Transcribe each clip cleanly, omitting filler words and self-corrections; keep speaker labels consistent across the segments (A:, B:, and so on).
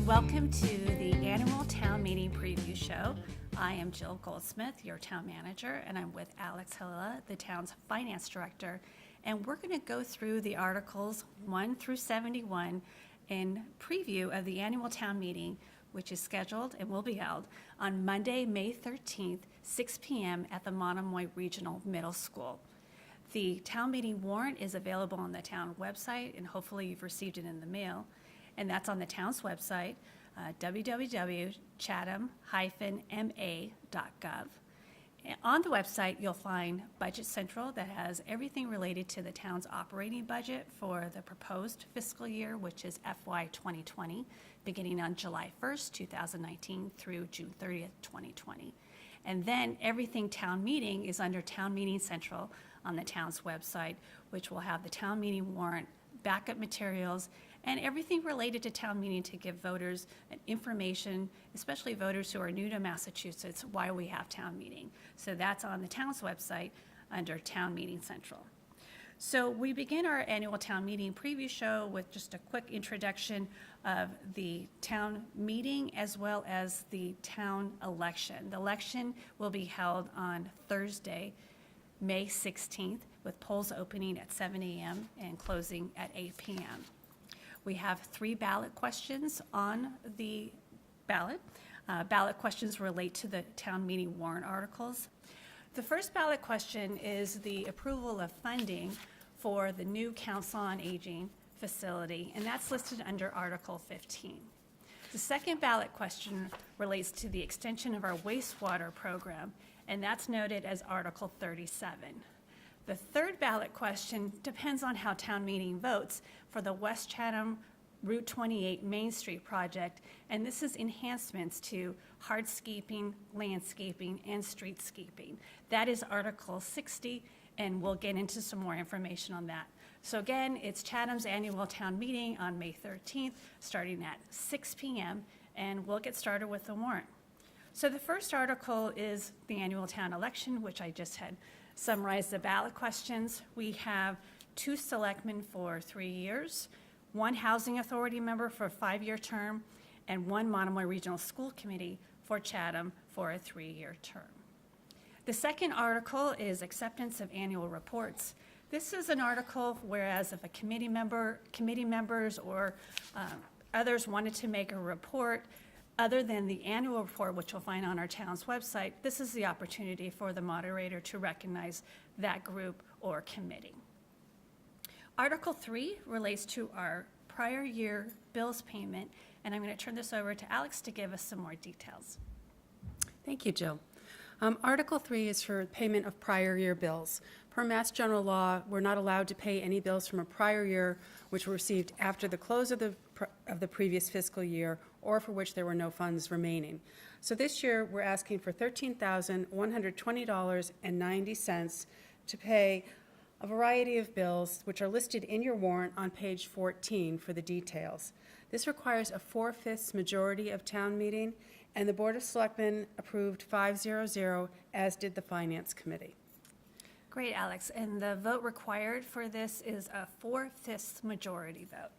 A: Welcome to the annual town meeting preview show. I am Jill Goldsmith, your town manager, and I'm with Alex Hilla, the town's finance director. And we're going to go through the articles 1 through 71 in preview of the annual town meeting, which is scheduled and will be held on Monday, May 13th, 6 p.m. at the Monomoy Regional Middle School. The town meeting warrant is available on the town website, and hopefully you've received it in the mail. And that's on the town's website, www.chatham-ma.gov. On the website, you'll find Budget Central that has everything related to the town's operating budget for the proposed fiscal year, which is FY 2020, beginning on July 1st, 2019 through June 30th, 2020. And then everything town meeting is under Town Meeting Central on the town's website, which will have the town meeting warrant, backup materials, and everything related to town meeting to give voters information, especially voters who are new to Massachusetts, why we have town meeting. So that's on the town's website under Town Meeting Central. So we begin our annual town meeting preview show with just a quick introduction of the town meeting as well as the town election. The election will be held on Thursday, May 16th, with polls opening at 7 a.m. and closing at 8 p.m. We have 3 ballot questions on the ballot. Ballot questions relate to the town meeting warrant articles. The first ballot question is the approval of funding for the new Council on Aging facility, and that's listed under Article 15. The second ballot question relates to the extension of our wastewater program, and that's noted as Article 37. The third ballot question depends on how town meeting votes for the West Chatham Route 28 Main Street project, and this is enhancements to hardscaping, landscaping, and streetscaping. That is Article 60, and we'll get into some more information on that. So again, it's Chatham's annual town meeting on May 13th, starting at 6 p.m., and we'll get started with the warrant. So the first article is the annual town election, which I just had summarized the ballot questions. We have 2 selectmen for 3 years, 1 housing authority member for a 5-year term, and 1 Monomoy Regional School Committee for Chatham for a 3-year term. The second article is acceptance of annual reports. This is an article whereas if a committee members or others wanted to make a report other than the annual report, which you'll find on our town's website, this is the opportunity for the moderator to recognize that group or committee. Article 3 relates to our prior year bills payment, and I'm going to turn this over to Alex to give us some more details.
B: Thank you, Jill. Article 3 is for payment of prior year bills. Per Mass General Law, we're not allowed to pay any bills from a prior year which were received after the close of the previous fiscal year or for which there were no funds remaining. So this year, we're asking for $13,120.90 to pay a variety of bills which are listed in your warrant on page 14 for the details. This requires a 4/5 majority of town meeting, and the Board of Selectmen approved 500, as did the Finance Committee.
A: Great, Alex. And the vote required for this is a 4/5 majority vote.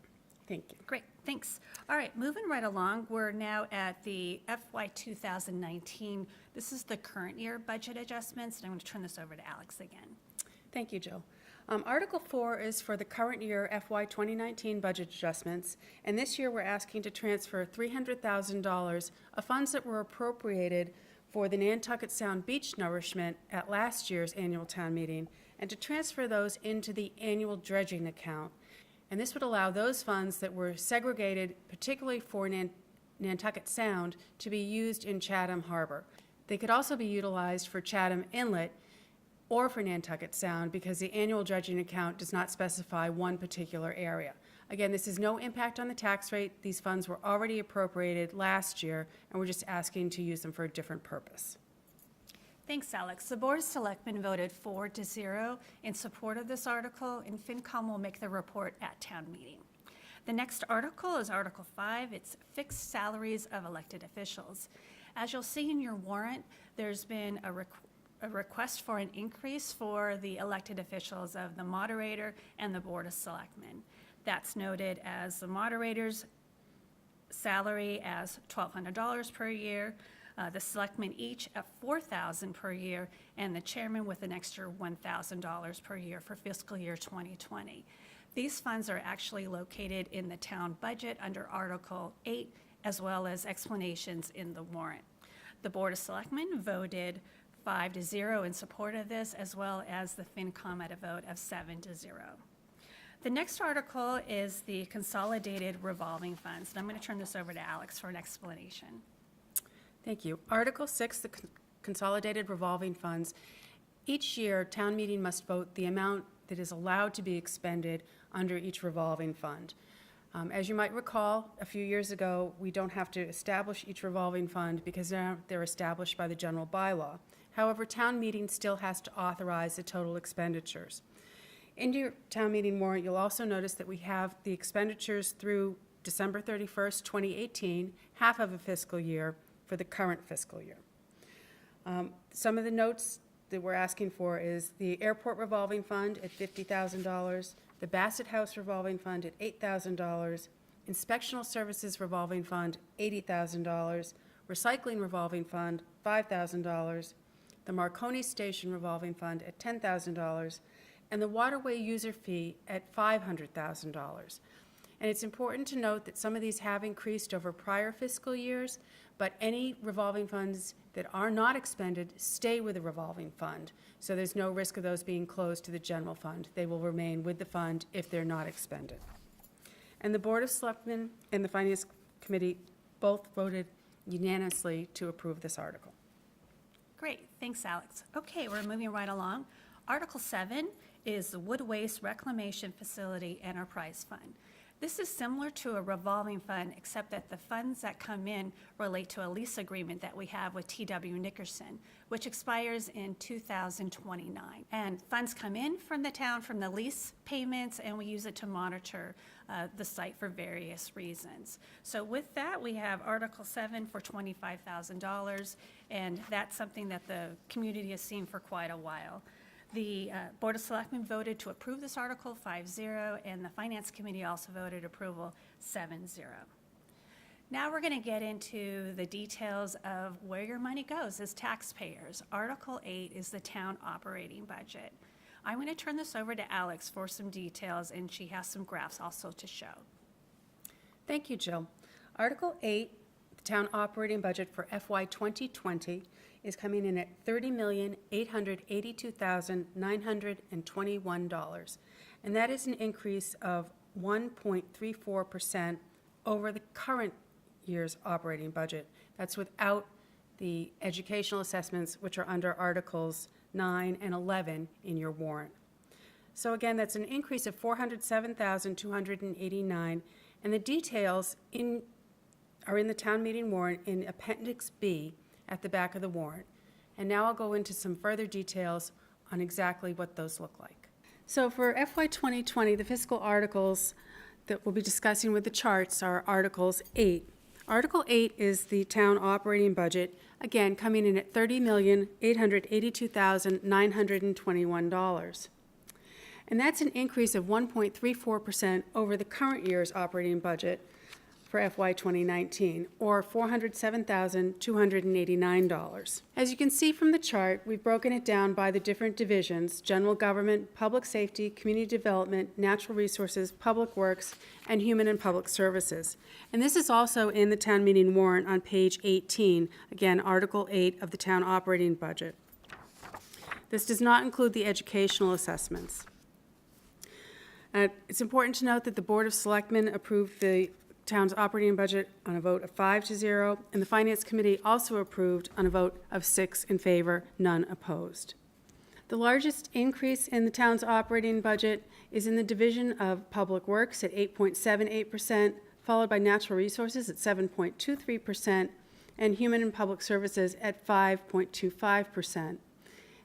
B: Thank you.
A: Great, thanks. All right, moving right along, we're now at the FY 2019. This is the current year budget adjustments, and I'm going to turn this over to Alex again.
B: Thank you, Jill. Article 4 is for the current year FY 2019 budget adjustments, and this year we're asking to transfer $300,000 of funds that were appropriated for the Nantucket Sound beach nourishment at last year's annual town meeting, and to transfer those into the annual dredging account. And this would allow those funds that were segregated, particularly for Nantucket Sound, to be used in Chatham Harbor. They could also be utilized for Chatham Inlet or for Nantucket Sound because the annual dredging account does not specify one particular area. Again, this is no impact on the tax rate. These funds were already appropriated last year, and we're just asking to use them for a different purpose.
A: Thanks, Alex. The Board of Selectmen voted 4-0 in support of this article, and FinCom will make the report at town meeting. The next article is Article 5. It's fixed salaries of elected officials. As you'll see in your warrant, there's been a request for an increase for the elected officials of the moderator and the Board of Selectmen. That's noted as the moderator's salary as $1,200 per year, the selectmen each at $4,000 per year, and the chairman with an extra $1,000 per year for fiscal year 2020. These funds are actually located in the town budget under Article 8, as well as explanations in the warrant. The Board of Selectmen voted 5-0 in support of this, as well as the FinCom at a vote of 7-0. The next article is the Consolidated Revolving Funds, and I'm going to turn this over to Alex for an explanation.
B: Thank you. Article 6, the Consolidated Revolving Funds. Each year, town meeting must vote the amount that is allowed to be expended under each revolving fund. As you might recall, a few years ago, we don't have to establish each revolving fund because they're established by the general bylaw. However, town meeting still has to authorize the total expenditures. In your town meeting warrant, you'll also notice that we have the expenditures through December 31st, 2018, half of a fiscal year for the current fiscal year. Some of the notes that we're asking for is the airport revolving fund at $50,000, the Bassett House revolving fund at $8,000, inspectional services revolving fund, $80,000, recycling revolving fund, $5,000, the Marconi Station revolving fund at $10,000, and the waterway user fee at $500,000. And it's important to note that some of these have increased over prior fiscal years, but any revolving funds that are not expended stay with the revolving fund. So there's no risk of those being closed to the general fund. They will remain with the fund if they're not expended. And the Board of Selectmen and the Finance Committee both voted unanimously to approve this article.
A: Great, thanks, Alex. Okay, we're moving right along. Article 7 is the Wood Waste Reclamation Facility Enterprise Fund. This is similar to a revolving fund, except that the funds that come in relate to a lease agreement that we have with T.W. Nickerson, which expires in 2029. And funds come in from the town from the lease payments, and we use it to monitor the site for various reasons. So with that, we have Article 7 for $25,000, and that's something that the community has seen for quite a while. The Board of Selectmen voted to approve this article 5-0, and the Finance Committee also voted approval 7-0. Now we're going to get into the details of where your money goes as taxpayers. Article 8 is the town operating budget. I'm going to turn this over to Alex for some details, and she has some graphs also to show.
B: Thank you, Jill. Article 8, the town operating budget for FY 2020, is coming in at $30,882,921, and that is an increase of 1.34% over the current year's operating budget. That's without the educational assessments, which are under Articles 9 and 11 in your warrant. So again, that's an increase of $407,289, and the details are in the town meeting warrant in Appendix B at the back of the warrant. And now I'll go into some further details on exactly what those look like. So for FY 2020, the fiscal articles that we'll be discussing with the charts are Articles 8. Article 8 is the town operating budget, again coming in at $30,882,921. And that's an increase of 1.34% over the current year's operating budget for FY 2019, or $407,289. As you can see from the chart, we've broken it down by the different divisions: general government, public safety, community development, natural resources, public works, and human and public services. And this is also in the town meeting warrant on page 18, again, Article 8 of the town operating budget. This does not include the educational assessments. It's important to note that the Board of Selectmen approved the town's operating budget on a vote of 5-0, and the Finance Committee also approved on a vote of 6 in favor, none opposed. The largest increase in the town's operating budget is in the division of Public Works at 8.78%, followed by Natural Resources at 7.23%, and Human and Public Services at 5.25%.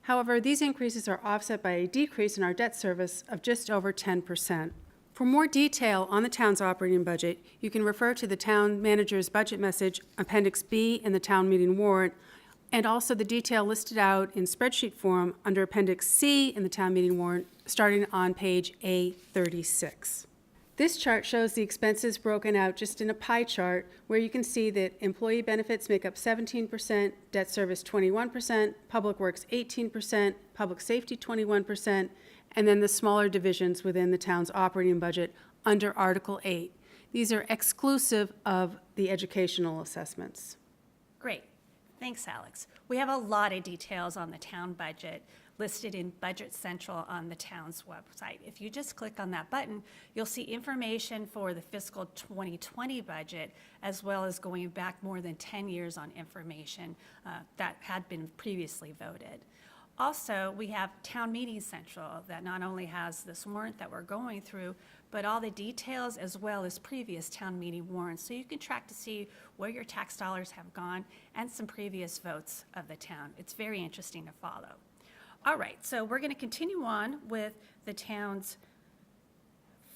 B: However, these increases are offset by a decrease in our debt service of just over 10%. For more detail on the town's operating budget, you can refer to the town manager's budget message, Appendix B in the town meeting warrant, and also the detail listed out in spreadsheet form under Appendix C in the town meeting warrant, starting on page A36. This chart shows the expenses broken out just in a pie chart, where you can see that employee benefits make up 17%, debt service 21%, public works 18%, public safety 21%, and then the smaller divisions within the town's operating budget under Article 8. These are exclusive of the educational assessments.
A: Great. Thanks, Alex. We have a lot of details on the town budget listed in Budget Central on the town's website. If you just click on that button, you'll see information for the fiscal 2020 budget, as well as going back more than 10 years on information that had been previously voted. Also, we have Town Meeting Central that not only has this warrant that we're going through, but all the details as well as previous town meeting warrants. So you can track to see where your tax dollars have gone and some previous votes of the town. It's very interesting to follow. All right, so we're going to continue on with the town's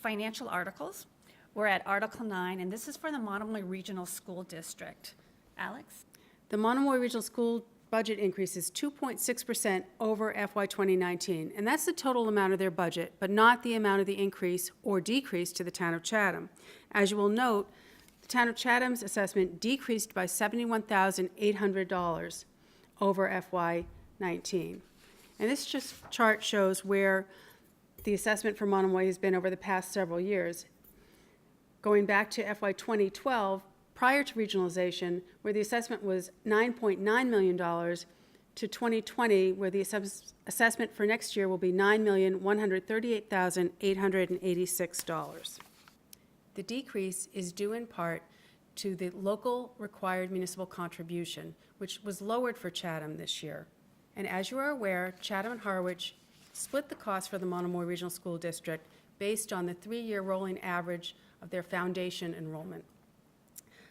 A: financial articles. We're at Article 9, and this is for the Monomoy Regional School District. Alex?
B: The Monomoy Regional School budget increase is 2.6% over FY 2019, and that's the total amount of their budget, but not the amount of the increase or decrease to the town of Chatham. As you will note, the town of Chatham's assessment decreased by $71,800 over FY 19. And this chart shows where the assessment for Monomoy has been over the past several years. Going back to FY 2012, prior to regionalization, where the assessment was $9.9 million, to 2020, where the assessment for next year will be $9,138,886. The decrease is due in part to the local required municipal contribution, which was lowered for Chatham this year. And as you are aware, Chatham and Harwich split the cost for the Monomoy Regional School District based on the 3-year rolling average of their foundation enrollment.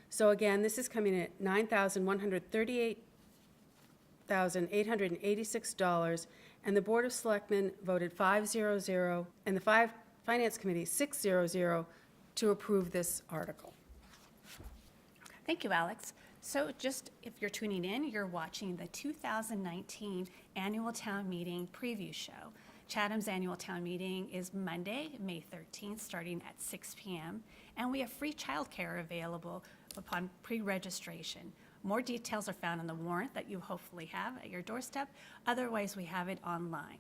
B: So again, this is coming in at $9,138,886, and the Board of Selectmen voted 5-0-0, and the Finance Committee 6-0-0 to approve this article.
A: Thank you, Alex. So just if you're tuning in, you're watching the 2019 Annual Town Meeting preview show. Chatham's annual town meeting is Monday, May 13th, starting at 6 p.m., and we have free childcare available upon pre-registration. More details are found in the warrant that you hopefully have at your doorstep. Otherwise, we have it online.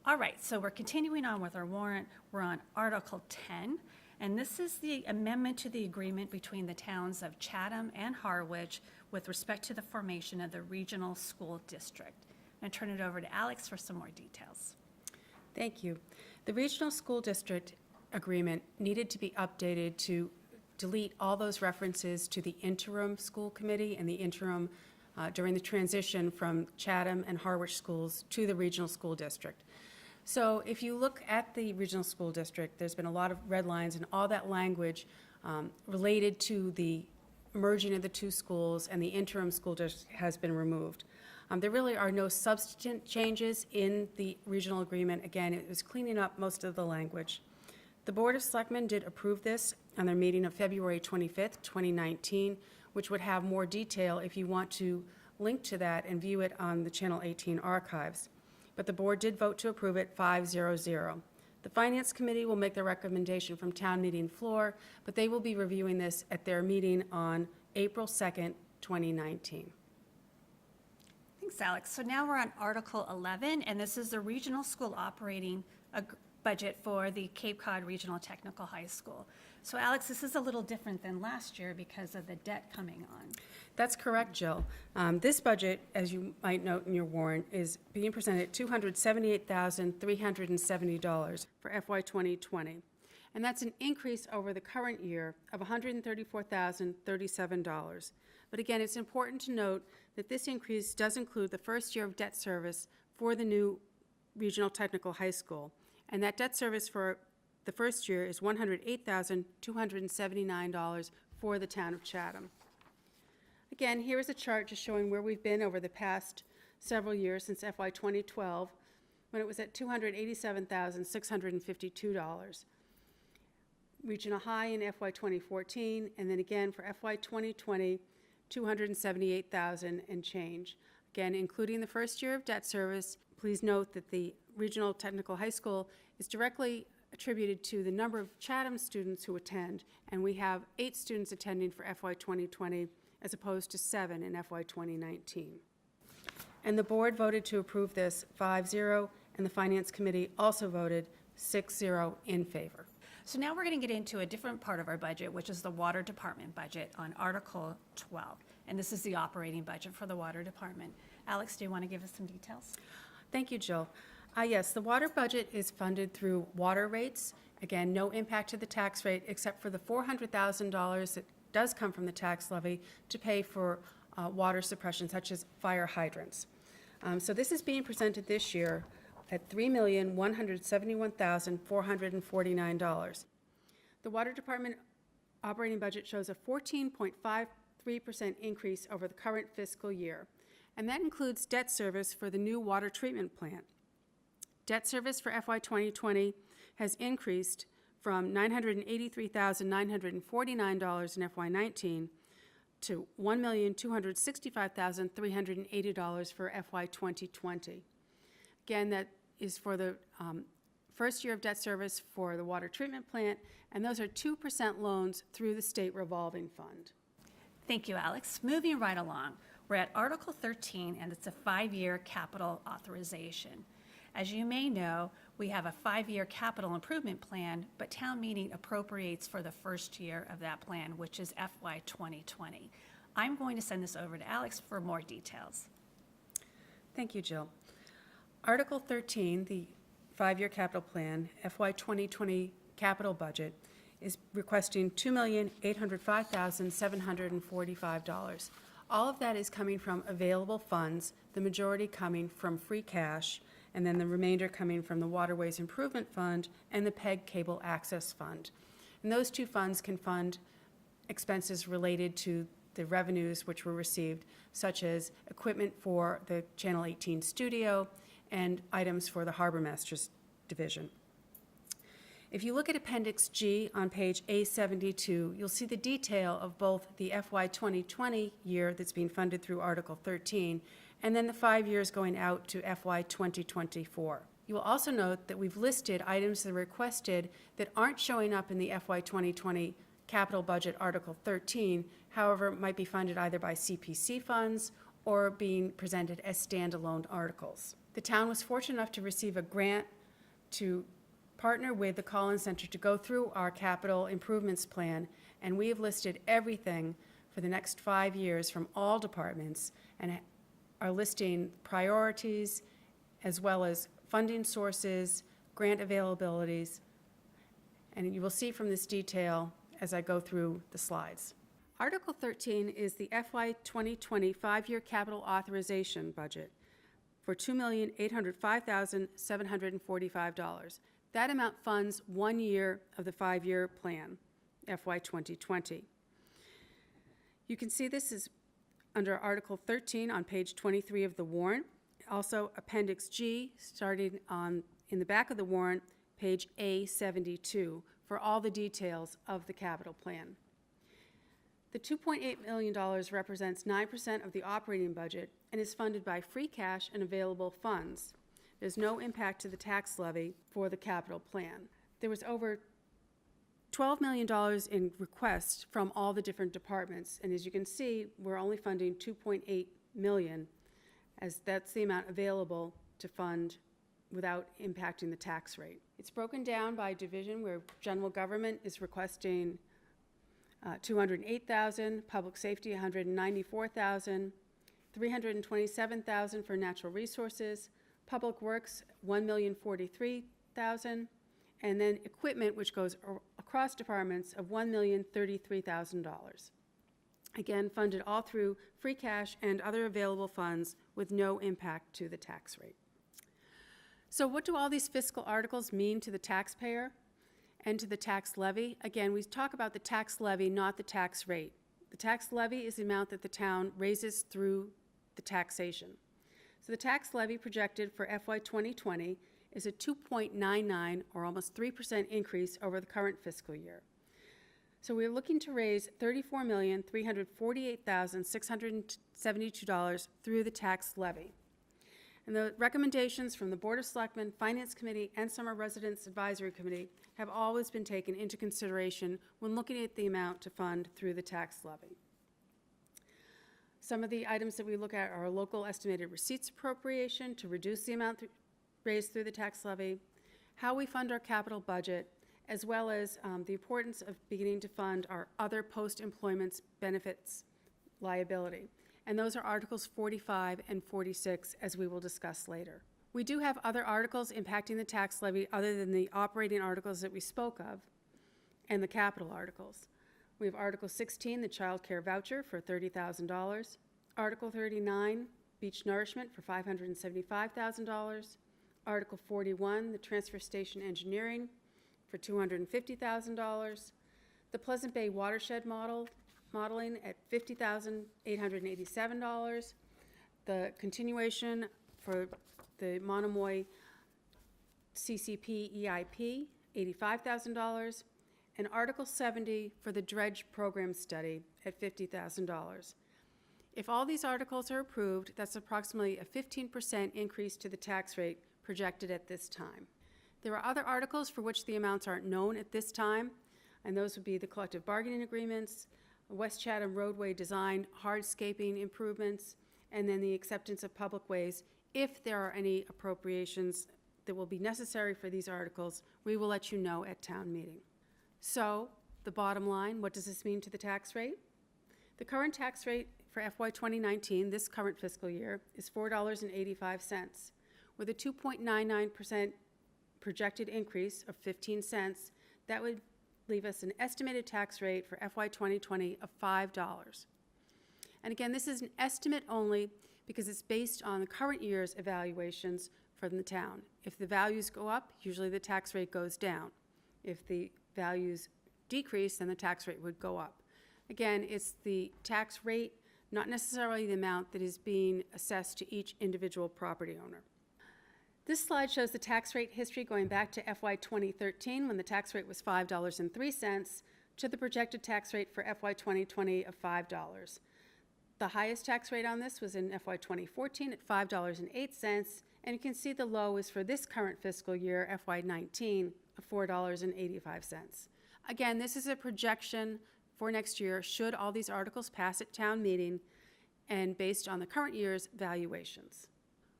A: All right, so we're continuing on with our warrant. We're on Article 10. And this is the amendment to the agreement between the towns of Chatham and Harwich with respect to the formation of the regional school district. I'm going to turn it over to Alex for some more details.
B: Thank you. The regional school district agreement needed to be updated to delete all those references to the interim school committee and the interim during the transition from Chatham and Harwich schools to the regional school district. So if you look at the regional school district, there's been a lot of red lines, and all that language related to the merging of the two schools and the interim school district has been removed. There really are no substantive changes in the regional agreement. Again, it was cleaning up most of the language. The Board of Selectmen did approve this on their meeting of February 25th, 2019, which would have more detail if you want to link to that and view it on the Channel 18 archives. But the board did vote to approve it 5-0-0. The Finance Committee will make their recommendation from town meeting floor, but they will be reviewing this at their meeting on April 2nd, 2019.
A: Thanks, Alex. So now we're on Article 11, and this is the regional school operating budget for the Cape Cod Regional Technical High School. So Alex, this is a little different than last year because of the debt coming on.
B: That's correct, Jill. This budget, as you might note in your warrant, is being presented at $278,370 for FY 2020. And that's an increase over the current year of $134,037. But again, it's important to note that this increase does include the first year of debt service for the new Regional Technical High School. And that debt service for the first year is $108,279 for the town of Chatham. Again, here is a chart just showing where we've been over the past several years since FY 2012, when it was at $287,652. Reaching a high in FY 2014, and then again for FY 2020, $278,000 and change. Again, including the first year of debt service. Please note that the Regional Technical High School is directly attributed to the number of Chatham students who attend, and we have 8 students attending for FY 2020 as opposed to 7 in FY 2019. And the board voted to approve this 5-0, and the Finance Committee also voted 6-0 in favor.
A: So now we're going to get into a different part of our budget, which is the Water Department budget on Article 12. And this is the operating budget for the Water Department. Alex, do you want to give us some details?
B: Thank you, Jill. Yes, the water budget is funded through water rates. Again, no impact to the tax rate except for the $400,000 that does come from the tax levy to pay for water suppression, such as fire hydrants. So this is being presented this year at $3,171,449. The Water Department operating budget shows a 14.53% increase over the current fiscal year, and that includes debt service for the new water treatment plant. Debt service for FY 2020 has increased from $983,949 in FY 19 to $1,265,380 for FY 2020. Again, that is for the first year of debt service for the water treatment plant, and those are 2% loans through the state revolving fund.
A: Thank you, Alex. Moving right along, we're at Article 13, and it's a 5-year capital authorization. As you may know, we have a 5-year capital improvement plan, but town meeting appropriates for the first year of that plan, which is FY 2020. I'm going to send this over to Alex for more details.
B: Thank you, Jill. Article 13, the 5-year capital plan, FY 2020 capital budget, is requesting $2,805,745. All of that is coming from available funds, the majority coming from free cash, and then the remainder coming from the Waterways Improvement Fund and the PEG Cable Access Fund. And those two funds can fund expenses related to the revenues which were received, such as equipment for the Channel 18 studio and items for the Harbor Masters Division. If you look at Appendix G on page A72, you'll see the detail of both the FY 2020 year that's being funded through Article 13 and then the 5 years going out to FY 2024. You will also note that we've listed items that are requested that aren't showing up in the FY 2020 capital budget Article 13, however, might be funded either by CPC funds or being presented as standalone articles. The town was fortunate enough to receive a grant to partner with the Collins Center to go through our capital improvements plan, and we have listed everything for the next 5 years from all departments and are listing priorities as well as funding sources, grant availabilities, and you will see from this detail as I go through the slides. Article 13 is the FY 2020 5-year capital authorization budget for $2,805,745. That amount funds 1 year of the 5-year plan, FY 2020. You can see this is under Article 13 on page 23 of the warrant. Also, Appendix G, starting in the back of the warrant, page A72, for all the details of the capital plan. The $2.8 million represents 9% of the operating budget and is funded by free cash and available funds. There's no impact to the tax levy for the capital plan. There was over $12 million in requests from all the different departments, and as you can see, we're only funding $2.8 million, as that's the amount available to fund without impacting the tax rate. It's broken down by division, where general government is requesting $208,000, public safety $194,000, $327,000 for natural resources, public works $1,043,000, and then equipment, which goes across departments, of $1,033,000. Again, funded all through free cash and other available funds with no impact to the tax rate. So what do all these fiscal articles mean to the taxpayer and to the tax levy? Again, we talk about the tax levy, not the tax rate. The tax levy is the amount that the town raises through the taxation. So the tax levy projected for FY 2020 is a 2.99, or almost 3% increase over the current fiscal year. So we're looking to raise $34,348,672 through the tax levy. And the recommendations from the Board of Selectmen, Finance Committee, and Summer Residence Advisory Committee have always been taken into consideration when looking at the amount to fund through the tax levy. Some of the items that we look at are local estimated receipts appropriation to reduce the amount raised through the tax levy, how we fund our capital budget, as well as the importance of beginning to fund our other post-employment benefits liability. And those are Articles 45 and 46, as we will discuss later. We do have other articles impacting the tax levy other than the operating articles that we spoke of and the capital articles. We have Article 16, the child care voucher for $30,000. Article 39, beach nourishment for $575,000. Article 41, the transfer station engineering for $250,000. The Pleasant Bay watershed modeling at $50,887. The continuation for the Monomoy CCP EIP, $85,000. And Article 70 for the dredge program study at $50,000. If all these articles are approved, that's approximately a 15% increase to the tax rate projected at this time. There are other articles for which the amounts aren't known at this time, and those would be the collective bargaining agreements, West Chatham roadway design, hardscaping improvements, and then the acceptance of public ways. If there are any appropriations that will be necessary for these articles, we will let you know at town meeting. So, the bottom line, what does this mean to the tax rate? The current tax rate for FY 2019, this current fiscal year, is $4.85. With a 2.99% projected increase of 15 cents, that would leave us an estimated tax rate for FY 2020 of $5. And again, this is an estimate only because it's based on the current year's evaluations from the town. If the values go up, usually the tax rate goes down. If the values decrease, then the tax rate would go up. Again, it's the tax rate, not necessarily the amount that is being assessed to each individual property owner. This slide shows the tax rate history going back to FY 2013, when the tax rate was $5.03, to the projected tax rate for FY 2020 of $5. The highest tax rate on this was in FY 2014 at $5.08, and you can see the low is for this current fiscal year, FY 19, of $4.85. Again, this is a projection for next year, should all these articles pass at town meeting, and based on the current year's valuations.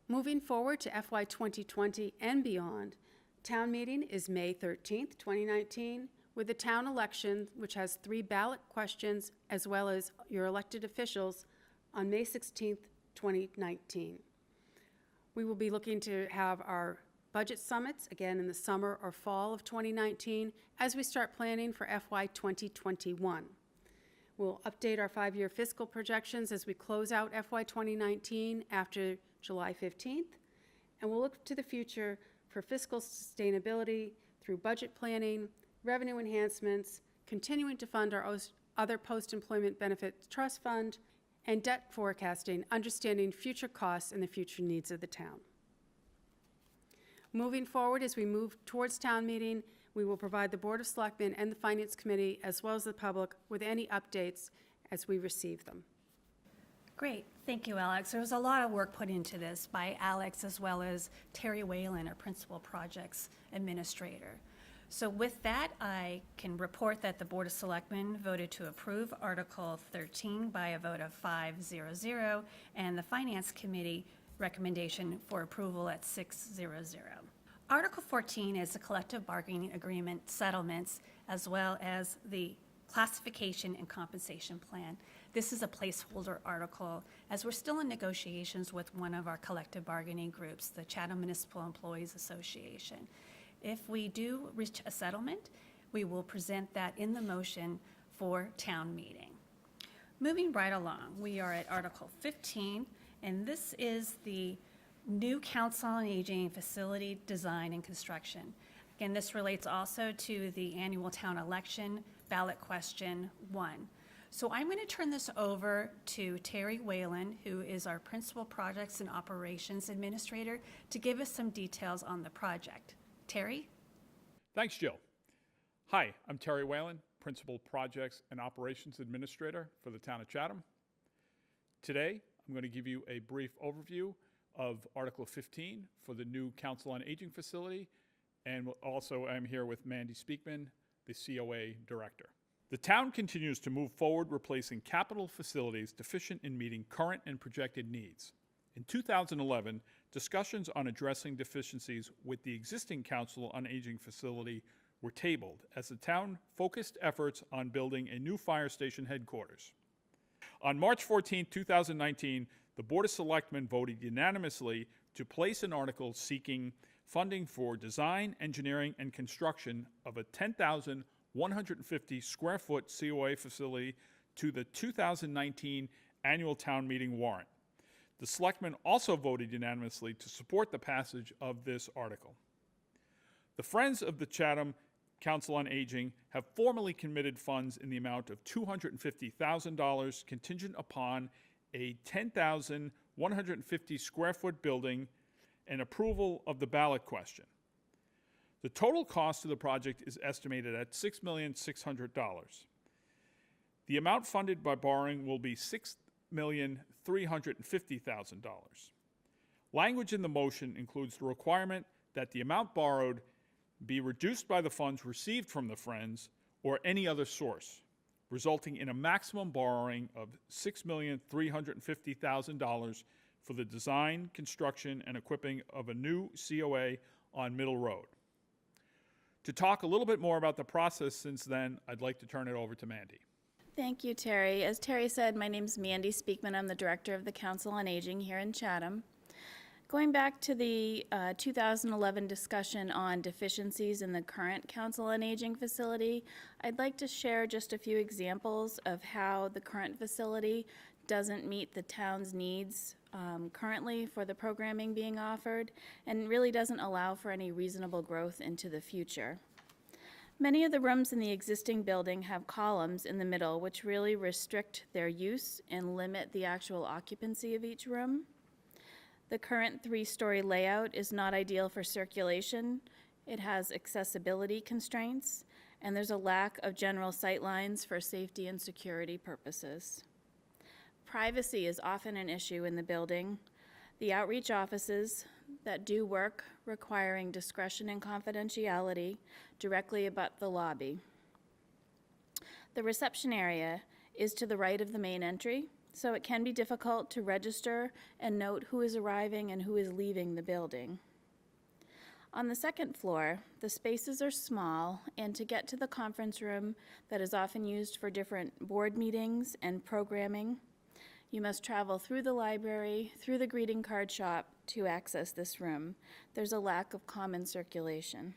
B: Moving forward to FY 2020 and beyond, town meeting is May 13th, 2019, with the town election, which has 3 ballot questions, as well as your elected officials, on May 16th, 2019. We will be looking to have our budget summits, again in the summer or fall of 2019, as we start planning for FY 2021. We'll update our 5-year fiscal projections as we close out FY 2019 after July 15th, and we'll look to the future for fiscal sustainability through budget planning, revenue enhancements, continuing to fund our other post-employment benefit trust fund, and debt forecasting, understanding future costs and the future needs of the town. Moving forward, as we move towards town meeting, we will provide the Board of Selectmen and the Finance Committee, as well as the public, with any updates as we receive them.
A: Great, thank you, Alex. There was a lot of work put into this by Alex as well as Terry Whalen, our Principal Projects Administrator. So with that, I can report that the Board of Selectmen voted to approve Article 13 by a vote of 5-0-0, and the Finance Committee recommendation for approval at 6-0-0. Article 14 is the collective bargaining agreement settlements, as well as the classification and compensation plan. This is a placeholder article, as we're still in negotiations with one of our collective bargaining groups, the Chatham Municipal Employees Association. If we do reach a settlement, we will present that in the motion for town meeting. Moving right along, we are at Article 15, and this is the new Council on Aging facility design and construction. Again, this relates also to the annual town election ballot question 1. So I'm going to turn this over to Terry Whalen, who is our Principal Projects and Operations Administrator, to give us some details on the project. Terry?
C: Thanks, Jill. Hi, I'm Terry Whalen, Principal Projects and Operations Administrator for the town of Chatham. Today, I'm going to give you a brief overview of Article 15 for the new Council on Aging facility. And also I'm here with Mandy Speakman, the COA Director. The town continues to move forward replacing capital facilities deficient in meeting current and projected needs. In 2011, discussions on addressing deficiencies with the existing Council on Aging facility were tabled as the town focused efforts on building a new fire station headquarters. On March 14, 2019, the Board of Selectmen voted unanimously to place an article seeking funding for design, engineering, and construction of a 10,150 square foot COA facility to the 2019 annual town meeting warrant. The Selectmen also voted unanimously to support the passage of this article. The Friends of the Chatham Council on Aging have formally committed funds in the amount of $250,000 contingent upon a 10,150 square foot building and approval of the ballot question. The total cost of the project is estimated at $6,600,000. The amount funded by borrowing will be $6,350,000. Language in the motion includes the requirement that the amount borrowed be reduced by the funds received from the Friends or any other source, resulting in a maximum borrowing of $6,350,000 for the design, construction, and equipping of a new COA on Middle Road. To talk a little bit more about the process since then, I'd like to turn it over to Mandy.
D: Thank you, Terry. As Terry said, my name's Mandy Speakman. I'm the Director of the Council on Aging here in Chatham. Going back to the 2011 discussion on deficiencies in the current Council on Aging facility, I'd like to share just a few examples of how the current facility doesn't meet the town's needs currently for the programming being offered and really doesn't allow for any reasonable growth into the future. Many of the rooms in the existing building have columns in the middle which really restrict their use and limit the actual occupancy of each room. The current 3-story layout is not ideal for circulation. It has accessibility constraints, and there's a lack of general sight lines for safety and security purposes. Privacy is often an issue in the building. The outreach offices that do work requiring discretion and confidentiality directly abut the lobby. The reception area is to the right of the main entry, so it can be difficult to register and note who is arriving and who is leaving the building. On the second floor, the spaces are small, and to get to the conference room that is often used for different board meetings and programming, you must travel through the library, through the greeting card shop to access this room. There's a lack of common circulation.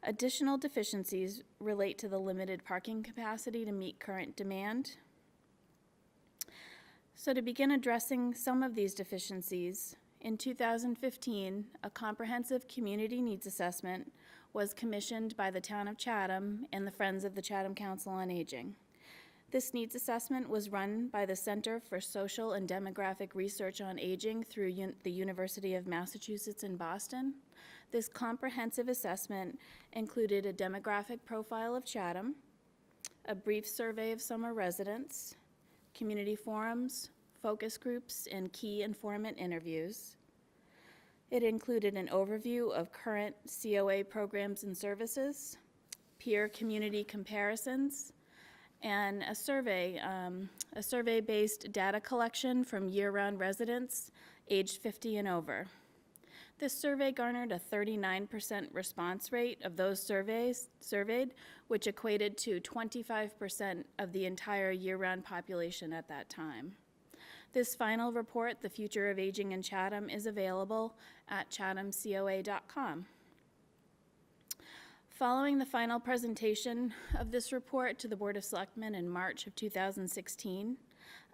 D: Additional deficiencies relate to the limited parking capacity to meet current demand. So to begin addressing some of these deficiencies, in 2015, a comprehensive community needs assessment was commissioned by the town of Chatham and the Friends of the Chatham Council on Aging. This needs assessment was run by the Center for Social and Demographic Research on Aging through the University of Massachusetts in Boston. This comprehensive assessment included a demographic profile of Chatham, a brief survey of summer residents, community forums, focus groups, and key informant interviews. It included an overview of current COA programs and services, peer community comparisons, and a survey-based data collection from year-round residents aged 50 and over. This survey garnered a 39% response rate of those surveyed, which equated to 25% of the entire year-round population at that time. This final report, The Future of Aging in Chatham, is available at chathamcoa.com. Following the final presentation of this report to the Board of Selectmen in March of 2016,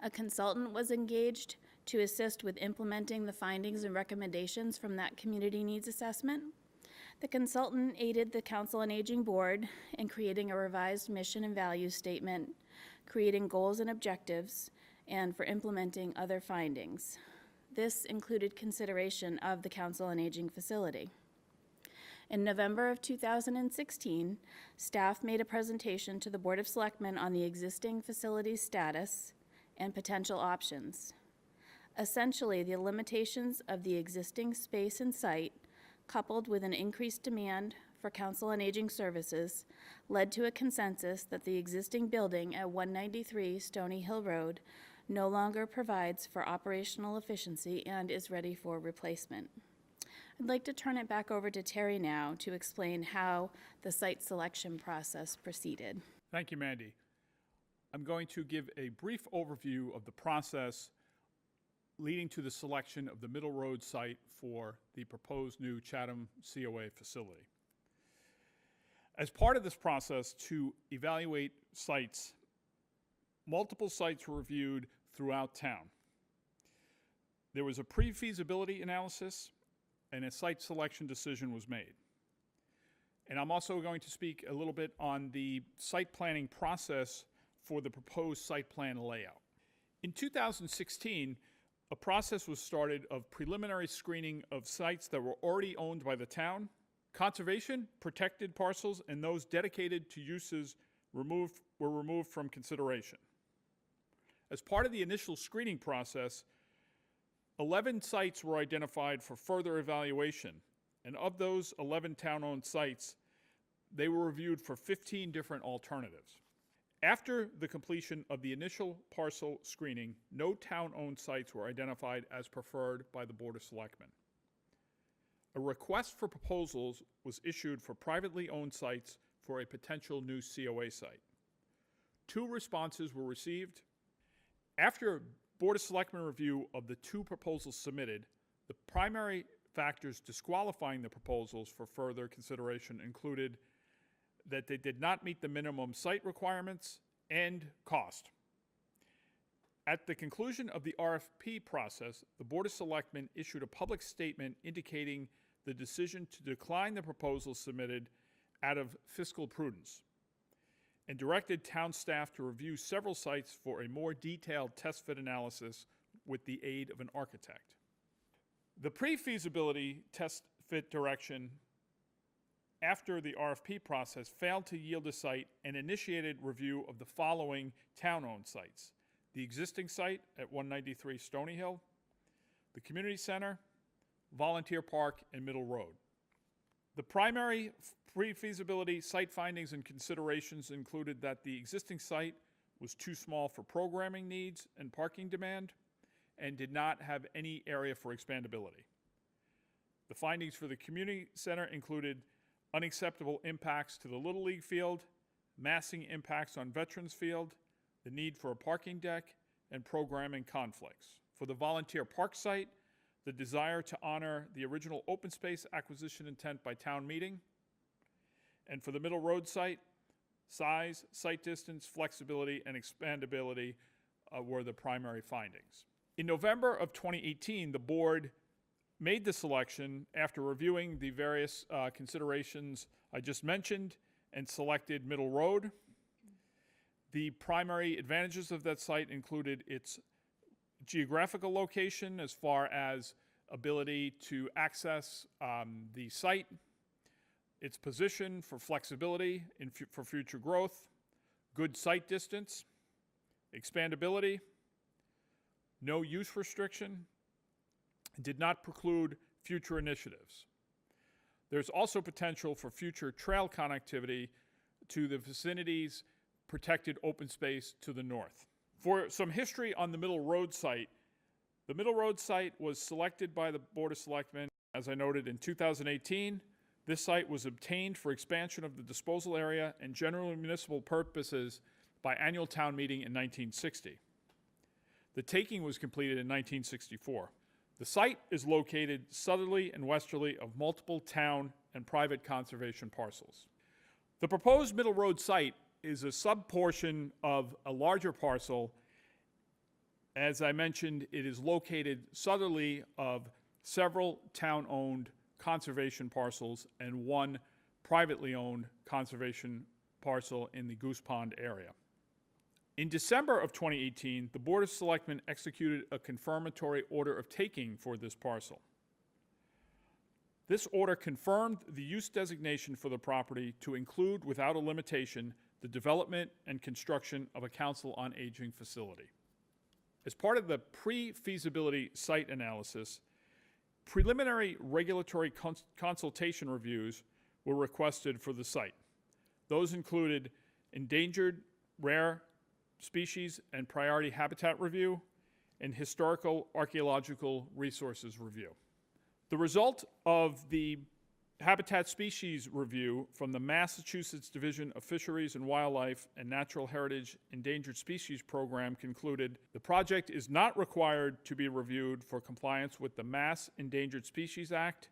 D: a consultant was engaged to assist with implementing the findings and recommendations from that community needs assessment. The consultant aided the Council on Aging Board in creating a revised mission and values statement, creating goals and objectives, and for implementing other findings. This included consideration of the Council on Aging facility. In November of 2016, staff made a presentation to the Board of Selectmen on the existing facility's status and potential options. Essentially, the limitations of the existing space and site, coupled with an increased demand for Council on Aging services, led to a consensus that the existing building at 193 Stony Hill Road no longer provides for operational efficiency and is ready for replacement. I'd like to turn it back over to Terry now to explain how the site selection process proceeded.
C: Thank you, Mandy. I'm going to give a brief overview of the process leading to the selection of the Middle Road site for the proposed new Chatham COA facility. As part of this process to evaluate sites, multiple sites were reviewed throughout town. There was a pre-feasibility analysis and a site selection decision was made. And I'm also going to speak a little bit on the site planning process for the proposed site plan layout. In 2016, a process was started of preliminary screening of sites that were already owned by the town, conservation, protected parcels, and those dedicated to uses were removed from consideration. As part of the initial screening process, 11 sites were identified for further evaluation, and of those 11 town-owned sites, they were reviewed for 15 different alternatives. After the completion of the initial parcel screening, no town-owned sites were identified as preferred by the Board of Selectmen. A request for proposals was issued for privately owned sites for a potential new COA site. 2 responses were received. After Board of Selectmen review of the 2 proposals submitted, the primary factors disqualifying the proposals for further consideration included that they did not meet the minimum site requirements and cost. At the conclusion of the RFP process, the Board of Selectmen issued a public statement indicating the decision to decline the proposals submitted out of fiscal prudence, and directed town staff to review several sites for a more detailed test fit analysis with the aid of an architect. The pre-feasibility test fit direction after the RFP process failed to yield a site and initiated review of the following town-owned sites: the existing site at 193 Stony Hill, the community center, Volunteer Park, and Middle Road. The primary pre-feasibility site findings and considerations included that the existing site was too small for programming needs and parking demand and did not have any area for expandability. The findings for the community center included unacceptable impacts to the Little League field, massing impacts on Veterans Field, the need for a parking deck, and programming conflicts. For the Volunteer Park site, the desire to honor the original open space acquisition intent by town meeting. And for the Middle Road site, size, site distance, flexibility, and expandability were the primary findings. In November of 2018, the board made the selection after reviewing the various considerations I just mentioned and selected Middle Road. The primary advantages of that site included its geographical location as far as ability to access the site, its position for flexibility for future growth, good site distance, expandability, no use restriction, did not preclude future initiatives. There's also potential for future trail connectivity to the vicinity's protected open space to the north. For some history on the Middle Road site, the Middle Road site was selected by the Board of Selectmen, as I noted, in 2018. This site was obtained for expansion of the disposal area and general municipal purposes by annual town meeting in 1960. The taking was completed in 1964. The site is located southerly and westerly of multiple town and private conservation parcels. The proposed Middle Road site is a sub-portion of a larger parcel. As I mentioned, it is located southerly of several town-owned conservation parcels and one privately owned conservation parcel in the Goose Pond area. In December of 2018, the Board of Selectmen executed a confirmatory order of taking for this parcel. This order confirmed the use designation for the property to include, without a limitation, the development and construction of a Council on Aging facility. As part of the pre-feasibility site analysis, preliminary regulatory consultation reviews were requested for the site. Those included endangered, rare species and priority habitat review, and historical archaeological resources review. The result of the Habitat Species Review from the Massachusetts Division of Fisheries and Wildlife and Natural Heritage Endangered Species Program concluded the project is not required to be reviewed for compliance with the Mass Endangered Species Act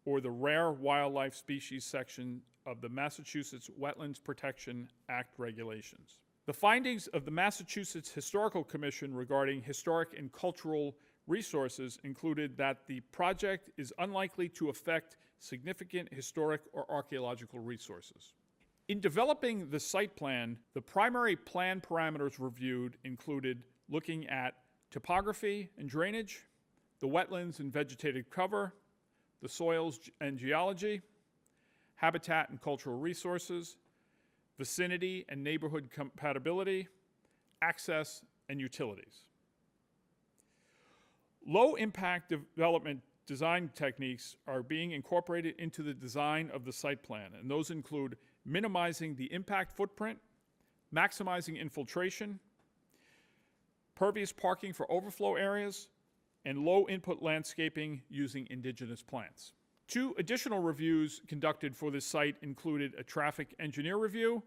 C: or the Rare Wildlife Species section of the Massachusetts Wetlands Protection Act regulations. The findings of the Massachusetts Historical Commission regarding historic and cultural resources included that the project is unlikely to affect significant historic or archaeological resources. In developing the site plan, the primary plan parameters reviewed included looking at topography and drainage, the wetlands and vegetated cover, the soils and geology, habitat and cultural resources, vicinity and neighborhood compatibility, access, and utilities. Low-impact development design techniques are being incorporated into the design of the site plan, and those include minimizing the impact footprint, maximizing infiltration, pervious parking for overflow areas, and low-input landscaping using indigenous plants. 2 additional reviews conducted for this site included a traffic engineer review,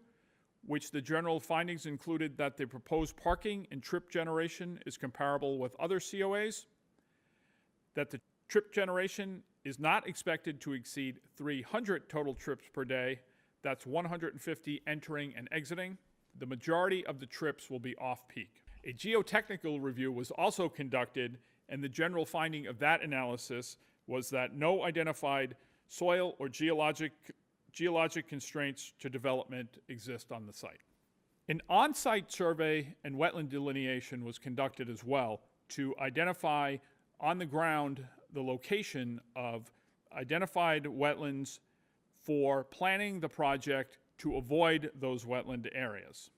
C: which the general findings included that the proposed parking and trip generation is comparable with other COAs, that the trip generation is not expected to exceed 300 total trips per day. That's 150 entering and exiting. The majority of the trips will be off-peak. A geotechnical review was also conducted, and the general finding of that analysis was that no identified soil or geologic constraints to development exist on the site. An on-site survey and wetland delineation was conducted as well to identify on the ground the location of identified wetlands for planning the project to avoid those wetland areas.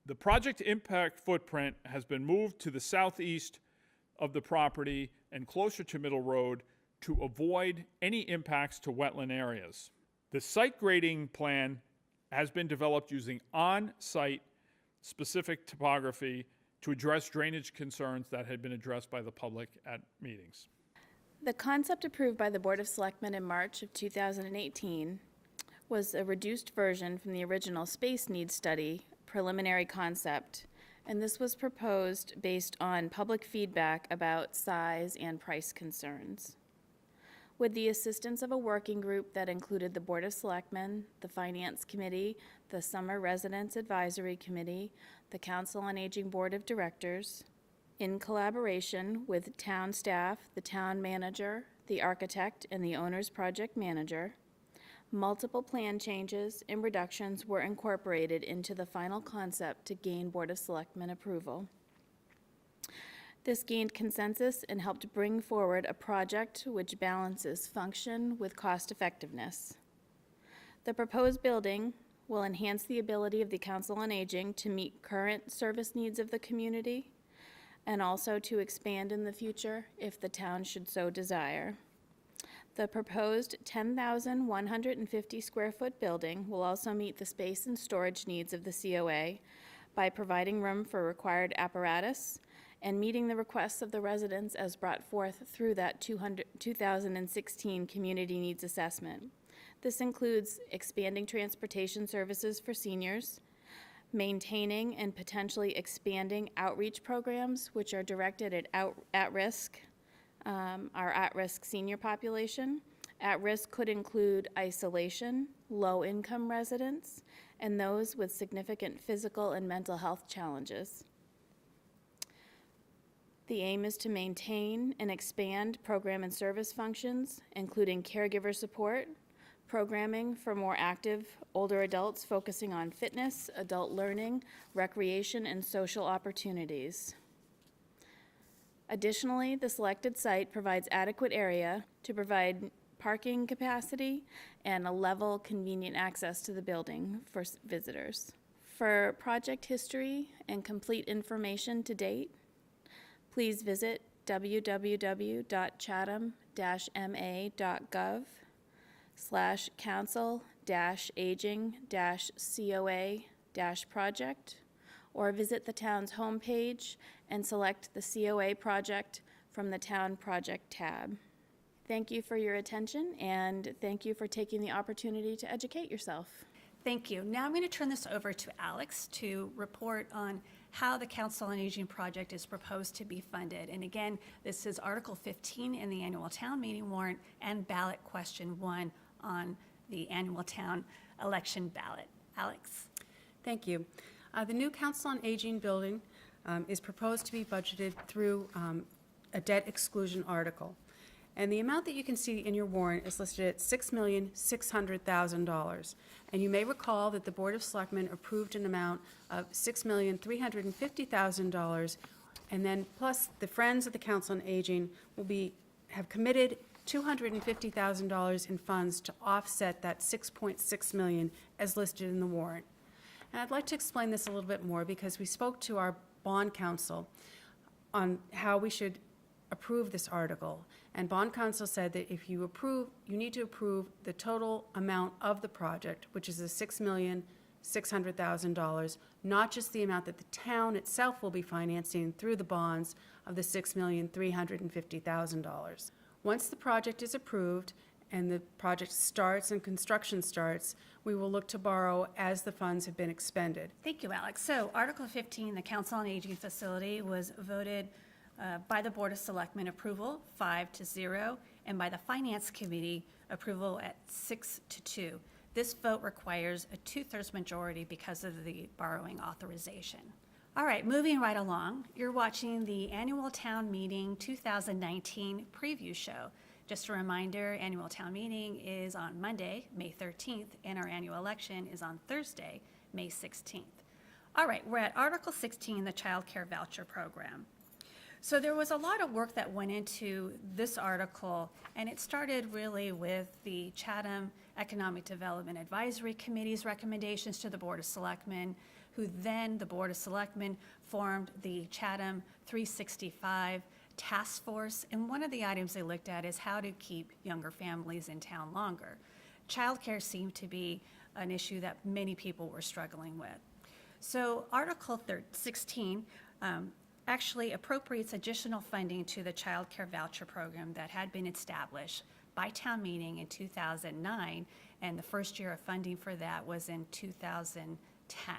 C: The project impact footprint has been moved to the southeast of the property and closer to Middle Road to avoid any impacts to wetland areas. The site grading plan has been developed using on-site specific topography to address drainage concerns that had been addressed by the public at meetings.
D: The concept approved by the Board of Selectmen in March of 2018 was a reduced version from the original space needs study preliminary concept, and this was proposed based on public feedback about size and price concerns. With the assistance of a working group that included the Board of Selectmen, the Finance Committee, the Summer Residence Advisory Committee, the Council on Aging Board of Directors, in collaboration with town staff, the town manager, the architect, and the owner's project manager, multiple plan changes and reductions were incorporated into the final concept to gain Board of Selectmen approval. This gained consensus and helped bring forward a project which balances function with cost effectiveness. The proposed building will enhance the ability of the Council on Aging to meet current service needs of the community and also to expand in the future if the town should so desire. The proposed 10,150 square foot building will also meet the space and storage needs of the COA by providing room for required apparatus and meeting the requests of the residents as brought forth through that 2016 Community Needs Assessment. This includes expanding transportation services for seniors, maintaining and potentially expanding outreach programs which are directed at our at-risk senior population. At-risk could include isolation, low-income residents, and those with significant physical and mental health challenges. The aim is to maintain and expand program and service functions, including caregiver support, programming for more active older adults focusing on fitness, adult learning, recreation, and social opportunities. Additionally, the selected site provides adequate area to provide parking capacity and a level, convenient access to the building for visitors. For project history and complete information to date, please visit www.chatham-ma.gov/council-aging-COA-project, or visit the town's homepage and select the COA project from the Town Project tab. Thank you for your attention, and thank you for taking the opportunity to educate yourself.
A: Thank you. Now I'm going to turn this over to Alex to report on how the Council on Aging project is proposed to be funded. And again, this is Article 15 in the annual town meeting warrant and ballot question 1 on the annual town election ballot. Alex?
B: Thank you. The new Council on Aging building is proposed to be budgeted through a debt exclusion article. And the amount that you can see in your warrant is listed at $6,600,000. And you may recall that the Board of Selectmen approved an amount of $6,350,000, and then plus the Friends of the Council on Aging have committed $250,000 in funds to offset that $6.6 million as listed in the warrant. And I'd like to explain this a little bit more because we spoke to our bond counsel on how we should approve this article. And bond counsel said that if you approve, you need to approve the total amount of the project, which is the $6,600,000, not just the amount that the town itself will be financing through the bonds of the $6,350,000. Once the project is approved and the project starts and construction starts, we will look to borrow as the funds have been expended.
A: Thank you, Alex. So Article 15, the Council on Aging facility, was voted by the Board of Selectmen approval 5-0, and by the Finance Committee approval at 6-2. This vote requires a 2/3 majority because of the borrowing authorization. All right, moving right along, you're watching the Annual Town Meeting 2019 preview show. Just a reminder, Annual Town Meeting is on Monday, May 13th, and our annual election is on Thursday, May 16th. All right, we're at Article 16, the Child Care Voucher Program. So there was a lot of work that went into this article, and it started really with the Chatham Economic Development Advisory Committee's recommendations to the Board of Selectmen, who then the Board of Selectmen formed the Chatham 365 Task Force, and one of the items they looked at is how to keep younger families in town longer. Childcare seemed to be an issue that many people were struggling with. So Article 16 actually appropriates additional funding to the Child Care Voucher Program that had been established by town meeting in 2009, and the first year of funding for that was in 2010.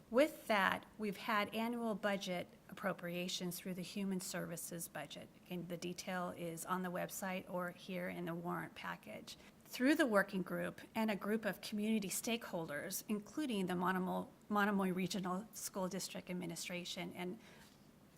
A: With that, we've had annual budget appropriations through the Human Services budget. And the detail is on the website or here in the warrant package. Through the working group and a group of community stakeholders, including the Monomoy Regional School District Administration and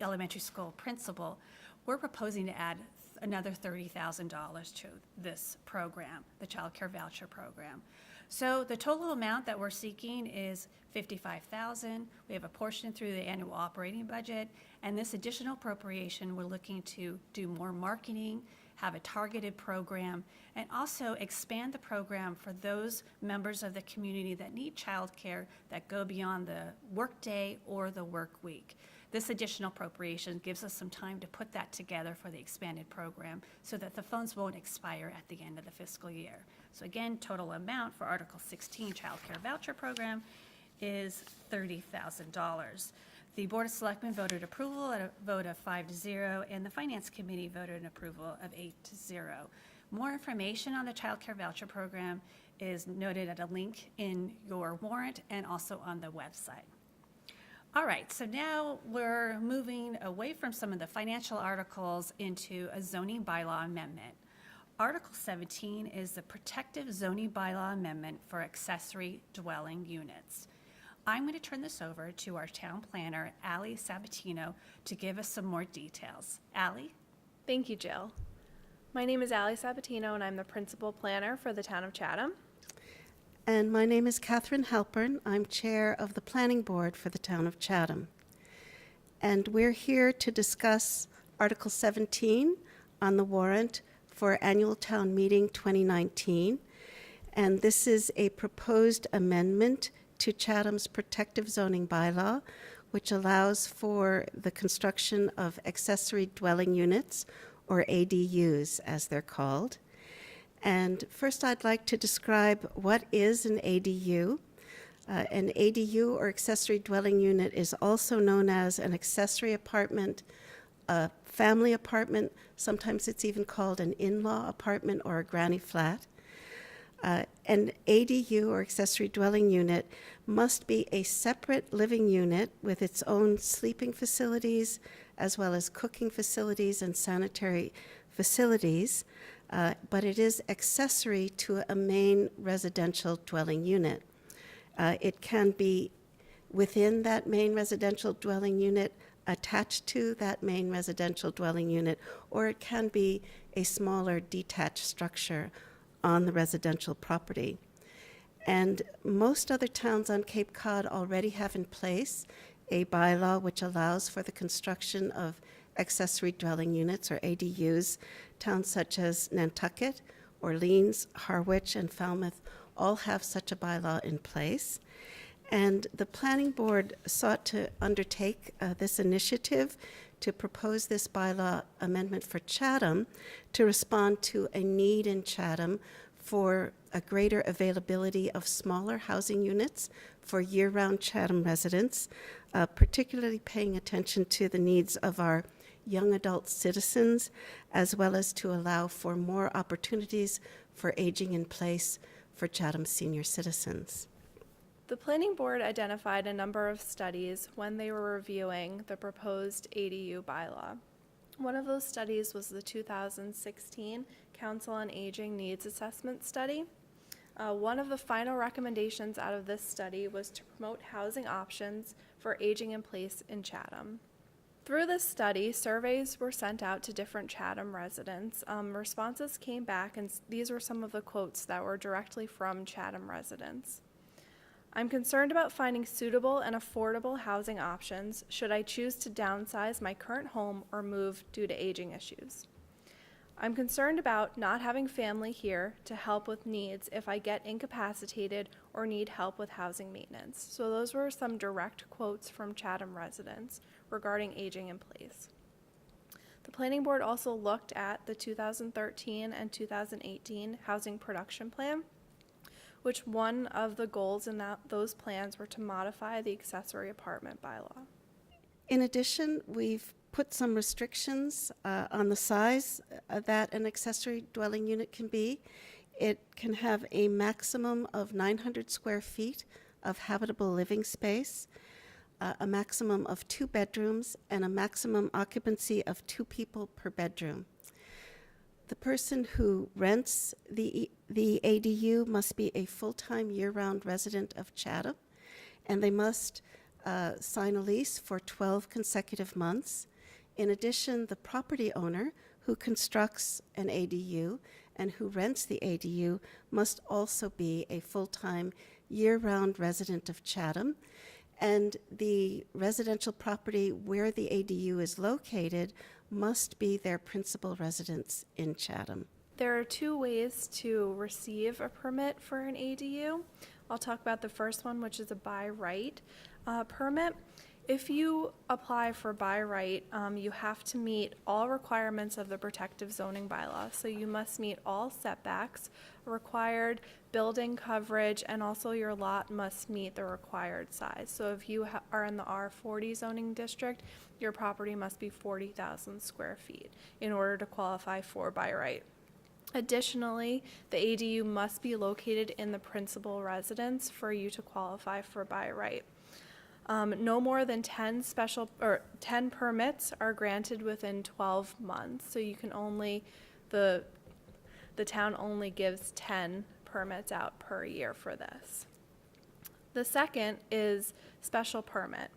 A: elementary school principal, we're proposing to add another $30,000 to this program, the Child Care Voucher Program. So the total amount that we're seeking is $55,000. We have a portion through the annual operating budget, and this additional appropriation, we're looking to do more marketing, have a targeted program, and also expand the program for those members of the community that need childcare that go beyond the workday or the work week. This additional appropriation gives us some time to put that together for the expanded program so that the funds won't expire at the end of the fiscal year. So again, total amount for Article 16 Child Care Voucher Program is $30,000. The Board of Selectmen voted approval at a vote of 5-0, and the Finance Committee voted an approval of 8-0. More information on the Child Care Voucher Program is noted at a link in your warrant and also on the website. All right, so now we're moving away from some of the financial articles into a zoning bylaw amendment. Article 17 is the protective zoning bylaw amendment for accessory dwelling units. I'm going to turn this over to our town planner, Allie Sabatino, to give us some more details. Allie?
E: Thank you, Jill. My name is Allie Sabatino, and I'm the principal planner for the town of Chatham.
F: And my name is Catherine Halpern. I'm chair of the planning board for the town of Chatham. And we're here to discuss Article 17 on the warrant for annual town meeting 2019. And this is a proposed amendment to Chatham's protective zoning bylaw, which allows for the construction of accessory dwelling units, or ADUs as they're called. And first I'd like to describe what is an ADU. An ADU, or accessory dwelling unit, is also known as an accessory apartment, a family apartment. Sometimes it's even called an in-law apartment or a granny flat. An ADU, or accessory dwelling unit, must be a separate living unit with its own sleeping facilities, as well as cooking facilities and sanitary facilities, but it is accessory to a main residential dwelling unit. It can be within that main residential dwelling unit, attached to that main residential dwelling unit, or it can be a smaller detached structure on the residential property. And most other towns on Cape Cod already have in place a bylaw which allows for the construction of accessory dwelling units, or ADUs. Towns such as Nantucket, Orleans, Harwich, and Falmouth all have such a bylaw in place. And the planning board sought to undertake this initiative to propose this bylaw amendment for Chatham to respond to a need in Chatham for a greater availability of smaller housing units for year-round Chatham residents, particularly paying attention to the needs of our young adult citizens, as well as to allow for more opportunities for aging in place for Chatham senior citizens.
E: The planning board identified a number of studies when they were reviewing the proposed ADU bylaw. One of those studies was the 2016 Council on Aging Needs Assessment Study. One of the final recommendations out of this study was to promote housing options for aging in place in Chatham. Through this study, surveys were sent out to different Chatham residents. Responses came back, and these were some of the quotes that were directly from Chatham residents. I'm concerned about finding suitable and affordable housing options should I choose to downsize my current home or move due to aging issues. I'm concerned about not having family here to help with needs if I get incapacitated or need help with housing maintenance. So those were some direct quotes from Chatham residents regarding aging in place. The planning board also looked at the 2013 and 2018 housing production plan, which one of the goals in those plans were to modify the accessory apartment bylaw.
F: In addition, we've put some restrictions on the size that an accessory dwelling unit can be. It can have a maximum of 900 square feet of habitable living space, a maximum of 2 bedrooms, and a maximum occupancy of 2 people per bedroom. The person who rents the ADU must be a full-time year-round resident of Chatham, and they must sign a lease for 12 consecutive months. In addition, the property owner who constructs an ADU and who rents the ADU must also be a full-time year-round resident of Chatham, and the residential property where the ADU is located must be their principal residence in Chatham.
E: There are 2 ways to receive a permit for an ADU. I'll talk about the first one, which is a by right permit. If you apply for by right, you have to meet all requirements of the protective zoning bylaw. So you must meet all setbacks, required building coverage, and also your lot must meet the required size. So if you are in the R40 zoning district, your property must be 40,000 square feet in order to qualify for by right. Additionally, the ADU must be located in the principal residence for you to qualify for by right. No more than 10 permits are granted within 12 months. So you can only, the town only gives 10 permits out per year for this. The second is special permit.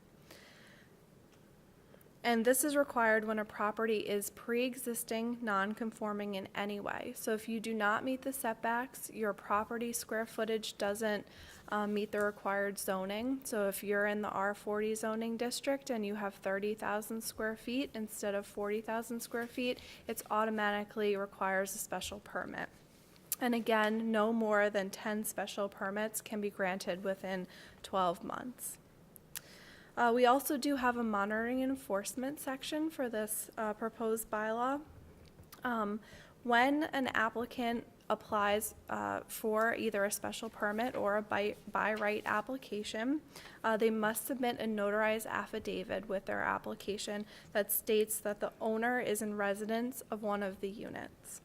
E: And this is required when a property is pre-existing, non-conforming in any way. So if you do not meet the setbacks, your property square footage doesn't meet the required zoning. So if you're in the R40 zoning district and you have 30,000 square feet instead of 40,000 square feet, it automatically requires a special permit. And again, no more than 10 special permits can be granted within 12 months. We also do have a monitoring and enforcement section for this proposed bylaw. When an applicant applies for either a special permit or a by right application, they must submit a notarized affidavit with their application that states that the owner is in residence of one of the units.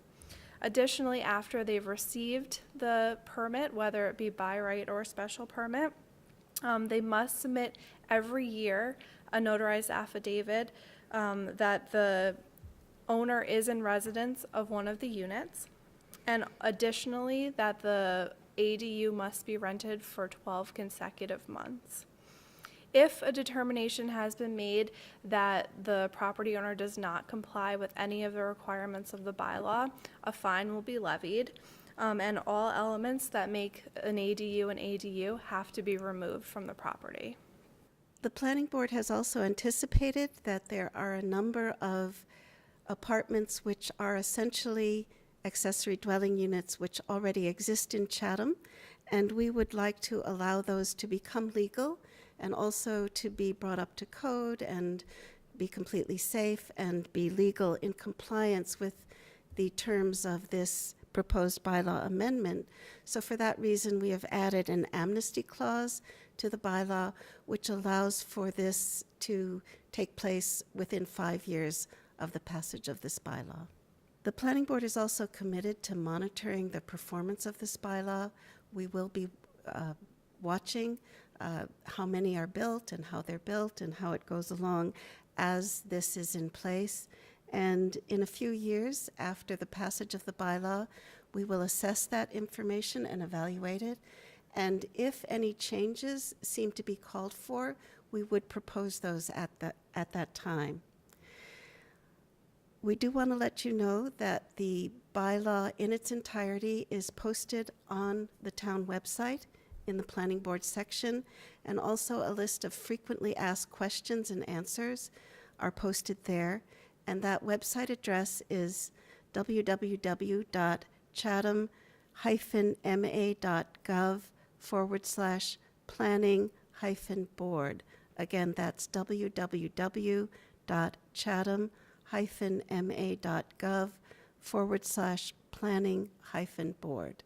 E: Additionally, after they've received the permit, whether it be by right or special permit, they must submit every year a notarized affidavit that the owner is in residence of one of the units, and additionally that the ADU must be rented for 12 consecutive months. If a determination has been made that the property owner does not comply with any of the requirements of the bylaw, a fine will be levied, and all elements that make an ADU have to be removed from the property.
F: The planning board has also anticipated that there are a number of apartments which are essentially accessory dwelling units which already exist in Chatham, and we would like to allow those to become legal and also to be brought up to code and be completely safe and be legal in compliance with the terms of this proposed bylaw amendment. So for that reason, we have added an amnesty clause to the bylaw, which allows for this to take place within 5 years of the passage of this bylaw. The planning board is also committed to monitoring the performance of this bylaw. We will be watching how many are built and how they're built and how it goes along as this is in place. And in a few years after the passage of the bylaw, we will assess that information and evaluate it. And if any changes seem to be called for, we would propose those at that time. We do want to let you know that the bylaw in its entirety is posted on the town website in the planning board section, and also a list of frequently asked questions and answers are posted there. And that website address is www.chatham-ma.gov/planning-board. Again, that's www.chatham-ma.gov/planning-board.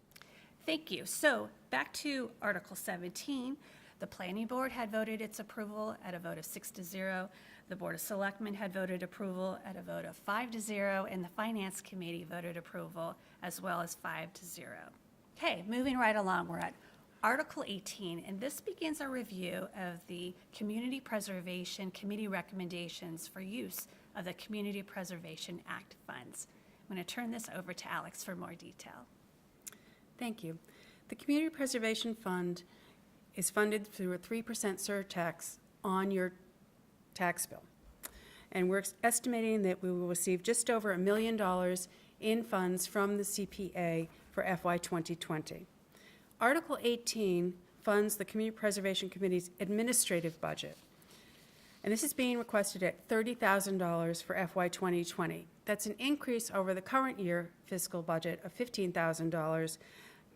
A: Thank you. So back to Article 17. The Planning Board had voted its approval at a vote of 6-0. The Board of Selectmen had voted approval at a vote of 5-0, and the Finance Committee voted approval as well as 5-0. Okay, moving right along, we're at Article 18, and this begins our review of the Community Preservation Committee recommendations for use of the Community Preservation Act funds. I'm going to turn this over to Alex for more detail.
B: Thank you. The Community Preservation Fund is funded through a 3% surtax on your tax bill. And we're estimating that we will receive just over $1 million in funds from the CPA for FY 2020. Article 18 funds the Community Preservation Committee's administrative budget. And this is being requested at $30,000 for FY 2020. That's an increase over the current year fiscal budget of $15,000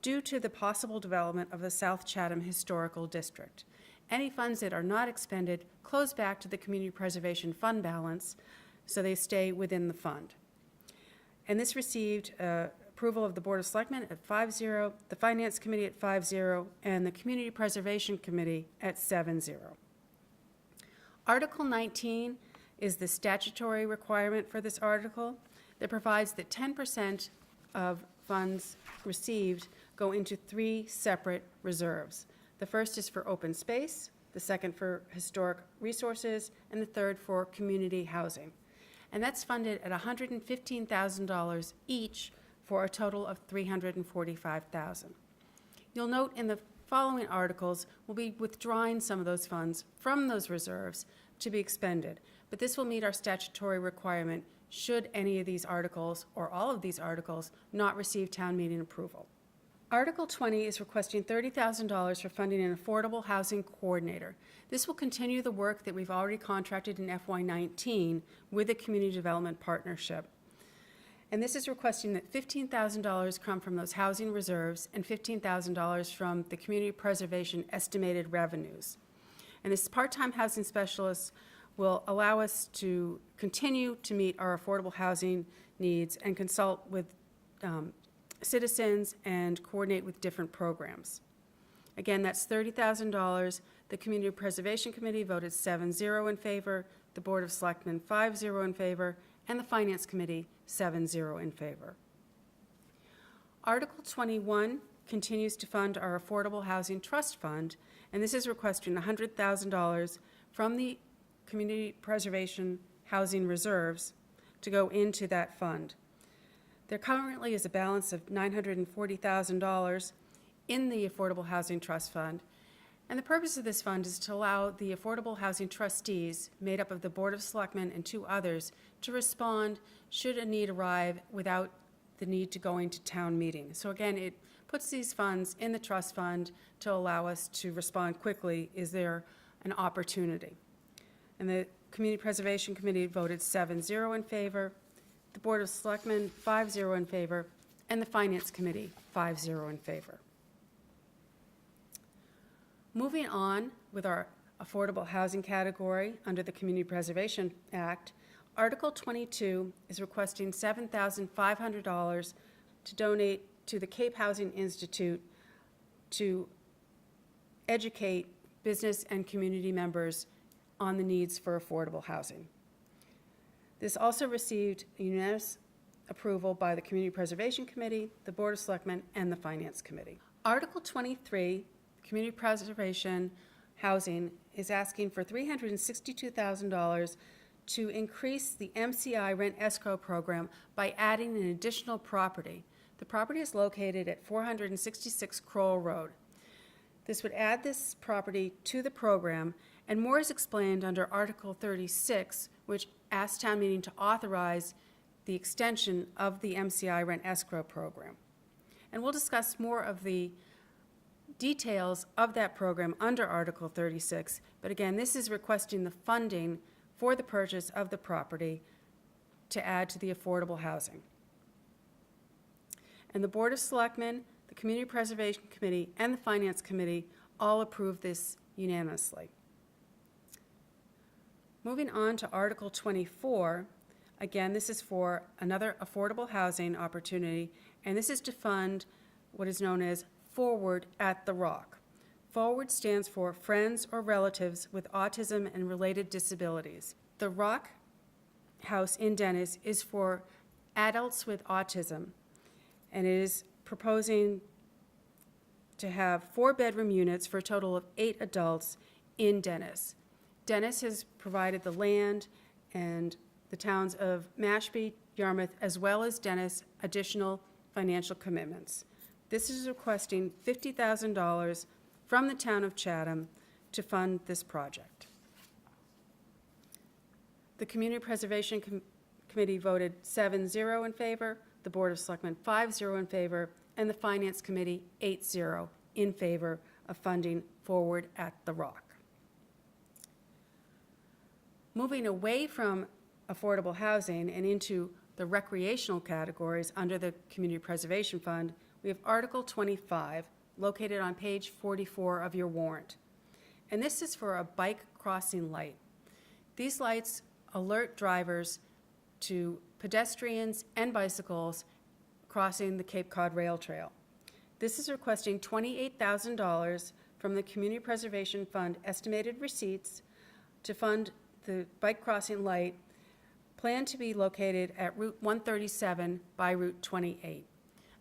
B: due to the possible development of the South Chatham Historical District. Any funds that are not expended close back to the Community Preservation Fund balance, so they stay within the fund. And this received approval of the Board of Selectmen at 5-0, the Finance Committee at 5-0, and the Community Preservation Committee at 7-0. Article 19 is the statutory requirement for this article that provides that 10% of funds received go into 3 separate reserves. The first is for open space, the second for historic resources, and the third for community housing. And that's funded at $115,000 each for a total of $345,000. You'll note in the following articles, we'll be withdrawing some of those funds from those reserves to be expended, but this will meet our statutory requirement should any of these articles or all of these articles not receive town meeting approval. Article 20 is requesting $30,000 for funding an affordable housing coordinator. This will continue the work that we've already contracted in FY19 with the Community Development Partnership. And this is requesting that $15,000 come from those housing reserves and $15,000 from the Community Preservation estimated revenues. And this part-time housing specialist will allow us to continue to meet our affordable housing needs and consult with citizens and coordinate with different programs. Again, that's $30,000. The Community Preservation Committee voted 7-0 in favor, the Board of Selectmen 5-0 in favor, and the Finance Committee 7-0 in favor. Article 21 continues to fund our Affordable Housing Trust Fund, and this is requesting $100,000 from the Community Preservation Housing Reserves to go into that fund. There currently is a balance of $940,000 in the Affordable Housing Trust Fund, and the purpose of this fund is to allow the Affordable Housing Trustees, made up of the Board of Selectmen and 2 others, to respond should a need arrive without the need to go into town meeting. So again, it puts these funds in the trust fund to allow us to respond quickly. Is there an opportunity? And the Community Preservation Committee voted 7-0 in favor, the Board of Selectmen 5-0 in favor, and the Finance Committee 5-0 in favor. Moving on with our affordable housing category under the Community Preservation Act, Article 22 is requesting $7,500 to donate to the Cape Housing Institute to educate business and community members on the needs for affordable housing. This also received unanimous approval by the Community Preservation Committee, the Board of Selectmen, and the Finance Committee. Article 23, Community Preservation Housing, is asking for $362,000 to increase the MCI rent escrow program by adding an additional property. The property is located at 466 Crowell Road. This would add this property to the program, and more is explained under Article 36, which asks town meeting to authorize the extension of the MCI rent escrow program. And we'll discuss more of the details of that program under Article 36, but again, this is requesting the funding for the purchase of the property to add to the affordable housing. And the Board of Selectmen, the Community Preservation Committee, and the Finance Committee all approved this unanimously. Moving on to Article 24, again, this is for another affordable housing opportunity, and this is to fund what is known as Forward at the Rock. Forward stands for Friends or Relatives with Autism and Related Disabilities. The Rock House in Dennis is for adults with autism, and it is proposing to have 4-bedroom units for a total of 8 adults in Dennis. Dennis has provided the land and the towns of Mashpee, Yarmouth, as well as Dennis, additional financial commitments. This is requesting $50,000 from the town of Chatham to fund this project. The Community Preservation Committee voted 7-0 in favor, the Board of Selectmen 5-0 in favor, and the Finance Committee 8-0 in favor of funding Forward at the Rock. Moving away from affordable housing and into the recreational categories under the Community Preservation Fund, we have Article 25, located on page 44 of your warrant. And this is for a bike crossing light. These lights alert drivers to pedestrians and bicycles crossing the Cape Cod Rail Trail. This is requesting $28,000 from the Community Preservation Fund estimated receipts to fund the bike crossing light planned to be located at Route 137 by Route 28.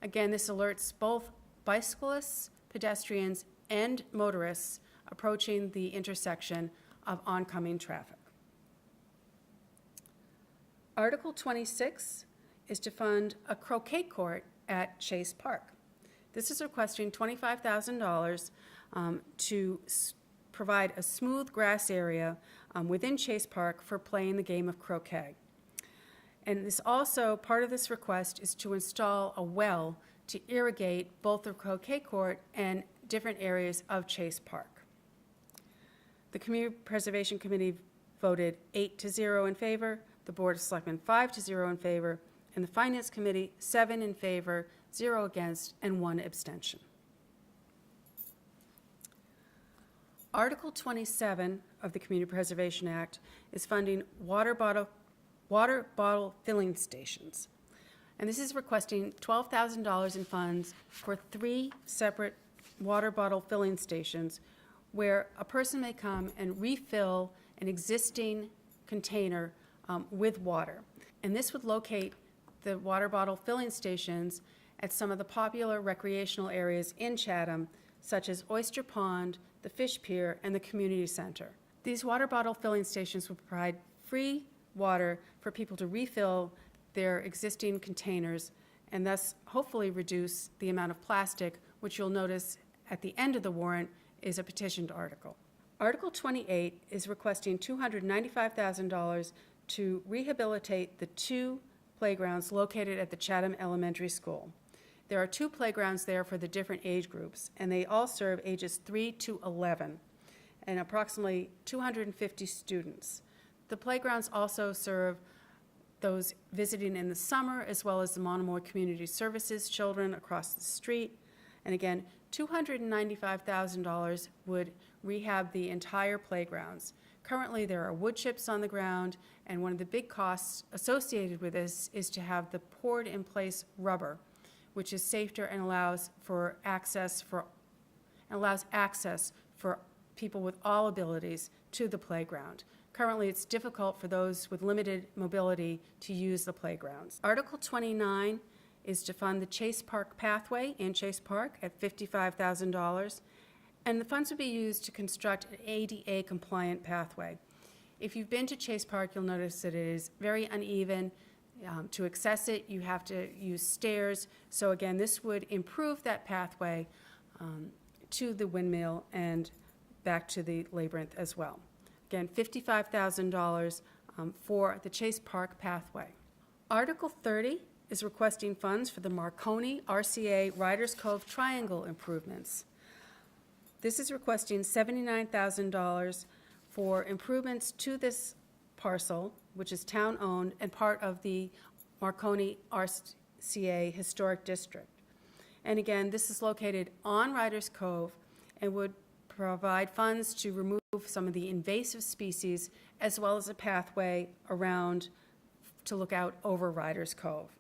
B: Again, this alerts both bicyclists, pedestrians, and motorists approaching the intersection of oncoming traffic. Article 26 is to fund a croquet court at Chase Park. This is requesting $25,000 to provide a smooth grass area within Chase Park for playing the game of croquet. And this also, part of this request is to install a well to irrigate both the croquet court and different areas of Chase Park. The Community Preservation Committee voted 8-0 in favor, the Board of Selectmen 5-0 in favor, and the Finance Committee 7 in favor, 0 against, and 1 abstention. Article 27 of the Community Preservation Act is funding water bottle filling stations. And this is requesting $12,000 in funds for 3 separate water bottle filling stations where a person may come and refill an existing container with water. And this would locate the water bottle filling stations at some of the popular recreational areas in Chatham, such as Oyster Pond, the Fish Pier, and the Community Center. These water bottle filling stations will provide free water for people to refill their existing containers and thus hopefully reduce the amount of plastic, which you'll notice at the end of the warrant is a petitioned article. Article 28 is requesting $295,000 to rehabilitate the 2 playgrounds located at the Chatham Elementary School. There are 2 playgrounds there for the different age groups, and they all serve ages 3 to 11, and approximately 250 students. The playgrounds also serve those visiting in the summer, as well as the Monomoy Community Services children across the street. And again, $295,000 would rehab the entire playgrounds. Currently, there are wood chips on the ground, and one of the big costs associated with this is to have the poured-in-place rubber, which is safer and allows access for people with all abilities to the playground. Currently, it's difficult for those with limited mobility to use the playgrounds. Article 29 is to fund the Chase Park pathway in Chase Park at $55,000, and the funds would be used to construct an ADA-compliant pathway. If you've been to Chase Park, you'll notice that it is very uneven. To access it, you have to use stairs. So again, this would improve that pathway to the windmill and back to the labyrinth as well. Again, $55,000 for the Chase Park pathway. Article 30 is requesting funds for the Marconi RCA Riders Cove Triangle improvements. This is requesting $79,000 for improvements to this parcel, which is town-owned and part of the Marconi RCA Historic District. And again, this is located on Riders Cove and would provide funds to remove some of the invasive species, as well as a pathway around to look out over Riders Cove.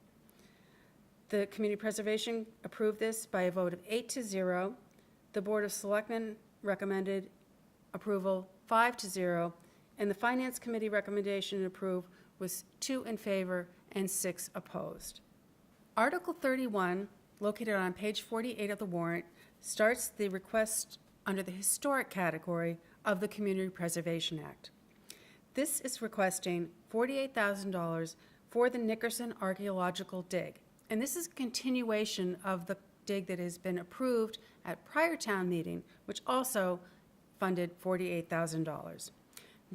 B: The Community Preservation approved this by a vote of 8-0. The Board of Selectmen recommended approval 5-0, and the Finance Committee recommendation to approve was 2 in favor and 6 opposed. Article 31, located on page 48 of the warrant, starts the request under the historic category of the Community Preservation Act. This is requesting $48,000 for the Nickerson archaeological dig. And this is a continuation of the dig that has been approved at prior town meeting, which also funded $48,000.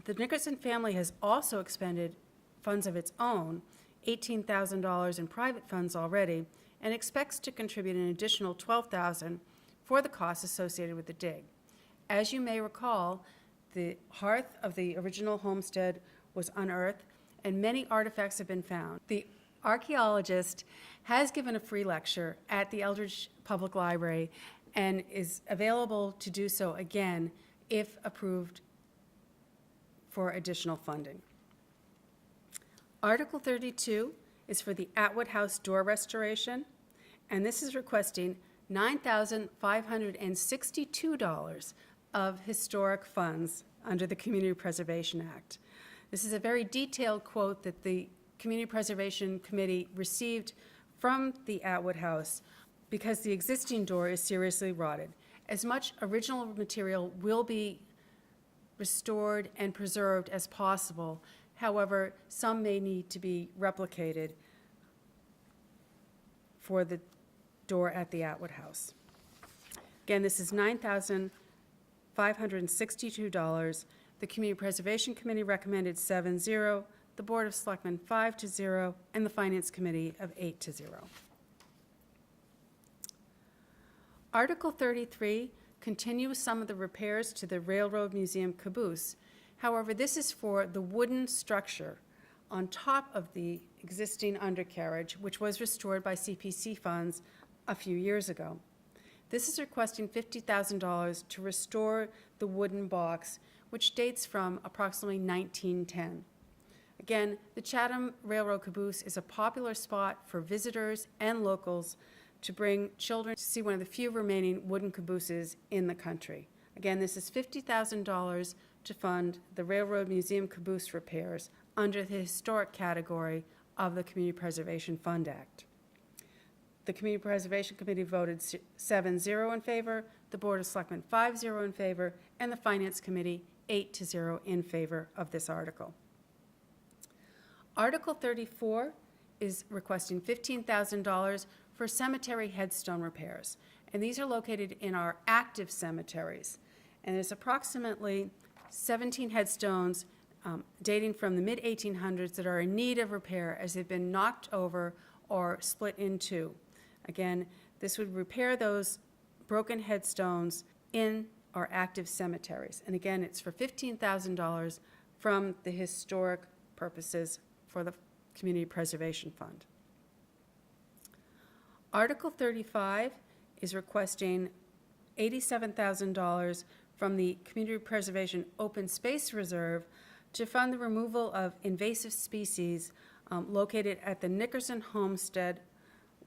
B: The Nickerson family has also expended funds of its own, $18,000 in private funds already, and expects to contribute an additional $12,000 for the costs associated with the dig. As you may recall, the hearth of the original homestead was unearthed, and many artifacts have been found. The archaeologist has given a free lecture at the Eldridge Public Library and is available to do so again if approved for additional funding. Article 32 is for the Atwood House door restoration, and this is requesting $9,562 of historic funds under the Community Preservation Act. This is a very detailed quote that the Community Preservation Committee received from the Atwood House because the existing door is seriously rotted. As much original material will be restored and preserved as possible. However, some may need to be replicated for the door at the Atwood House. Again, this is $9,562. The Community Preservation Committee recommended 7-0, the Board of Selectmen 5-0, and the Finance Committee of 8-0. Article 33 continues some of the repairs to the Railroad Museum caboose. However, this is for the wooden structure on top of the existing undercarriage, which was restored by CPC funds a few years ago. This is requesting $50,000 to restore the wooden box, which dates from approximately 1910. Again, the Chatham Railroad Caboose is a popular spot for visitors and locals to bring children to see one of the few remaining wooden cabooses in the country. Again, this is $50,000 to fund the Railroad Museum caboose repairs under the historic category of the Community Preservation Fund Act. The Community Preservation Committee voted 7-0 in favor, the Board of Selectmen 5-0 in favor, and the Finance Committee 8-0 in favor of this article. Article 34 is requesting $15,000 for cemetery headstone repairs, and these are located in our active cemeteries. And there's approximately 17 headstones dating from the mid-1800s that are in need of repair as they've been knocked over or split in two. Again, this would repair those broken headstones in our active cemeteries. And again, it's for $15,000 from the historic purposes for the Community Preservation Fund. Article 35 is requesting $87,000 from the Community Preservation Open Space Reserve to fund the removal of invasive species located at the Nickerson Homestead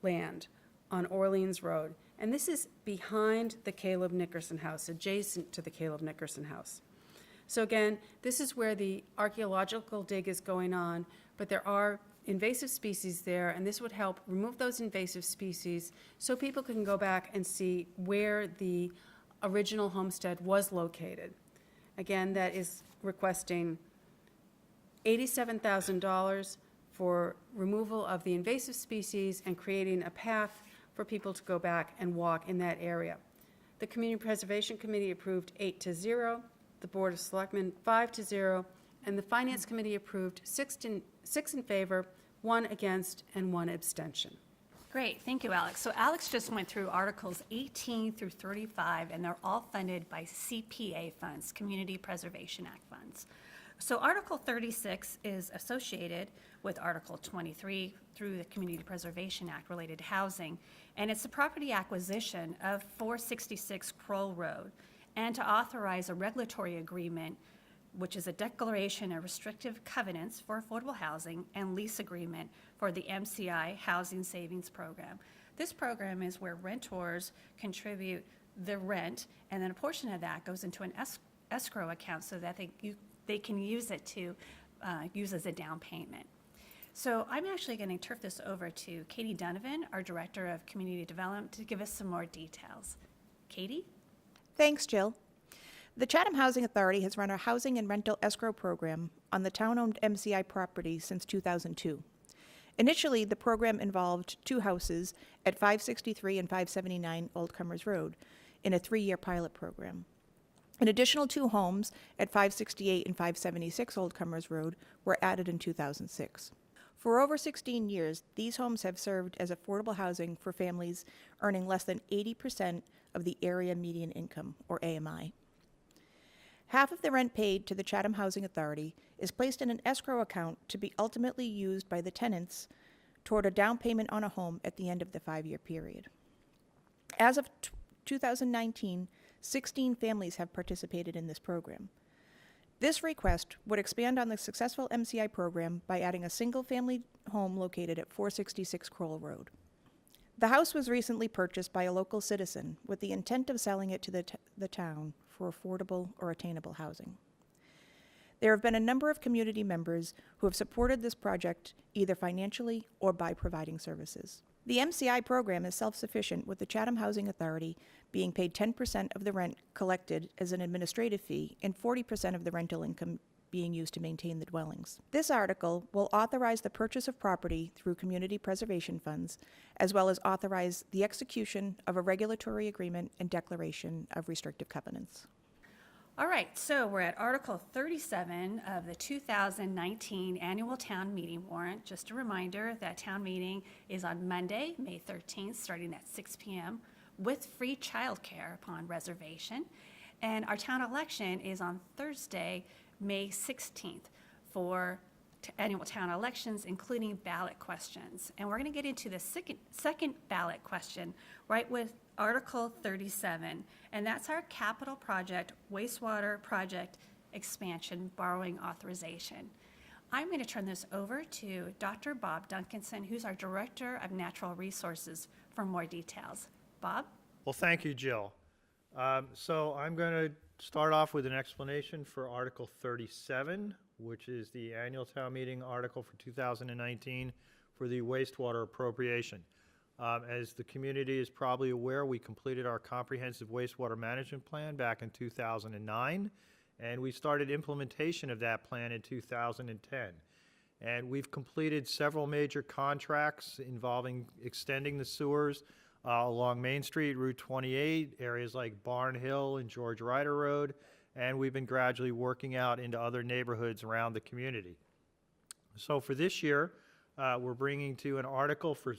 B: land on Orleans Road. And this is behind the Caleb Nickerson house, adjacent to the Caleb Nickerson house. So again, this is where the archaeological dig is going on, but there are invasive species there, and this would help remove those invasive species so people can go back and see where the original homestead was located. Again, that is requesting $87,000 for removal of the invasive species and creating a path for people to go back and walk in that area. The Community Preservation Committee approved 8-0, the Board of Selectmen 5-0, and the Finance Committee approved 6 in favor, 1 against, and 1 abstention.
A: Great, thank you, Alex. So Alex just went through Articles 18 through 35, and they're all funded by CPA funds, Community Preservation Act funds. So Article 36 is associated with Article 23 through the Community Preservation Act related to housing, and it's the property acquisition of 466 Kroll Road, and to authorize a regulatory agreement, which is a declaration of restrictive covenants for affordable housing and lease agreement for the MCI Housing Savings Program. This program is where renters contribute the rent, and then a portion of that goes into an escrow account so that they can use it to use as a down payment. So I'm actually going to turn this over to Katie Donovan, our Director of Community Development, to give us some more details. Katie?
G: Thanks, Jill. The Chatham Housing Authority has run a housing and rental escrow program on the town-owned MCI property since 2002. Initially, the program involved 2 houses at 563 and 579 Old Comers Road in a 3-year pilot program. An additional 2 homes at 568 and 576 Old Comers Road were added in 2006. For over 16 years, these homes have served as affordable housing for families earning less than 80% of the area median income, or AMI. Half of the rent paid to the Chatham Housing Authority is placed in an escrow account to be ultimately used by the tenants toward a down payment on a home at the end of the 5-year period. As of 2019, 16 families have participated in this program. This request would expand on the successful MCI program by adding a single-family home located at 466 Kroll Road. The house was recently purchased by a local citizen with the intent of selling it to the town for affordable or attainable housing. There have been a number of community members who have supported this project either financially or by providing services. The MCI program is self-sufficient, with the Chatham Housing Authority being paid 10% of the rent collected as an administrative fee and 40% of the rental income being used to maintain the dwellings. This article will authorize the purchase of property through community preservation funds, as well as authorize the execution of a regulatory agreement and declaration of restrictive covenants.
A: All right, so we're at Article 37 of the 2019 Annual Town Meeting warrant. Just a reminder that town meeting is on Monday, May 13th, starting at 6 p.m. with free childcare upon reservation. And our town election is on Thursday, May 16th for annual town elections, including ballot questions. And we're going to get into the second ballot question right with Article 37, and that's our capital project, wastewater project expansion borrowing authorization. I'm going to turn this over to Dr. Bob Duncanson, who's our Director of Natural Resources, for more details. Bob?
H: Well, thank you, Jill. So I'm going to start off with an explanation for Article 37, which is the annual town meeting article for 2019 for the wastewater appropriation. As the community is probably aware, we completed our comprehensive wastewater management plan back in 2009, and we started implementation of that plan in 2010. And we've completed several major contracts involving extending the sewers along Main Street, Route 28, areas like Barn Hill and George Ryder Road, and we've been gradually working out into other neighborhoods around the community. So for this year, we're bringing to an article for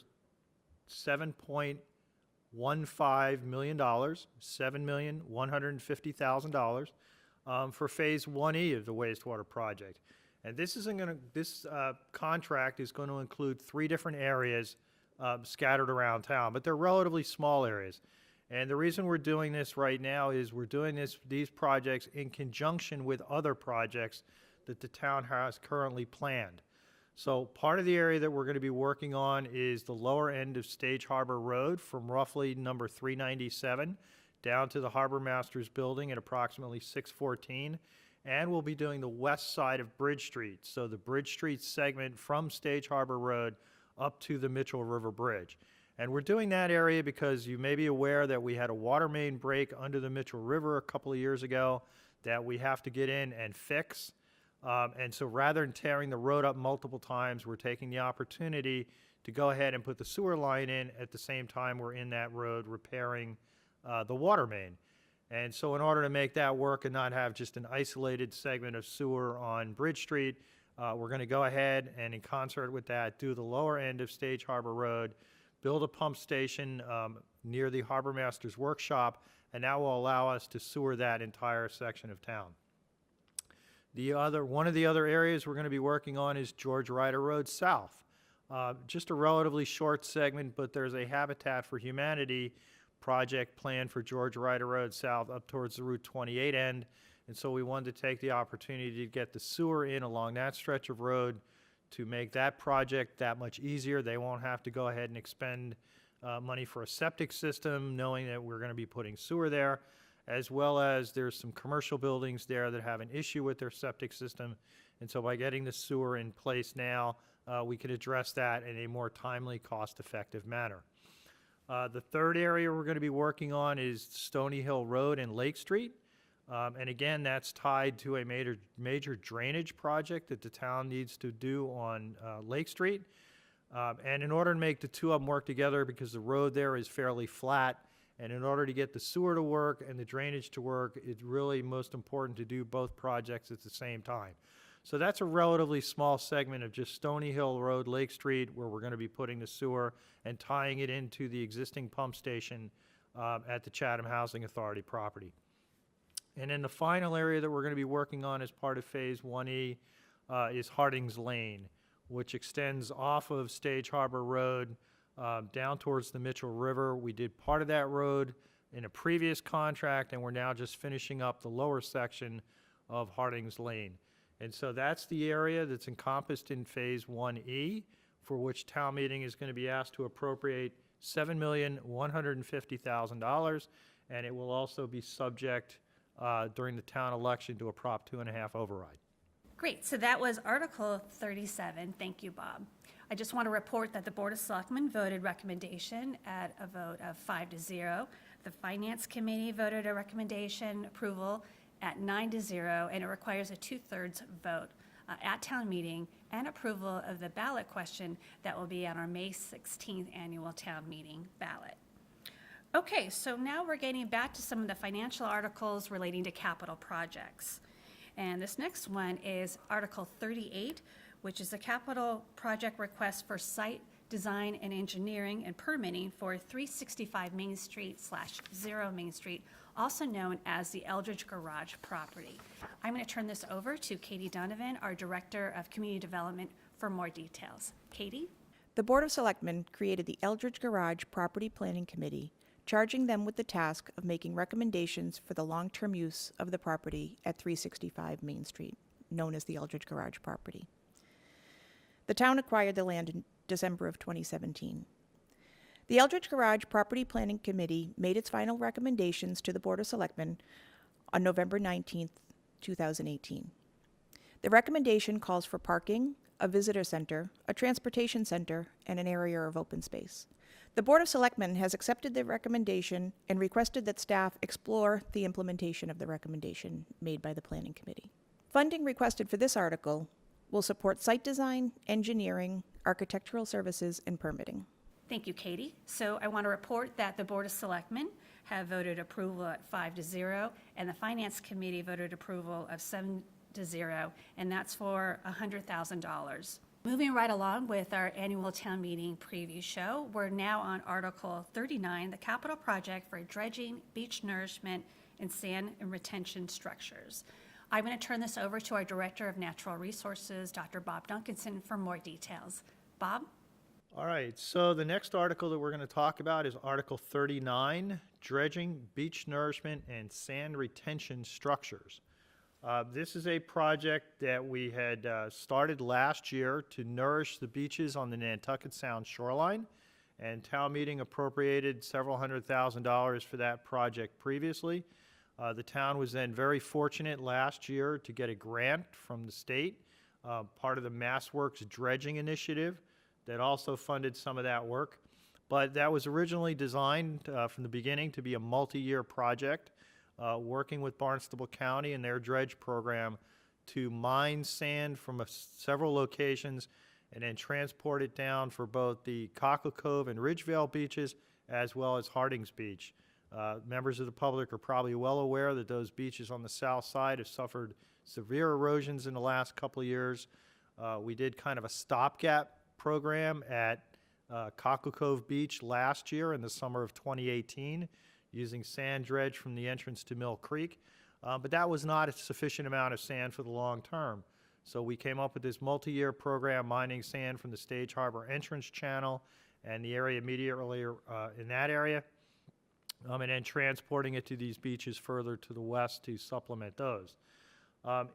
H: $7.15 million, $7,150,000 for Phase 1E of the wastewater project. And this contract is going to include 3 different areas scattered around town, but they're relatively small areas. And the reason we're doing this right now is we're doing these projects in conjunction with other projects that the town has currently planned. So part of the area that we're going to be working on is the lower end of Stage Harbor Road from roughly number 397 down to the Harbor Masters building at approximately 614. And we'll be doing the west side of Bridge Street. So the Bridge Street segment from Stage Harbor Road up to the Mitchell River Bridge. And we're doing that area because you may be aware that we had a water main break under the Mitchell River a couple of years ago that we have to get in and fix. And so rather than tearing the road up multiple times, we're taking the opportunity to go ahead and put the sewer line in at the same time we're in that road repairing the water main. And so in order to make that work and not have just an isolated segment of sewer on Bridge Street, we're going to go ahead and in concert with that, do the lower end of Stage Harbor Road, build a pump station near the Harbor Master's workshop, and that will allow us to sewer that entire section of town. One of the other areas we're going to be working on is George Ryder Road South. Just a relatively short segment, but there's a Habitat for Humanity project planned for George Ryder Road South up towards the Route 28 end. And so we wanted to take the opportunity to get the sewer in along that stretch of road to make that project that much easier. They won't have to go ahead and expend money for a septic system, knowing that we're going to be putting sewer there, as well as there's some commercial buildings there that have an issue with their septic system. And so by getting the sewer in place now, we can address that in a more timely, cost-effective manner. The third area we're going to be working on is Stony Hill Road and Lake Street. And again, that's tied to a major drainage project that the town needs to do on Lake Street. And in order to make the two of them work together, because the road there is fairly flat, and in order to get the sewer to work and the drainage to work, it's really most important to do both projects at the same time. So that's a relatively small segment of just Stony Hill Road, Lake Street, where we're going to be putting the sewer and tying it into the existing pump station at the Chatham Housing Authority property. And then the final area that we're going to be working on as part of Phase 1E is Hardings Lane, which extends off of Stage Harbor Road down towards the Mitchell River. We did part of that road in a previous contract, and we're now just finishing up the lower section of Hardings Lane. And so that's the area that's encompassed in Phase 1E, for which town meeting is going to be asked to appropriate $7,150,000, and it will also be subject during the town election to a Prop 2.5 override.
A: Great, so that was Article 37. Thank you, Bob. I just want to report that the Board of Selectmen voted recommendation at a vote of 5-0. The Finance Committee voted a recommendation approval at 9-0, and it requires a 2/3 vote at town meeting and approval of the ballot question that will be on our May 16th annual town meeting ballot. Okay, so now we're getting back to some of the financial articles relating to capital projects. And this next one is Article 38, which is a capital project request for site design and engineering and permitting for 365 Main Street / 0 Main Street, also known as the Eldridge Garage property. I'm going to turn this over to Katie Donovan, our Director of Community Development, for more details. Katie?
G: The Board of Selectmen created the Eldridge Garage Property Planning Committee charging them with the task of making recommendations for the long-term use of the property at 365 Main Street, known as the Eldridge Garage property. The town acquired the land in December of 2017. The Eldridge Garage Property Planning Committee made its final recommendations to the Board of Selectmen on November 19th, 2018. The recommendation calls for parking, a visitor center, a transportation center, and an area of open space. The Board of Selectmen has accepted the recommendation and requested that staff explore the implementation of the recommendation made by the Planning Committee. Funding requested for this article will support site design, engineering, architectural services, and permitting.
A: Thank you, Katie. So I want to report that the Board of Selectmen have voted approval at 5-0, and the Finance Committee voted approval of 7-0, and that's for $100,000. Moving right along with our annual town meeting preview show, we're now on Article 39, the capital project for dredging, beach nourishment, and sand and retention structures. I'm going to turn this over to our Director of Natural Resources, Dr. Bob Duncanson, for more details. Bob?
H: All right, so the next article that we're going to talk about is Article 39, dredging, beach nourishment, and sand retention structures. This is a project that we had started last year to nourish the beaches on the Nantucket Sound shoreline, and town meeting appropriated several $100,000 for that project previously. The town was then very fortunate last year to get a grant from the state, part of the MassWorks dredging initiative that also funded some of that work. But that was originally designed from the beginning to be a multi-year project, working with Barnstable County and their dredge program to mine sand from several locations and then transport it down for both the Cockle Cove and Ridgevale beaches as well as Hardings Beach. Members of the public are probably well aware that those beaches on the south side have suffered severe erosions in the last couple of years. We did kind of a stopgap program at Cockle Cove Beach last year in the summer of 2018 using sand dredge from the entrance to Mill Creek, but that was not a sufficient amount of sand for the long term. So we came up with this multi-year program mining sand from the Stage Harbor entrance channel and the area immediately in that area, and then transporting it to these beaches further to the west to supplement those.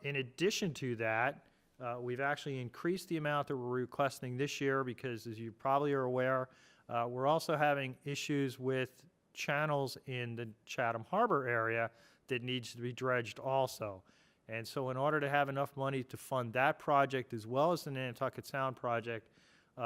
H: In addition to that, we've actually increased the amount that we're requesting this year because, as you probably are aware, we're also having issues with channels in the Chatham Harbor area that needs to be dredged also. And so in order to have enough money to fund that project as well as the Nantucket Sound project,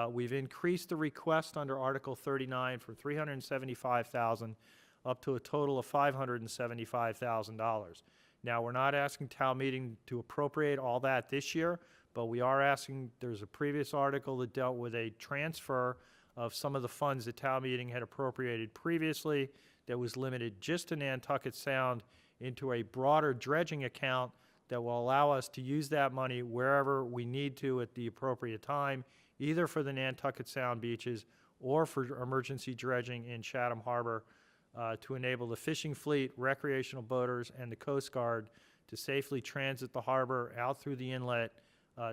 H: we've increased the request under Article 39 from $375,000 up to a total of $575,000. Now, we're not asking town meeting to appropriate all that this year, but we are asking, there's a previous article that dealt with a transfer of some of the funds that town meeting had appropriated previously that was limited just to Nantucket Sound into a broader dredging account that will allow us to use that money wherever we need to at the appropriate time, either for the Nantucket Sound beaches or for emergency dredging in Chatham Harbor, to enable the fishing fleet, recreational boaters, and the Coast Guard to safely transit the harbor out through the inlet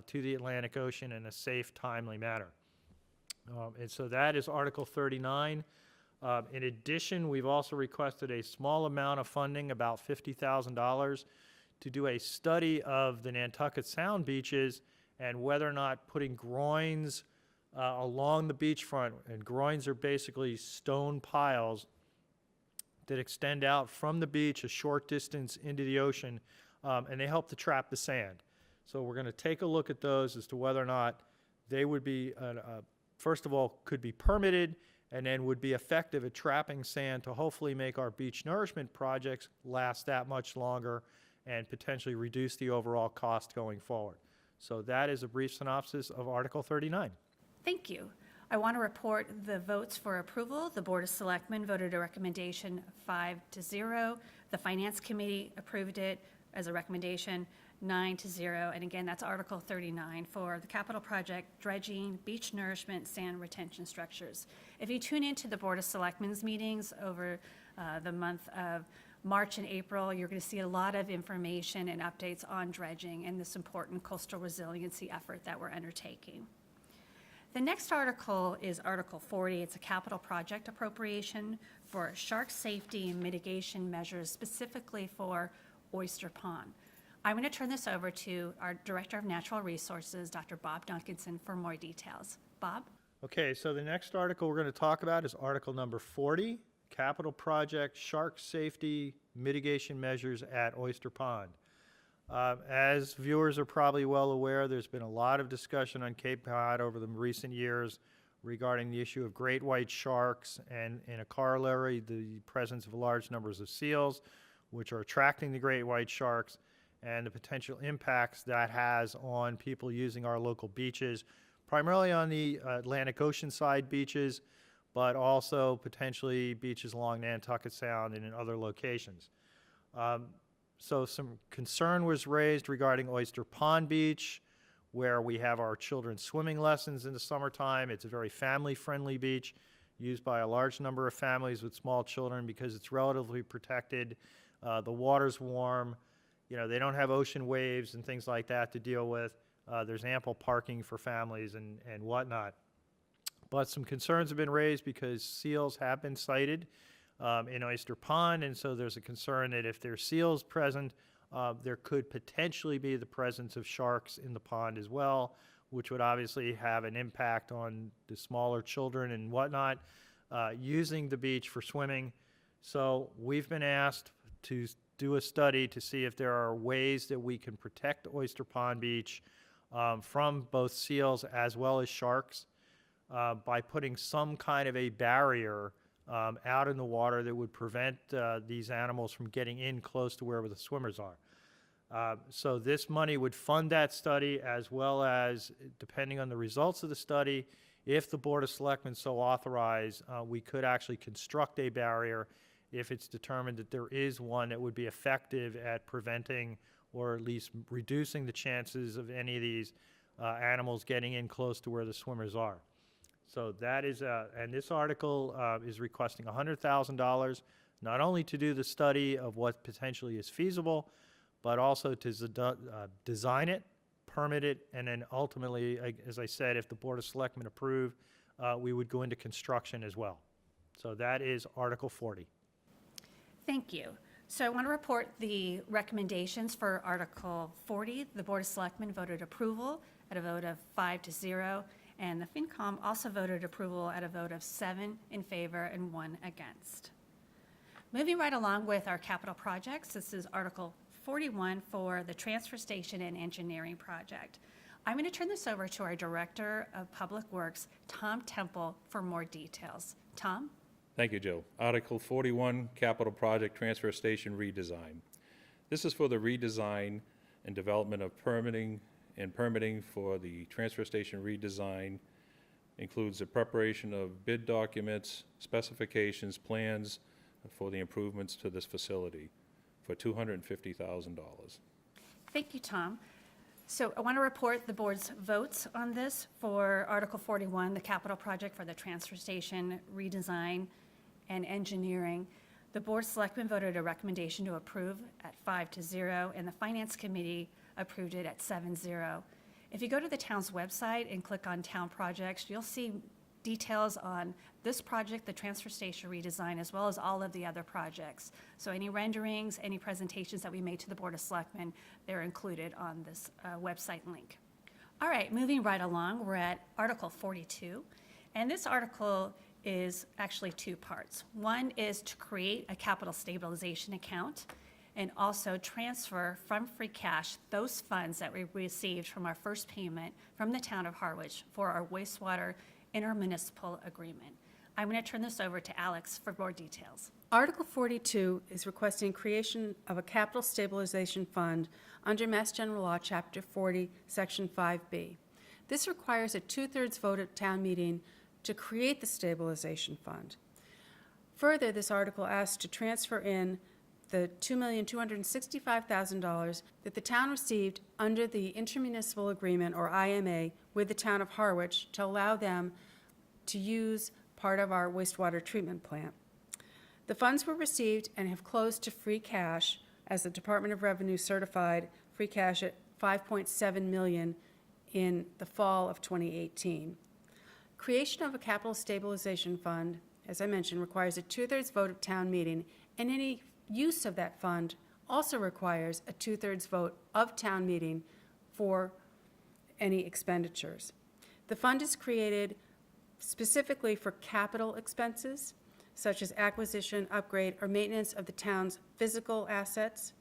H: to the Atlantic Ocean in a safe, timely manner. And so that is Article 39. In addition, we've also requested a small amount of funding, about $50,000, to do a study of the Nantucket Sound beaches and whether or not putting groins along the beachfront, and groins are basically stone piles that extend out from the beach a short distance into the ocean, and they help to trap the sand. So we're going to take a look at those as to whether or not they would be, first of all, could be permitted, and then would be effective at trapping sand to hopefully make our beach nourishment projects last that much longer and potentially reduce the overall cost going forward. So that is a brief synopsis of Article 39.
A: Thank you. I want to report the votes for approval. The Board of Selectmen voted a recommendation 5-0. The Finance Committee approved it as a recommendation 9-0. And again, that's Article 39 for the capital project, dredging, beach nourishment, sand retention structures. If you tune into the Board of Selectmen's meetings over the month of March and April, you're going to see a lot of information and updates on dredging and this important coastal resiliency effort that we're undertaking. The next article is Article 40. It's a capital project appropriation for shark safety and mitigation measures specifically for Oyster Pond. I'm going to turn this over to our Director of Natural Resources, Dr. Bob Duncanson, for more details. Bob?
H: Okay, so the next article we're going to talk about is Article number 40, Capital Project Shark Safety Mitigation Measures at Oyster Pond. As viewers are probably well aware, there's been a lot of discussion on Cape Cod over the recent years regarding the issue of great white sharks and, in a corollary, the presence of large numbers of seals, which are attracting the great white sharks, and the potential impacts that has on people using our local beaches, primarily on the Atlantic Ocean side beaches, but also potentially beaches along Nantucket Sound and in other locations. So some concern was raised regarding Oyster Pond Beach, where we have our children's swimming lessons in the summertime. It's a very family-friendly beach used by a large number of families with small children because it's relatively protected. The water's warm. You know, they don't have ocean waves and things like that to deal with. There's ample parking for families and whatnot. But some concerns have been raised because seals have been sighted in Oyster Pond, and so there's a concern that if there's seals present, there could potentially be the presence of sharks in the pond as well, which would obviously have an impact on the smaller children and whatnot using the beach for swimming. So we've been asked to do a study to see if there are ways that we can protect Oyster Pond Beach from both seals as well as sharks by putting some kind of a barrier out in the water that would prevent these animals from getting in close to where the swimmers are. So this money would fund that study, as well as, depending on the results of the study, if the Board of Selectmen so authorize, we could actually construct a barrier if it's determined that there is one that would be effective at preventing or at least reducing the chances of any of these animals getting in close to where the swimmers are. So that is, and this article is requesting $100,000, not only to do the study of what potentially is feasible, but also to design it, permit it, and then ultimately, as I said, if the Board of Selectmen approve, we would go into construction as well. So that is Article 40.
A: Thank you. So I want to report the recommendations for Article 40. The Board of Selectmen voted approval at a vote of 5-0, and the FinCom also voted approval at a vote of 7 in favor and 1 against. Moving right along with our capital projects, this is Article 41 for the Transfer Station and Engineering Project. I'm going to turn this over to our Director of Public Works, Tom Temple, for more details. Tom?
I: Thank you, Jill. Article 41, Capital Project Transfer Station Redesign. This is for the redesign and development of permitting for the transfer station redesign. Includes the preparation of bid documents, specifications, plans for the improvements to this facility for $250,000.
A: Thank you, Tom. So I want to report the board's votes on this for Article 41, the capital project for the transfer station redesign and engineering. The Board of Selectmen voted a recommendation to approve at 5-0, and the Finance Committee approved it at 7-0. If you go to the town's website and click on Town Projects, you'll see details on this project, the transfer station redesign, as well as all of the other projects. So any renderings, any presentations that we made to the Board of Selectmen, they're included on this website link. All right, moving right along, we're at Article 42, and this article is actually 2 parts. One is to create a capital stabilization account and also transfer from free cash those funds that we received from our first payment from the town of Harwich for our wastewater intermunicipal agreement. I'm going to turn this over to Alex for more details.
B: Article 42 is requesting creation of a capital stabilization fund under Mass General Law, Chapter 40, Section 5B. This requires a 2/3 vote at town meeting to create the stabilization fund. Further, this article asks to transfer in the $2,265,000 that the town received under the intermunicipal agreement, or IMA, with the town of Harwich to allow them to use part of our wastewater treatment plant. The funds were received and have closed to free cash, as the Department of Revenue certified free cash at $5.7 million in the fall of 2018. Creation of a capital stabilization fund, as I mentioned, requires a 2/3 vote of town meeting, and any use of that fund also requires a 2/3 vote of town meeting for any expenditures. The fund is created specifically for capital expenses, such as acquisition, upgrade, or maintenance of the town's physical assets,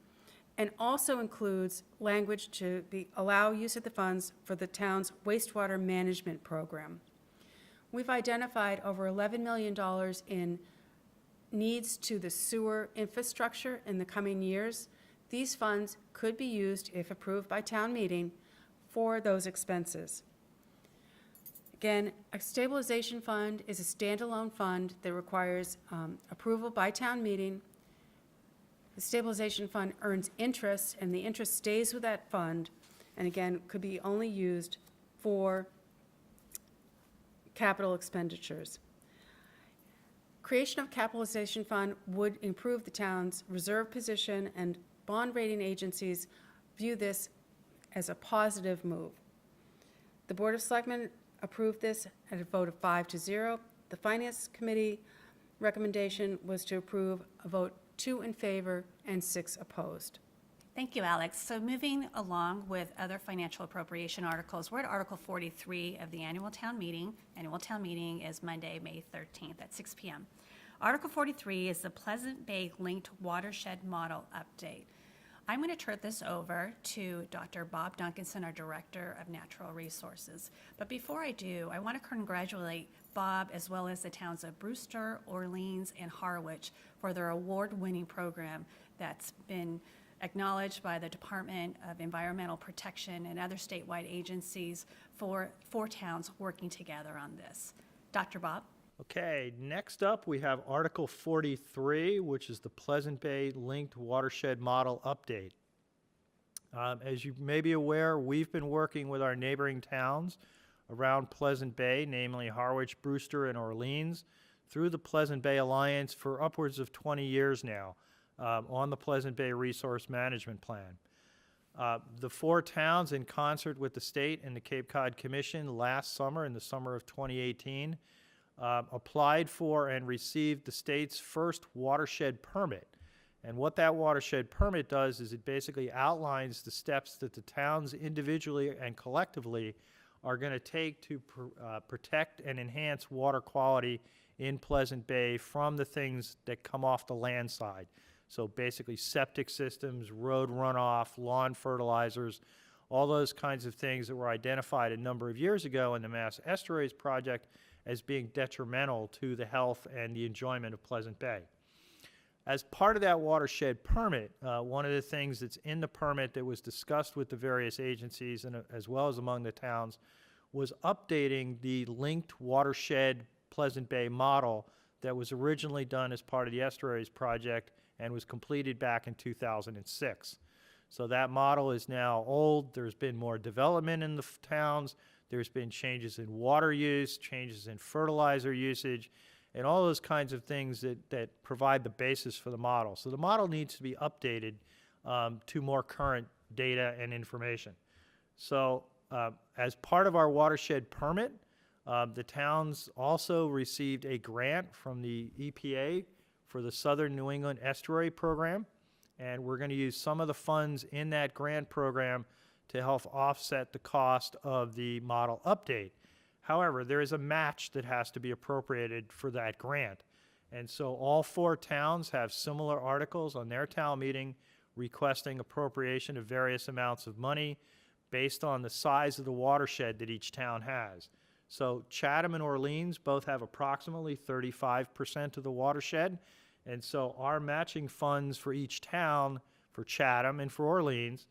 B: and also includes language to allow use of the funds for the town's wastewater management program. We've identified over $11 million in needs to the sewer infrastructure in the coming years. These funds could be used, if approved by town meeting, for those expenses. Again, a stabilization fund is a standalone fund that requires approval by town meeting. The stabilization fund earns interest, and the interest stays with that fund, and again, could be only used for capital expenditures. Creation of capitalization fund would improve the town's reserve position, and bond rating agencies view this as a positive move. The Board of Selectmen approved this at a vote of 5-0. The Finance Committee recommendation was to approve, a vote 2 in favor and 6 opposed.
A: Thank you, Alex. So moving along with other financial appropriation articles, we're at Article 43 of the annual town meeting. Annual town meeting is Monday, May 13th at 6 p.m. Article 43 is the Pleasant Bay Linked Watershed Model Update. I'm going to turn this over to Dr. Bob Duncanson, our Director of Natural Resources. But before I do, I want to congratulate Bob as well as the towns of Brewster, Orleans, and Harwich for their award-winning program that's been acknowledged by the Department of Environmental Protection and other statewide agencies for 4 towns working together on this. Dr. Bob?
H: Okay, next up we have Article 43, which is the Pleasant Bay Linked Watershed Model Update. As you may be aware, we've been working with our neighboring towns around Pleasant Bay, namely Harwich, Brewster, and Orleans, through the Pleasant Bay Alliance for upwards of 20 years now. On the Pleasant Bay Resource Management Plan. The 4 towns, in concert with the state and the Cape Cod Commission last summer, in the summer of 2018, applied for and received the state's first watershed permit. And what that watershed permit does is it basically outlines the steps that the towns individually and collectively are going to take to protect and enhance water quality in Pleasant Bay from the things that come off the land side. So basically septic systems, road runoff, lawn fertilizers, all those kinds of things that were identified a number of years ago in the Mass Estuaries Project as being detrimental to the health and the enjoyment of Pleasant Bay. As part of that watershed permit, one of the things that's in the permit that was discussed with the various agencies and as well as among the towns was updating the linked watershed Pleasant Bay model that was originally done as part of the Estuaries Project and was completed back in 2006. So that model is now old. There's been more development in the towns. There's been changes in water use, changes in fertilizer usage, and all those kinds of things that provide the basis for the model. So the model needs to be updated to more current data and information. So as part of our watershed permit, the towns also received a grant from the EPA for the Southern New England Estuary Program, and we're going to use some of the funds in that grant program to help offset the cost of the model update. However, there is a match that has to be appropriated for that grant, and so all 4 towns have similar articles on their town meeting requesting appropriation of various amounts of money based on the size of the watershed that each town has. So Chatham and Orleans both have approximately 35% of the watershed, and so our matching funds for each town, for Chatham and for Orleans,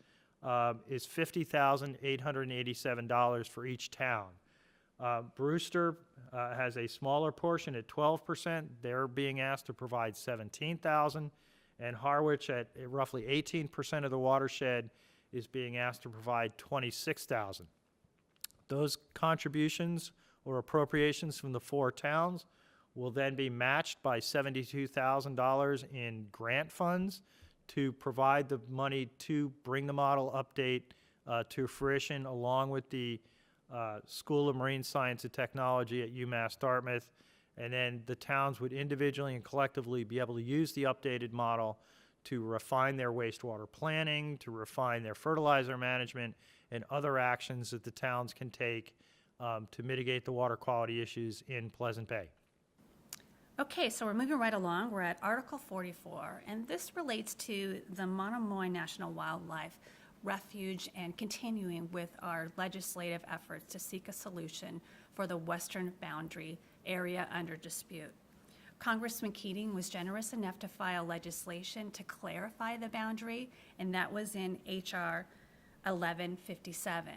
H: is $50,887 for each town. Brewster has a smaller portion at 12%. They're being asked to provide $17,000, and Harwich at roughly 18% of the watershed is being asked to provide $26,000. Those contributions or appropriations from the 4 towns will then be matched by $72,000 in grant funds to provide the money to bring the model update to fruition, along with the School of Marine Science and Technology at UMass Dartmouth, and then the towns would individually and collectively be able to use the updated model to refine their wastewater planning, to refine their fertilizer management, and other actions that the towns can take to mitigate the water quality issues in Pleasant Bay.
A: Okay, so we're moving right along. We're at Article 44, and this relates to the Monomoy National Wildlife Refuge and continuing with our legislative efforts to seek a solution for the western boundary area under dispute. Congressman Keating was generous enough to file legislation to clarify the boundary, and that was in H.R. 1157.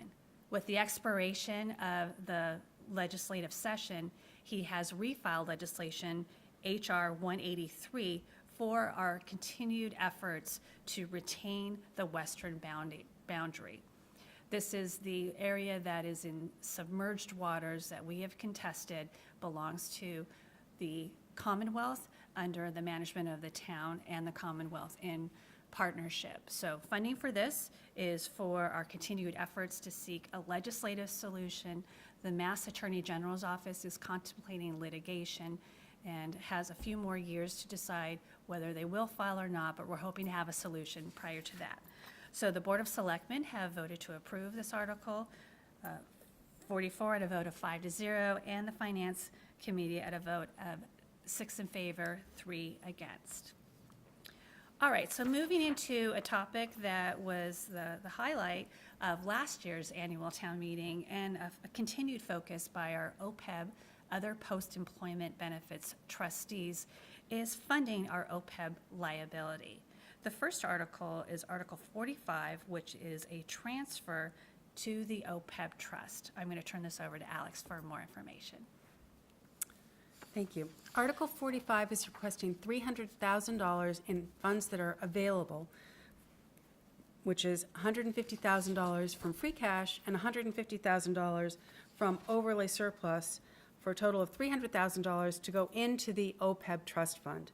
A: With the expiration of the legislative session, he has refiled legislation, H.R. 183, for our continued efforts to retain the western boundary. This is the area that is in submerged waters that we have contested, belongs to the Commonwealth under the management of the town and the Commonwealth in partnership. So funding for this is for our continued efforts to seek a legislative solution. The Mass Attorney General's office is contemplating litigation and has a few more years to decide whether they will file or not, but we're hoping to have a solution prior to that. So the Board of Selectmen have voted to approve this Article 44 at a vote of 5-0, and the Finance Committee at a vote of 6 in favor, 3 against. All right, so moving into a topic that was the highlight of last year's annual town meeting and a continued focus by our OPEB, other post-employment benefits trustees, is funding our OPEB liability. The first article is Article 45, which is a transfer to the OPEB trust. I'm going to turn this over to Alex for more information.
B: Thank you. Article 45 is requesting $300,000 in funds that are available, which is $150,000 from free cash and $150,000 from overlay surplus, for a total of $300,000 to go into the OPEB trust fund.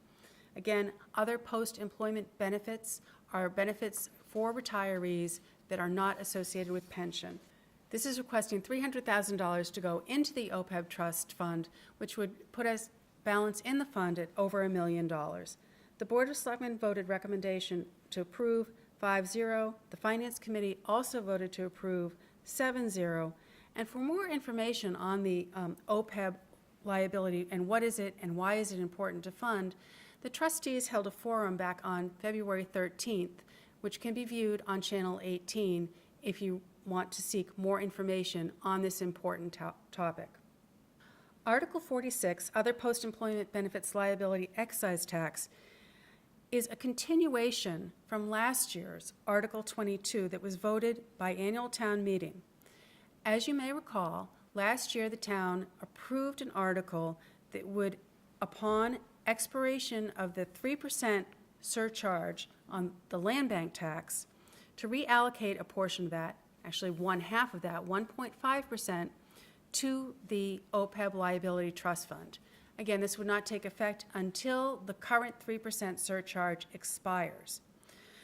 B: Again, other post-employment benefits are benefits for retirees that are not associated with pension. This is requesting $300,000 to go into the OPEB trust fund, which would put us balance in the fund at over $1 million. The Board of Selectmen voted recommendation to approve 5-0. The Finance Committee also voted to approve 7-0. And for more information on the OPEB liability and what is it and why is it important to fund, the trustees held a forum back on February 13th, which can be viewed on Channel 18 if you want to seek more information on this important topic. Article 46, Other Post-Employment Benefits Liability Excise Tax, is a continuation from last year's Article 22 that was voted by annual town meeting. As you may recall, last year the town approved an article that would, upon expiration of the 3% surcharge on the land bank tax, to reallocate a portion of that, actually 1/2 of that, 1.5%, to the OPEB liability trust fund. Again, this would not take effect until the current 3% surcharge expires.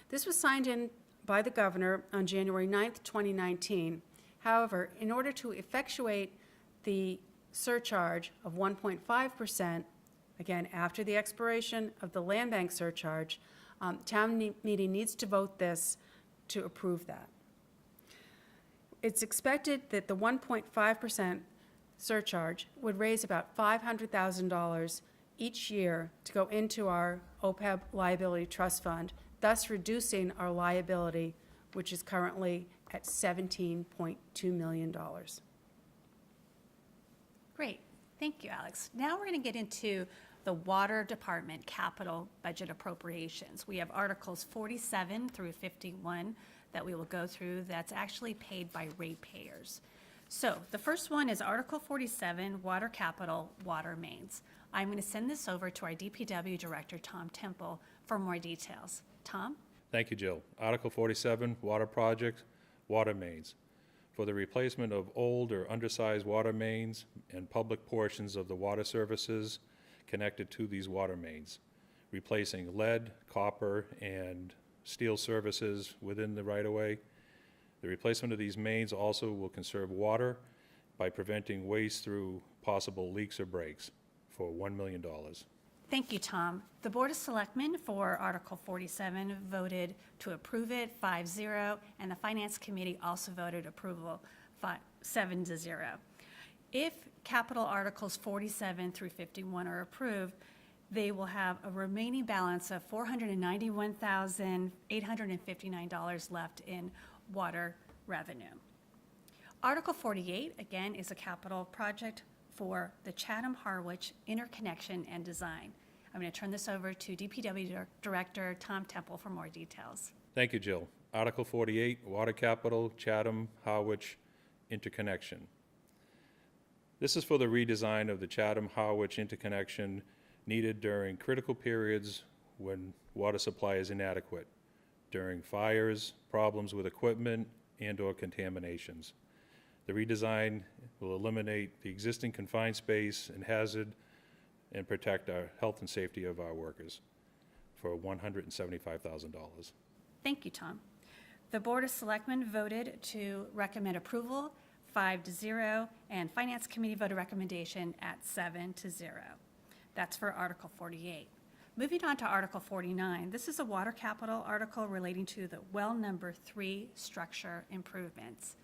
B: This was signed in by the governor on January 9th, 2019. However, in order to effectuate the surcharge of 1.5%, again, after the expiration of the land bank surcharge, town meeting needs to vote this to approve that. It's expected that the 1.5% surcharge would raise about $500,000 each year to go into our OPEB liability trust fund, thus reducing our liability, which is currently at $17.2 million.
A: Great, thank you, Alex. Now we're going to get into the Water Department capital budget appropriations. We have Articles 47 through 51 that we will go through that's actually paid by ratepayers. So the first one is Article 47, Water Capital, Water Mains. I'm going to send this over to our DPW Director, Tom Temple, for more details. Tom?
I: Thank you, Jill. Article 47, Water Project, Water Mains. For the replacement of old or undersized water mains and public portions of the water services connected to these water mains, replacing lead, copper, and steel services within the right-of-way. The replacement of these mains also will conserve water by preventing waste through possible leaks or breaks for $1 million.
A: Thank you, Tom. The Board of Selectmen for Article 47 voted to approve it 5-0, and the Finance Committee also voted approval 7-0. If capital Articles 47 through 51 are approved, they will have a remaining balance of $491,859 left in water revenue. Article 48, again, is a capital project for the Chatham-Harwich interconnection and design. I'm going to turn this over to DPW Director Tom Temple for more details.
I: Thank you, Jill. Article 48, Water Capital, Chatham, Harwich interconnection. This is for the redesign of the Chatham-Harwich interconnection needed during critical periods when water supply is inadequate, during fires, problems with equipment, and/or contaminations. The redesign will eliminate the existing confined space and hazard and protect our health and safety of our workers for $175,000.
A: Thank you, Tom. The Board of Selectmen voted to recommend approval 5-0, and Finance Committee voted recommendation at 7-0. That's for Article 48. Moving on to Article 49, this is a water capital article relating to the well number 3 structure improvements.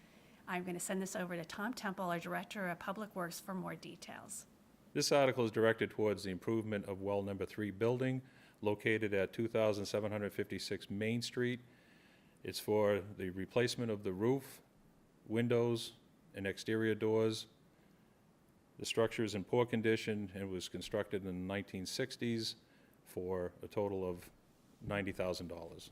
A: I'm going to send this over to Tom Temple, our Director of Public Works, for more details.
I: This article is directed towards the improvement of well number 3 building located at 2756 Main Street. It's for the replacement of the roof, windows, and exterior doors. The structure is in poor condition and was constructed in the 1960s for a total of $90,000.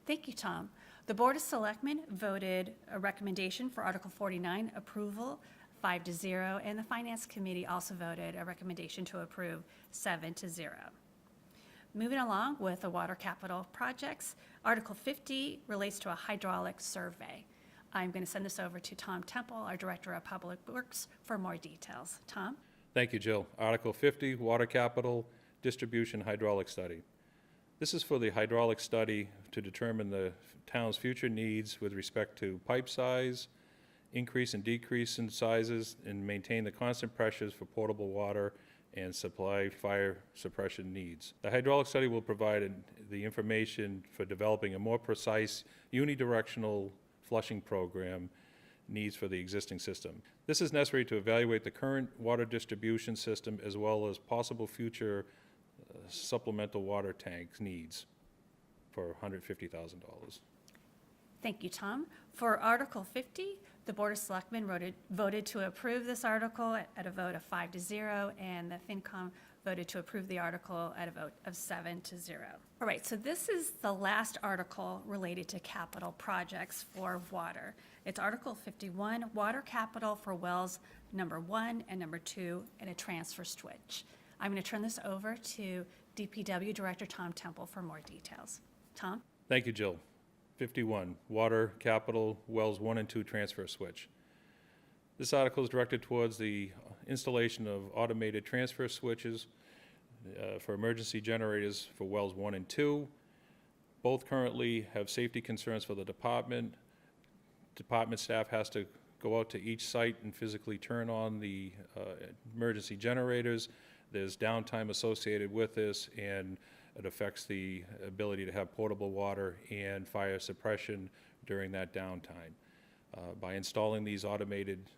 A: Thank you, Tom. The Board of Selectmen voted a recommendation for Article 49 approval 5-0, and the Finance Committee also voted a recommendation to approve 7-0. Moving along with the water capital projects, Article 50 relates to a hydraulic survey. I'm going to send this over to Tom Temple, our Director of Public Works, for more details. Tom?
I: Thank you, Jill. Article 50, Water Capital Distribution Hydraulic Study. This is for the hydraulic study to determine the town's future needs with respect to pipe size, increase and decrease in sizes, and maintain the constant pressures for potable water and supply fire suppression needs. The hydraulic study will provide the information for developing a more precise unidirectional flushing program needs for the existing system. This is necessary to evaluate the current water distribution system as well as possible future supplemental water tanks needs for $150,000.
A: Thank you, Tom. For Article 50, the Board of Selectmen voted to approve this article at a vote of 5-0, and the FinCom voted to approve the article at a vote of 7-0. All right, so this is the last article related to capital projects for water. It's Article 51, Water Capital for Wells Number 1 and Number 2, and a transfer switch. I'm going to turn this over to DPW Director Tom Temple for more details. Tom?
I: Thank you, Jill. 51, Water Capital Wells 1 and 2 Transfer Switch. This article is directed towards the installation of automated transfer switches for emergency generators for wells 1 and 2. Both currently have safety concerns for the department. Department staff has to go out to each site and physically turn on the emergency generators. There's downtime associated with this, and it affects the ability to have potable water and fire suppression during that downtime. By installing these automated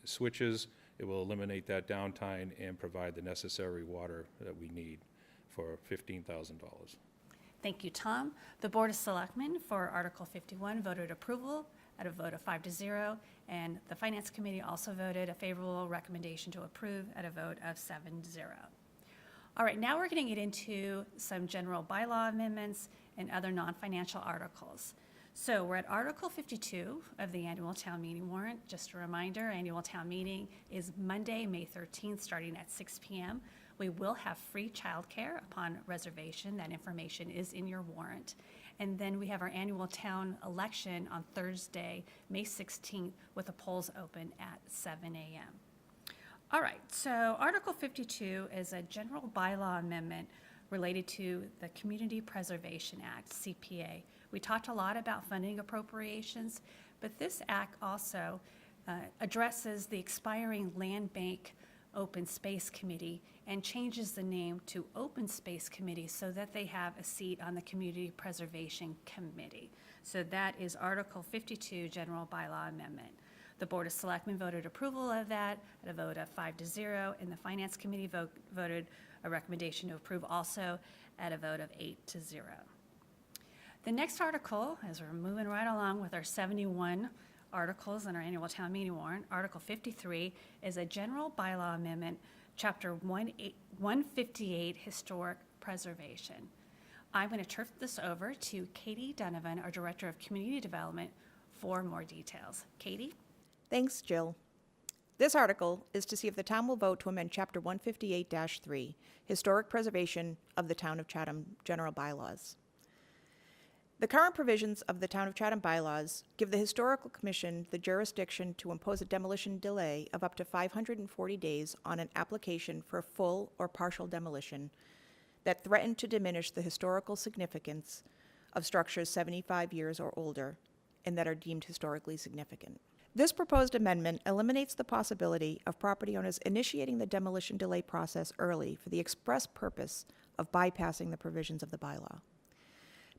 I: switches, it will eliminate that downtime and provide the necessary water that we need for $15,000.
A: Thank you, Tom. The Board of Selectmen for Article 51 voted approval at a vote of 5-0, and the Finance Committee also voted a favorable recommendation to approve at a vote of 7-0. All right, now we're going to get into some general bylaw amendments and other non-financial articles. So we're at Article 52 of the annual town meeting warrant. Just a reminder, annual town meeting is Monday, May 13th, starting at 6 p.m. We will have free childcare upon reservation. That information is in your warrant. And then we have our annual town election on Thursday, May 16th, with the polls open at 7 a.m. All right, so Article 52 is a general bylaw amendment related to the Community Preservation Act, CPA. We talked a lot about funding appropriations, but this act also addresses the expiring Land Bank Open Space Committee and changes the name to Open Space Committee so that they have a seat on the Community Preservation Committee. So that is Article 52, General Bylaw Amendment. The Board of Selectmen voted approval of that at a vote of 5-0, and the Finance Committee voted a recommendation to approve also at a vote of 8-0. The next article, as we're moving right along with our 71 articles in our annual town meeting warrant, Article 53 is a general bylaw amendment, Chapter 158, Historic Preservation. I'm going to turn this over to Katie Donovan, our Director of Community Development, for more details. Katie?
G: Thanks, Jill. This article is to see if the town will vote to amend Chapter 158-3, Historic Preservation of the Town of Chatham General Bylaws. The current provisions of the Town of Chatham bylaws give the Historical Commission the jurisdiction to impose a demolition delay of up to 540 days on an application for full or partial demolition that threaten to diminish the historical significance of structures 75 years or older and that are deemed historically significant. This proposed amendment eliminates the possibility of property owners initiating the demolition delay process early for the express purpose of bypassing the provisions of the bylaw.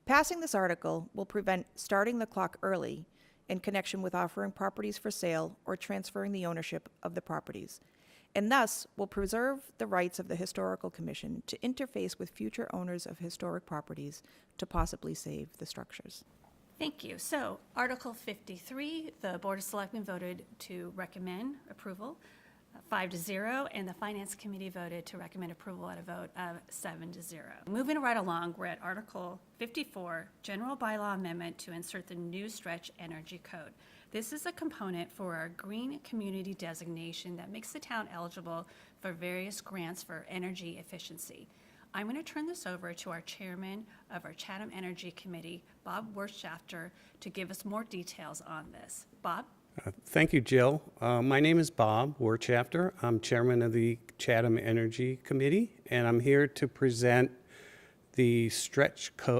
G: Passing this article will prevent starting the clock early in connection with offering properties for sale or transferring the ownership of the properties, and thus will preserve the rights of the Historical Commission to interface with future owners of historic properties to possibly save the structures.
A: Thank you. So, Article 53, the Board of Selectmen voted to recommend approval, 5-0, and the Finance Committee voted to recommend approval at a vote of 7-0. Moving right along, we're at Article 54, General Bylaw Amendment to insert the new Stretch Energy Code. This is a component for our green community designation that makes the town eligible for various grants for energy efficiency. I'm going to turn this over to our chairman of our Chatham Energy Committee, Bob Wirtschafter, to give us more details on this. Bob?
J: Thank you, Jill. My name is Bob Wirtschafter. I'm chairman of the Chatham Energy Committee, and I'm here to present the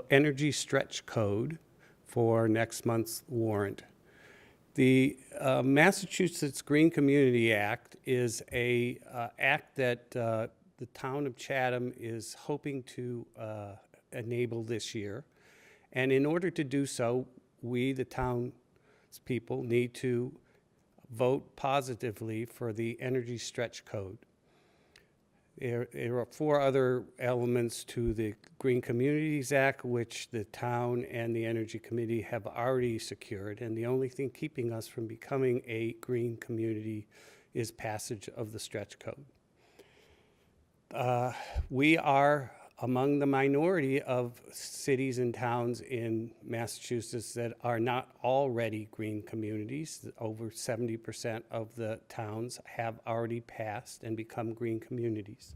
J: Energy Stretch Code for next month's warrant. The Massachusetts Green Community Act is a act that the town of Chatham is hoping to enable this year. And in order to do so, we, the townspeople, need to vote positively for the Energy Stretch Code. There are 4 other elements to the Green Communities Act, which the town and the Energy Committee have already secured, and the only thing keeping us from becoming a green community is passage of the Stretch Code. We are among the minority of cities and towns in Massachusetts that are not already green communities. Over 70% of the towns have already passed and become green communities.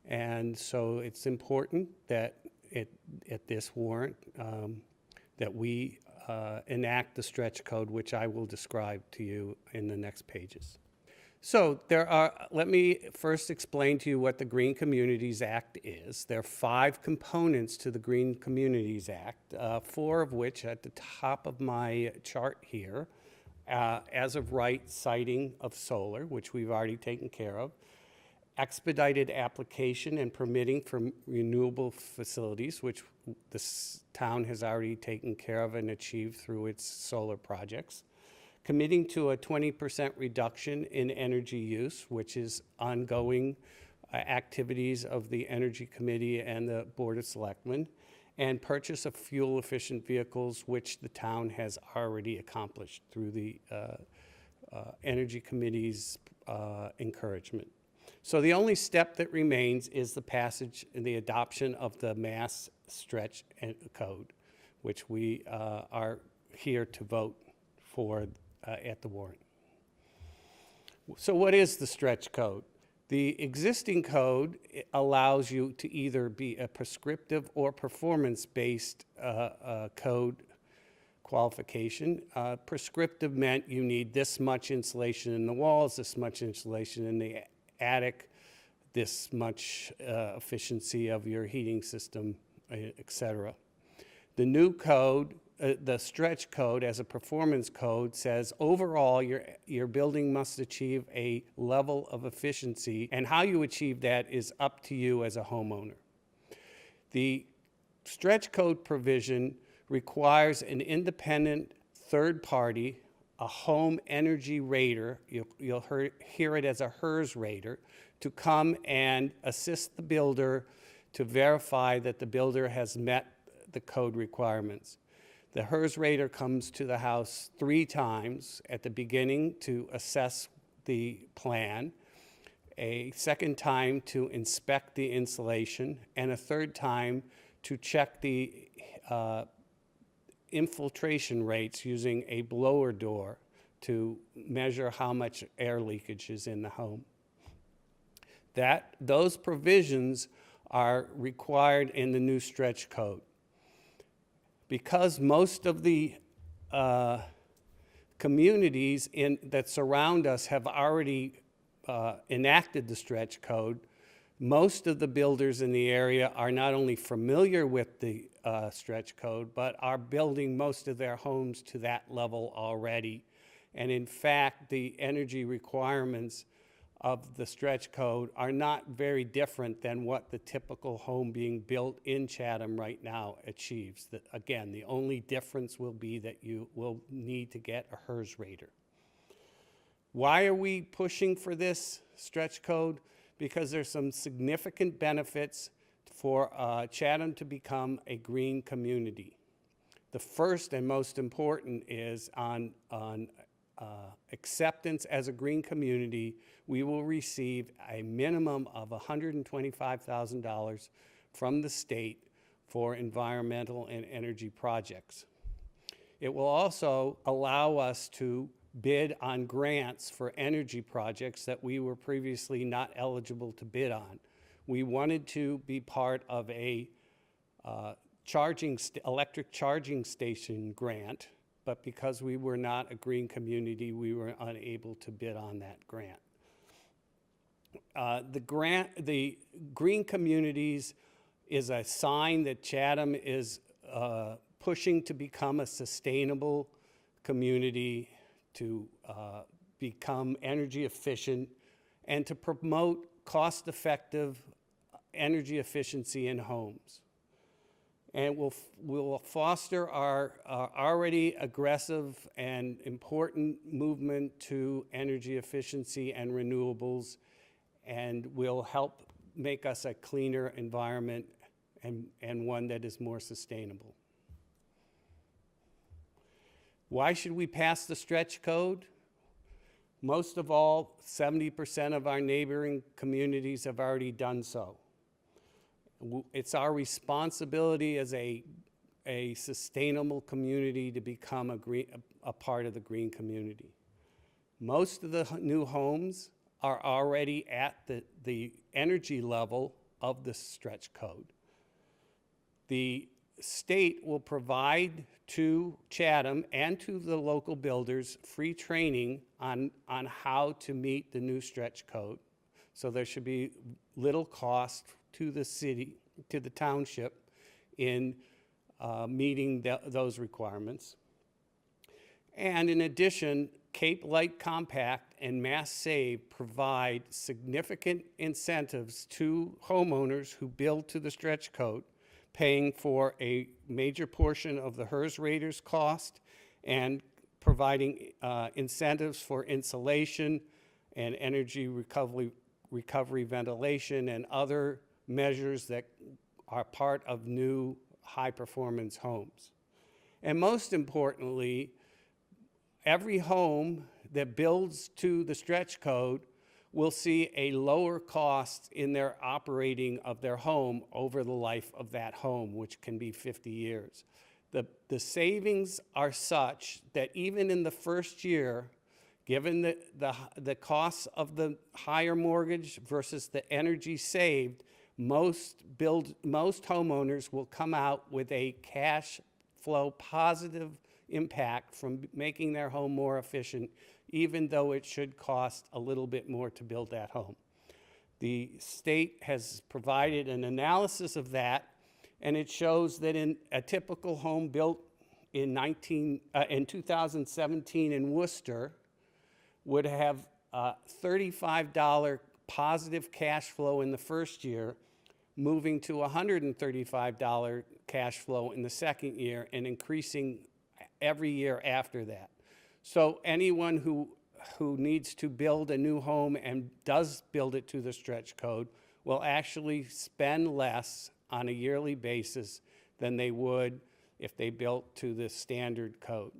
J: And so it's important that at this warrant that we enact the stretch code, which I will describe to you in the next pages. So let me first explain to you what the Green Communities Act is. There are 5 components to the Green Communities Act, 4 of which at the top of my chart here, as of right siting of solar, which we've already taken care of, expedited application and permitting for renewable facilities, which this town has already taken care of and achieved through its solar projects, committing to a 20% reduction in energy use, which is ongoing activities of the Energy Committee and the Board of Selectmen, and purchase of fuel-efficient vehicles, which the town has already accomplished through the Energy Committee's encouragement. So the only step that remains is the passage and the adoption of the Mass Stretch Code, which we are here to vote for at the warrant. So what is the stretch code? The existing code allows you to either be a prescriptive or performance-based code qualification. Prescriptive meant you need this much insulation in the walls, this much insulation in the attic, this much efficiency of your heating system, etc. The new code the stretch code as a performance code says overall your building must achieve a level of efficiency, and how you achieve that is up to you as a homeowner. The stretch code provision requires an independent third party, a home energy rater, you'll hear it as a HERS rater, to come and assist the builder to verify that the builder has met the code requirements. The HERS rater comes to the house 3 times at the beginning to assess the plan, a second time to inspect the insulation, and a third time to check the infiltration rates using a blower door to measure how much air leakage is in the home. Those provisions are required in the new stretch code. Because most of the communities that surround us have already enacted the stretch code, most of the builders in the area are not only familiar with the stretch code, but are building most of their homes to that level already. And in fact, the energy requirements of the stretch code are not very different than what the typical home being built in Chatham right now achieves. Again, the only difference will be that you will need to get a HERS rater. Why are we pushing for this stretch code? Because there's some significant benefits for Chatham to become a green community. The first and most important is on acceptance as a green community. We will receive a minimum of $125,000 from the state for environmental and energy projects. It will also allow us to bid on grants for energy projects that we were previously not eligible to bid on. We wanted to be part of a electric charging station grant, but because we were not a green community, we were unable to bid on that grant. The green communities is a sign that Chatham is pushing to become a sustainable community, to become energy efficient, and to promote cost-effective energy efficiency in homes. And we'll foster our already aggressive and important movement to energy efficiency and renewables, and will help make us a cleaner environment and one that is more sustainable. Why should we pass the stretch code? Most of all, 70% of our neighboring communities have already done so. It's our responsibility as a sustainable community to become a part of the green community. Most of the new homes are already at the energy level of the stretch code. The state will provide to Chatham and to the local builders free training on how to meet the new stretch code. So there should be little cost to the city, to the township, in meeting those requirements. And in addition, Cape Light Compact and Mass Save provide significant incentives to homeowners who build to the stretch code, paying for a major portion of the HERS rater's cost and providing incentives for insulation and energy recovery ventilation and other measures that are part of new high-performance homes. And most importantly, every home that builds to the stretch code will see a lower cost in their operating of their home over the life of that home, which can be 50 years. The savings are such that even in the first year, given the costs of the higher mortgage versus the energy saved, most homeowners will come out with a cash flow positive impact from making their home more efficient, even though it should cost a little bit more to build that home. The state has provided an analysis of that, and it shows that in a typical home built in 2017 in Worcester would have $35 positive cash flow in the first year, moving to $135 cash flow in the second year, and increasing every year after that. So anyone who needs to build a new home and does build it to the stretch code will actually spend less on a yearly basis than they would if they built to the standard code.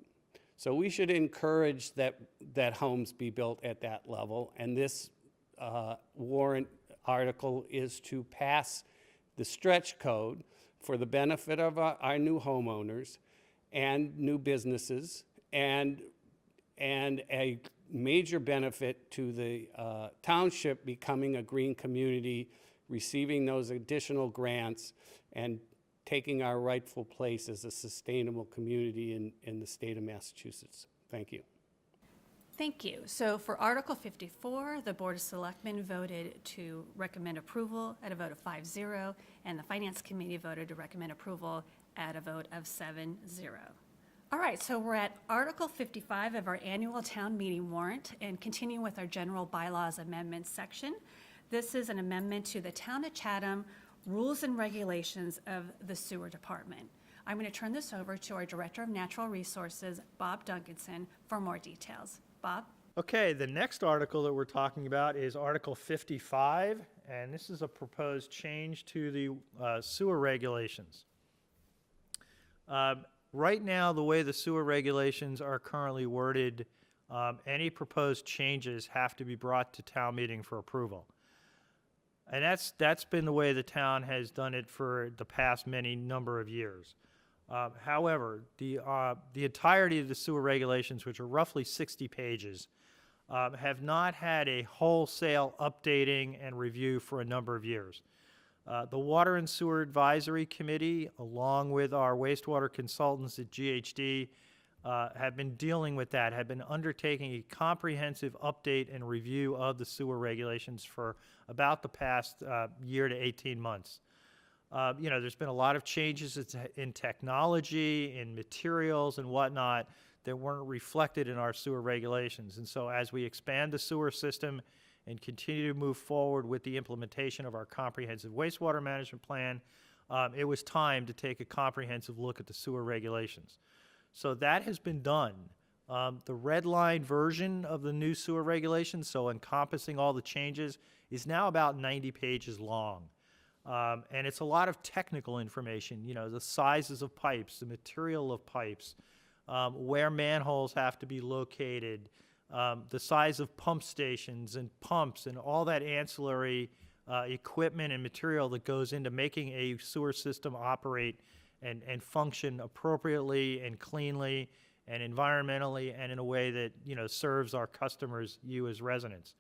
J: So we should encourage that homes be built at that level, and this warrant article is to pass the stretch code for the benefit of our new homeowners and new businesses, and a major benefit to the township becoming a green community, receiving those additional grants, and taking our rightful place as a sustainable community in the state of Massachusetts. Thank you.
A: Thank you. So for Article 54, the Board of Selectmen voted to recommend approval at a vote of 5-0, and the Finance Committee voted to recommend approval at a vote of 7-0. All right, so we're at Article 55 of our annual town meeting warrant, and continuing with our general bylaws amendments section. This is an amendment to the Town of Chatham Rules and Regulations of the Sewer Department. I'm going to turn this over to our Director of Natural Resources, Bob Duncanson, for more details. Bob?
H: Okay, the next article that we're talking about is Article 55, and this is a proposed change to the sewer regulations. Right now, the way the sewer regulations are currently worded, any proposed changes have to be brought to town meeting for approval. And that's been the way the town has done it for the past many number of years. However, the entirety of the sewer regulations, which are roughly 60 pages, have not had a wholesale updating and review for a number of years. The Water and Sewer Advisory Committee, along with our wastewater consultants at GHD, have been dealing with that, have been undertaking a comprehensive update and review of the sewer regulations for about the past year to 18 months. There's been a lot of changes in technology, in materials and whatnot that weren't reflected in our sewer regulations. And so as we expand the sewer system and continue to move forward with the implementation of our comprehensive wastewater management plan, it was time to take a comprehensive look at the sewer regulations. So that has been done. The red line version of the new sewer regulations, so encompassing all the changes, is now about 90 pages long. And it's a lot of technical information, the sizes of pipes, the material of pipes, where manholes have to be located, the size of pump stations and pumps and all that ancillary equipment and material that goes into making a sewer system operate and function appropriately and cleanly and environmentally and in a way that serves our customers, you as residents.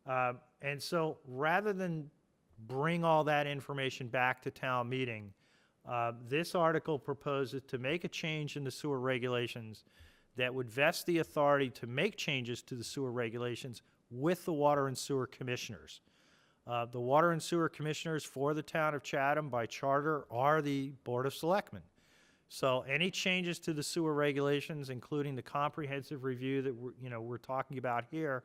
H: And so rather than bring all that information back to town meeting, this article proposes to make a change in the sewer regulations that would vest the authority to make changes to the sewer regulations with the Water and Sewer Commissioners. The Water and Sewer Commissioners for the town of Chatham by charter are the Board of Selectmen. So any changes to the sewer regulations, including the comprehensive review that we're talking about here,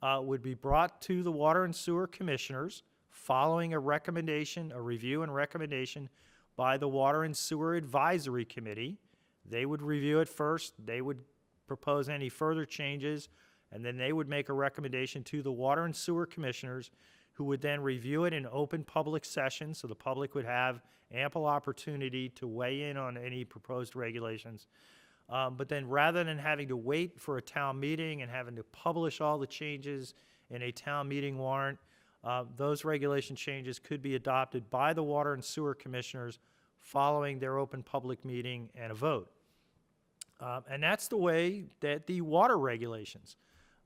H: would be brought to the Water and Sewer Commissioners following a review and recommendation by the Water and Sewer Advisory Committee. They would review it first, they would propose any further changes, and then they would make a recommendation to the Water and Sewer Commissioners, who would then review it in open public session, so the public would have ample opportunity to weigh in on any proposed regulations. But then rather than having to wait for a town meeting and having to publish all the changes in a town meeting warrant, those regulation changes could be adopted by the Water and Sewer Commissioners following their open public meeting and a vote. And that's the way that the water regulations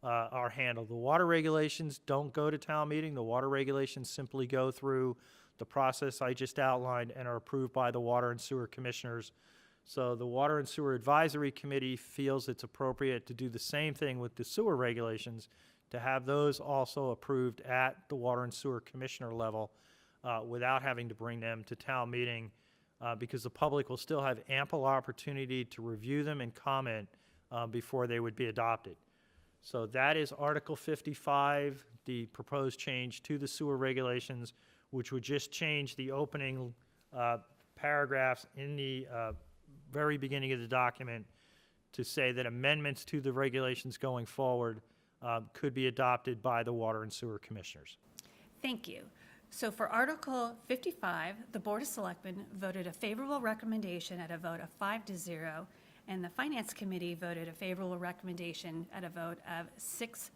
H: are handled. The water regulations don't go to town meeting. The water regulations simply go through the process I just outlined and are approved by the Water and Sewer Commissioners. So the Water and Sewer Advisory Committee feels it's appropriate to do the same thing with the sewer regulations, to have those also approved at the Water and Sewer Commissioner level without having to bring them to town meeting because the public will still have ample opportunity to review them and comment before they would be adopted. So that is Article 55, the proposed change to the sewer regulations, which would just change the opening paragraphs in the very beginning of the document to say that amendments to the regulations going forward could be adopted by the Water and Sewer Commissioners.
A: Thank you. So for Article 55, the Board of Selectmen voted a favorable recommendation at a vote of 5-0, and the Finance Committee voted a favorable recommendation at a vote of 6-1.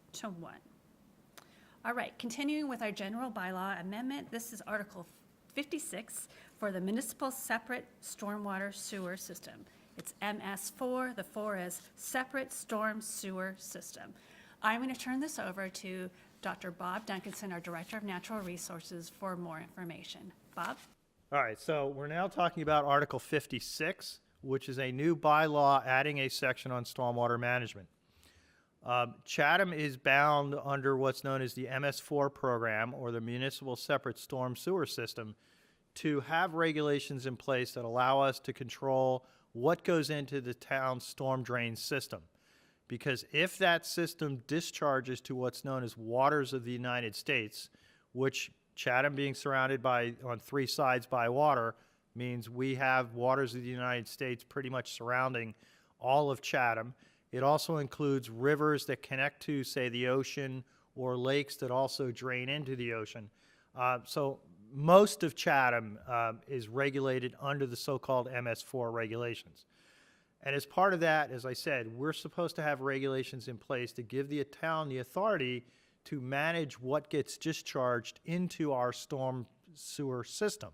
A: All right, continuing with our general bylaw amendment, this is Article 56 for the Municipal Separate Stormwater Sewer System. It's MS4, the 4 is Separate Storm Sewer System. I'm going to turn this over to Dr. Bob Duncanson, our Director of Natural Resources, for more information. Bob?
H: All right, so we're now talking about Article 56, which is a new bylaw adding a section on stormwater management. Chatham is bound under what's known as the MS4 program, or the Municipal Separate Storm Sewer System, to have regulations in place that allow us to control what goes into the town's storm drain system. Because if that system discharges to what's known as waters of the United States, which Chatham being surrounded by, on 3 sides by water, means we have waters of the United States pretty much surrounding all of Chatham. It also includes rivers that connect to, say, the ocean, or lakes that also drain into the ocean. So most of Chatham is regulated under the so-called MS4 regulations. And as part of that, as I said, we're supposed to have regulations in place to give the town the authority to manage what gets discharged into our storm sewer system.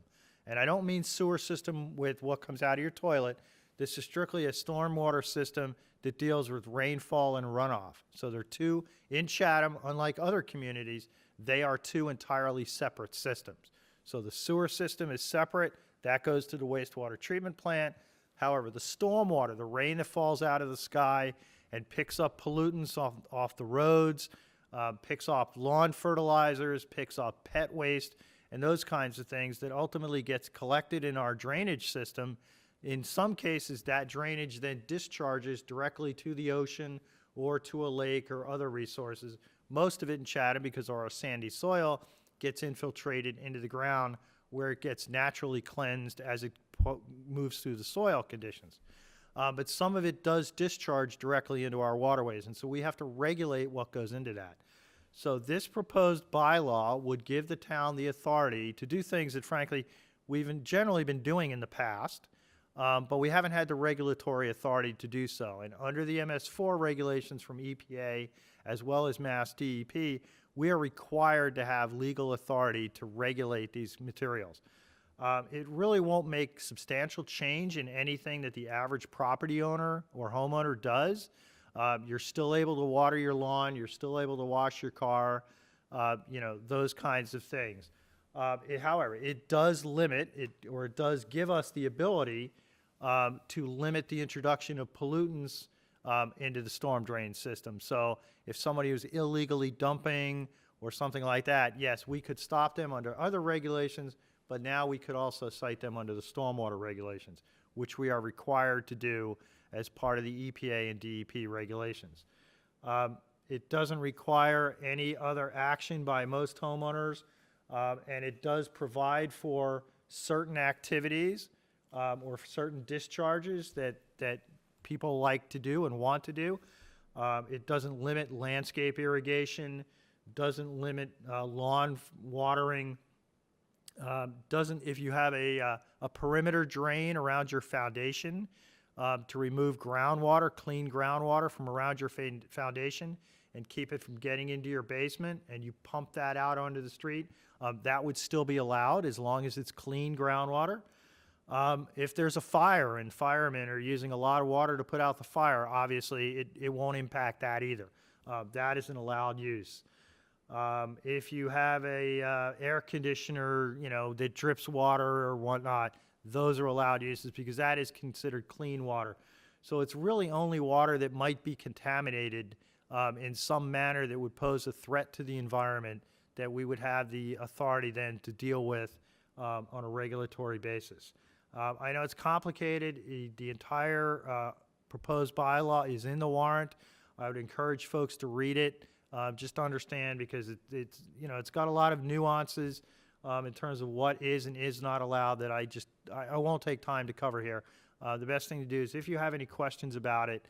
H: And I don't mean sewer system with what comes out of your toilet. This is strictly a stormwater system that deals with rainfall and runoff. So they're two, in Chatham, unlike other communities, they are 2 entirely separate systems. So the sewer system is separate. That goes to the wastewater treatment plant. However, the stormwater, the rain that falls out of the sky and picks up pollutants off the roads, picks up lawn fertilizers, picks up pet waste, and those kinds of things that ultimately gets collected in our drainage system. In some cases, that drainage then discharges directly to the ocean or to a lake or other resources. Most of it in Chatham, because of our sandy soil, gets infiltrated into the ground where it gets naturally cleansed as it moves through the soil conditions. But some of it does discharge directly into our waterways, and so we have to regulate what goes into that. So this proposed bylaw would give the town the authority to do things that, frankly, we've generally been doing in the past, but we haven't had the regulatory authority to do so. And under the MS4 regulations from EPA, as well as Mass DEP, we are required to have legal authority to regulate these materials. It really won't make substantial change in anything that the average property owner or homeowner does. You're still able to water your lawn, you're still able to wash your car, those kinds of things. However, it does limit, it does give us the ability to limit the introduction of pollutants into the storm drain system. So if somebody was illegally dumping or something like that, yes, we could stop them under other regulations, but now we could also cite them under the stormwater regulations, which we are required to do as part of the EPA and DEP regulations. It doesn't require any other action by most homeowners, and it does provide for certain activities or certain discharges that people like to do and want to do. It doesn't limit landscape irrigation, doesn't limit lawn watering, if you have a perimeter drain around your foundation to remove groundwater, clean groundwater from around your foundation and keep it from getting into your basement, and you pump that out onto the street, that would still be allowed as long as it's clean groundwater. If there's a fire and firemen are using a lot of water to put out the fire, obviously it won't impact that either. That is an allowed use. If you have a air conditioner, that drips water or whatnot, those are allowed uses because that is considered clean water. So it's really only water that might be contaminated in some manner that would pose a threat to the environment that we would have the authority then to deal with on a regulatory basis. I know it's complicated. The entire proposed bylaw is in the warrant. I would encourage folks to read it, just to understand, because it's it's got a lot of nuances in terms of what is and is not allowed that I won't take time to cover here. The best thing to do is, if you have any questions about it,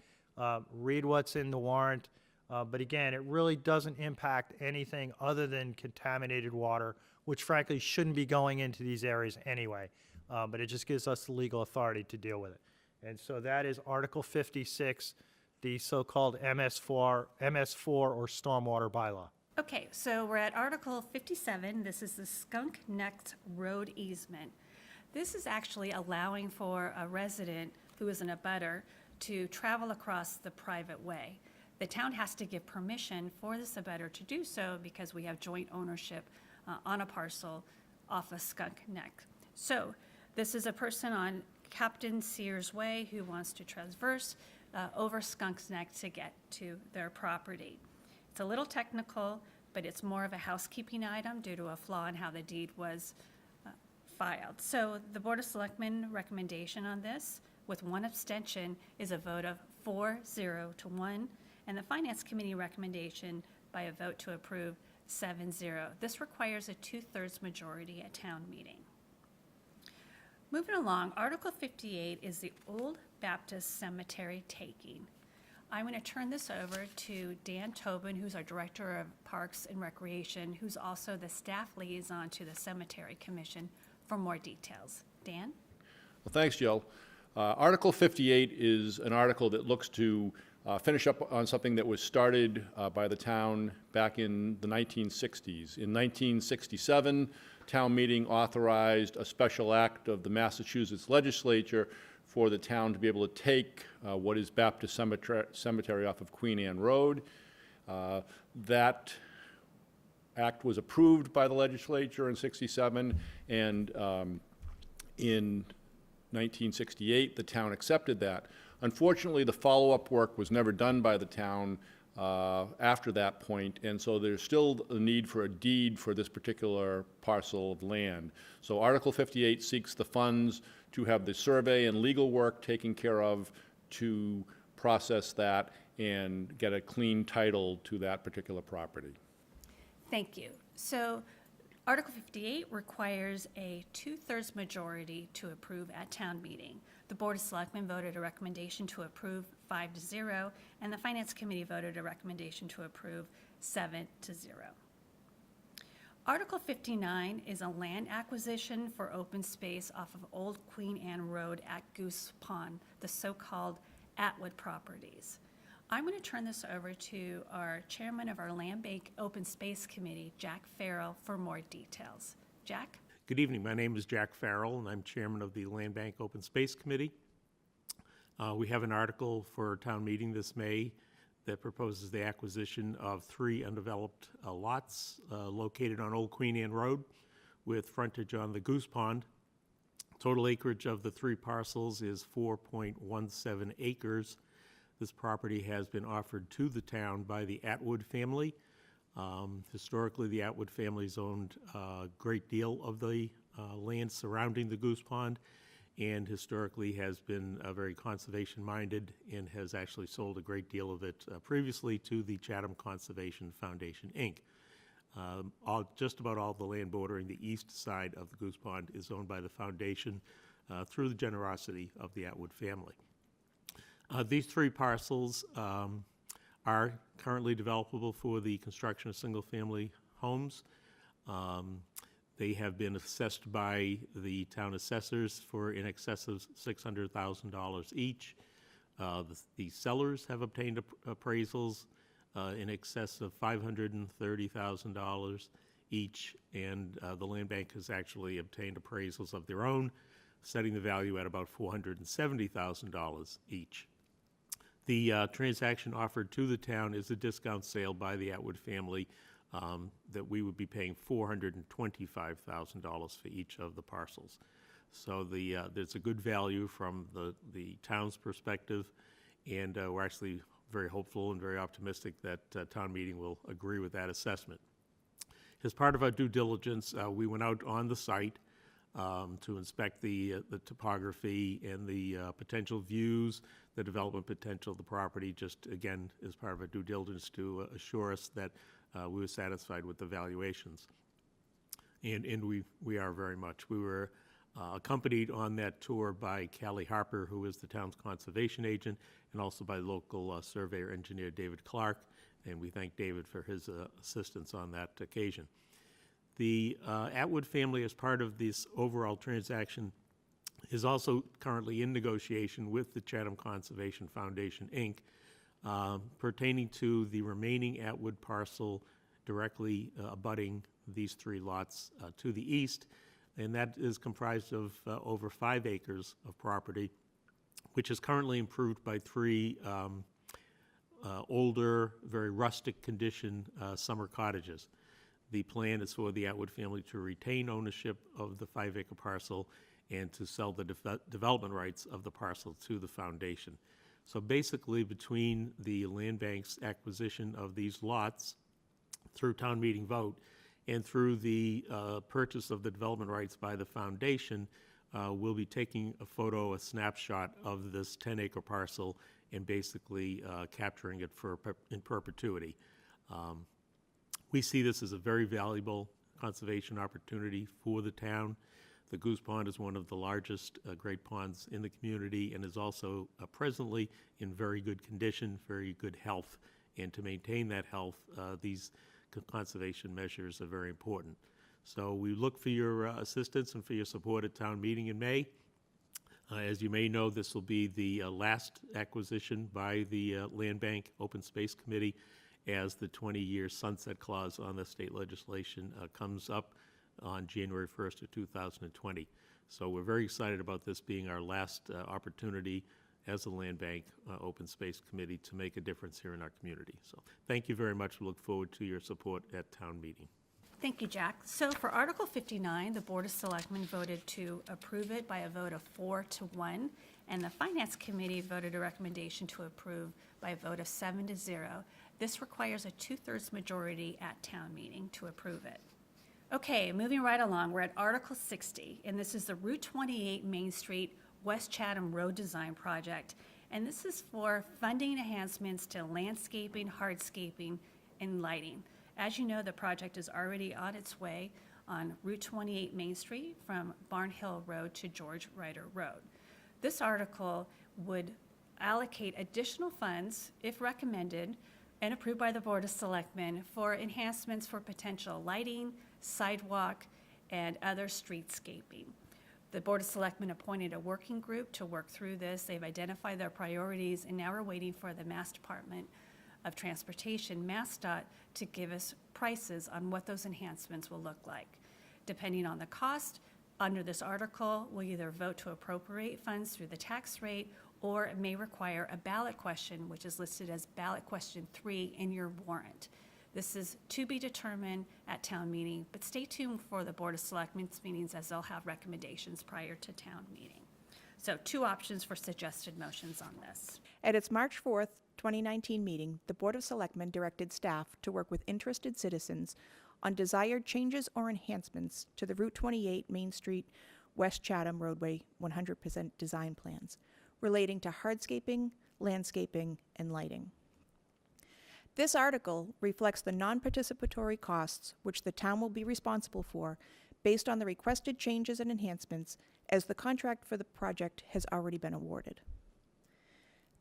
H: read what's in the warrant. But again, it really doesn't impact anything other than contaminated water, which frankly shouldn't be going into these areas anyway. But it just gives us the legal authority to deal with it. And so that is Article 56, the so-called MS4 or stormwater bylaw.
A: Okay, so we're at Article 57. This is the Skunk Neck Road easement. This is actually allowing for a resident who is an abutter to travel across the private way. The town has to give permission for this abutter to do so because we have joint ownership on a parcel off of Skunk Neck. So this is a person on Captain Sears Way who wants to traverse over Skunk's Neck to get to their property. It's a little technical, but it's more of a housekeeping item due to a flaw in how the deed was filed. So the Board of Selectmen recommendation on this, with one abstention, is a vote of 4-0 to 1, and the Finance Committee recommendation by a vote to approve 7-0. This requires a 2/3 majority at town meeting. Moving along, Article 58 is the Old Baptist Cemetery taking. I'm going to turn this over to Dan Tobin, who's our Director of Parks and Recreation, who's also the staff liaison to the Cemetery Commission, for more details. Dan?
K: Well, thanks, Jill. Article 58 is an article that looks to finish up on something that was started by the town back in the 1960s. In 1967, town meeting authorized a special act of the Massachusetts legislature for the town to be able to take what is Baptist Cemetery off of Queen Anne Road. That act was approved by the legislature in 67, and in 1968, the town accepted that. Unfortunately, the follow-up work was never done by the town after that point, and so there's still a need for a deed for this particular parcel of land. So Article 58 seeks the funds to have the survey and legal work taken care of to process that and get a clean title to that particular property.
A: Thank you. So Article 58 requires a 2/3 majority to approve at town meeting. The Board of Selectmen voted a recommendation to approve 5-0, and the Finance Committee voted a recommendation to approve 7-0. Article 59 is a land acquisition for open space off of Old Queen Anne Road at Goose Pond, the so-called Atwood properties. I'm going to turn this over to our chairman of our Land Bank Open Space Committee, Jack Farrell, for more details. Jack?
L: Good evening. My name is Jack Farrell, and I'm chairman of the Land Bank Open Space Committee. We have an article for town meeting this May that proposes the acquisition of 3 undeveloped lots located on Old Queen Anne Road with frontage on the Goose Pond. Total acreage of the 3 parcels is 4.17 acres. This property has been offered to the town by the Atwood family. Historically, the Atwood family's owned a great deal of the land surrounding the Goose Pond, and historically has been very conservation-minded and has actually sold a great deal of it previously to the Chatham Conservation Foundation, Inc. Just about all the land bordering the east side of the Goose Pond is owned by the foundation through the generosity of the Atwood family. These 3 parcels are currently developable for the construction of single-family homes. They have been assessed by the town assessors for in excess of $600,000 each. The sellers have obtained appraisals in excess of $530,000 each, and the land bank has actually obtained appraisals of their own, setting the value at about $470,000 each. The transaction offered to the town is a discount sale by the Atwood family that we would be paying $425,000 for each of the parcels. So there's a good value from the town's perspective, and we're actually very hopeful and very optimistic that town meeting will agree with that assessment. As part of our due diligence, we went out on the site to inspect the topography and the potential views, the development potential of the property, just again, as part of a due diligence to assure us that we were satisfied with the valuations. And we are very much. We were accompanied on that tour by Callie Harper, who is the town's conservation agent, and also by local surveyor engineer David Clark, and we thank David for his assistance on that occasion. The Atwood family, as part of this overall transaction, is also currently in negotiation with the Chatham Conservation Foundation, Inc., pertaining to the remaining Atwood parcel directly abutting these 3 lots to the east, and that is comprised of over 5 acres of property, which is currently improved by 3 older, very rustic condition summer cottages. The plan is for the Atwood family to retain ownership of the 5-acre parcel and to sell the development rights of the parcel to the foundation. So basically, between the land bank's acquisition of these lots through town meeting vote and through the purchase of the development rights by the foundation, we'll be taking a snapshot of this 10-acre parcel and basically capturing it in perpetuity. We see this as a very valuable conservation opportunity for the town. The Goose Pond is one of the largest great ponds in the community and is also presently in very good condition, very good health. And to maintain that health, these conservation measures are very important. So we look for your assistance and for your support at town meeting in May. As you may know, this will be the last acquisition by the Land Bank Open Space Committee, as the 20-year sunset clause on the state legislation comes up on January 1st of 2020. So we're very excited about this being our last opportunity as a Land Bank Open Space Committee to make a difference here in our community. So thank you very much. We look forward to your support at town meeting.
A: Thank you, Jack. So for Article 59, the Board of Selectmen voted to approve it by a vote of 4-1, and the Finance Committee voted a recommendation to approve by a vote of 7-0. This requires a 2/3 majority at town meeting to approve it. Okay, moving right along, we're at Article 60, and this is the Route 28 Main Street West Chatham Road Design Project, and this is for funding enhancements to landscaping, hardscaping, and lighting. As you know, the project is already on its way on Route 28 Main Street from Barnhill Road to George Ryder Road. This article would allocate additional funds, if recommended and approved by the Board of Selectmen, for enhancements for potential lighting, sidewalk, and other streetscaping. The Board of Selectmen appointed a working group to work through this. They've identified their priorities, and now we're waiting for the Mass Department of Transportation, MassDOT, to give us prices on what those enhancements will look like. Depending on the cost, under this article, we'll either vote to appropriate funds through the tax rate, or it may require a ballot question, which is listed as ballot question 3 in your warrant. This is to be determined at town meeting, but stay tuned for the Board of Selectmen's meetings, as they'll have recommendations prior to town meeting. So 2 options for suggested motions on this.
G: At its March 4th, 2019 meeting, the Board of Selectmen directed staff to work with interested citizens on desired changes or enhancements to the Route 28 Main Street West Chatham roadway 100% design plans relating to hardscaping, landscaping, and lighting. This article reflects the non-participatory costs which the town will be responsible for based on the requested changes and enhancements, as the contract for the project has already been awarded.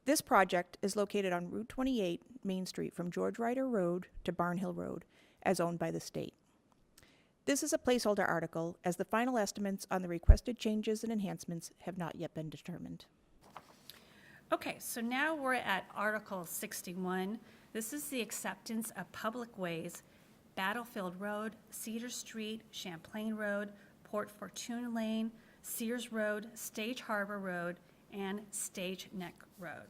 G: This project is located on Route 28 Main Street from George Ryder Road to Barnhill Road, as owned by the state. This is a placeholder article, as the final estimates on the requested changes and enhancements have not yet been determined.
A: Okay, so now we're at Article 61. This is the acceptance of public ways, Battlefield Road, Cedar Street, Champlain Road, Port Fortune Lane, Sears Road, Stage Harbor Road, and Stage Neck Road.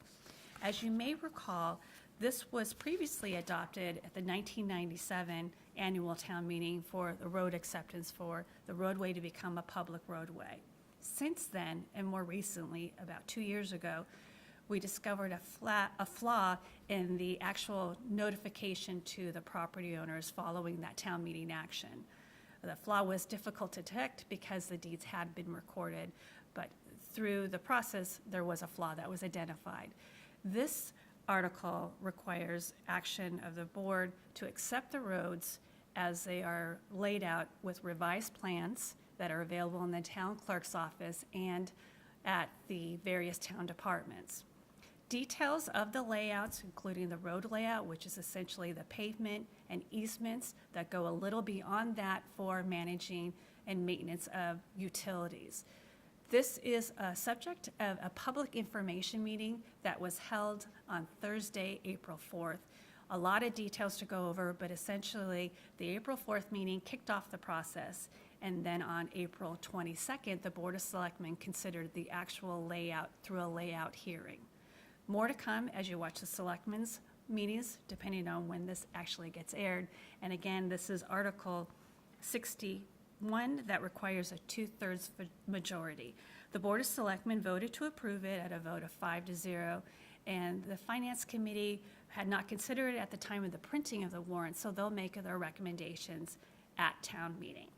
A: As you may recall, this was previously adopted at the 1997 annual town meeting for the road acceptance for the roadway to become a public roadway. Since then, and more recently, about 2 years ago, we discovered a flaw in the actual notification to the property owners following that town meeting action. The flaw was difficult to detect because the deeds had been recorded, but through the process, there was a flaw that was identified. This article requires action of the board to accept the roads as they are laid out with revised plans that are available in the town clerk's office and at the various town departments. Details of the layouts, including the road layout, which is essentially the pavement and easements that go a little beyond that for managing and maintenance of utilities. This is a subject of a public information meeting that was held on Thursday, April 4th. A lot of details to go over, but essentially the April 4th meeting kicked off the process. And then on April 22nd, the Board of Selectmen considered the actual layout through a layout hearing. More to come as you watch the Selectmen's meetings, depending on when this actually gets aired. And again, this is Article 61 that requires a 2/3 majority. The Board of Selectmen voted to approve it at a vote of 5-0, and the Finance Committee had not considered it at the time of the printing of the warrant, so they'll make their recommendations at town meeting.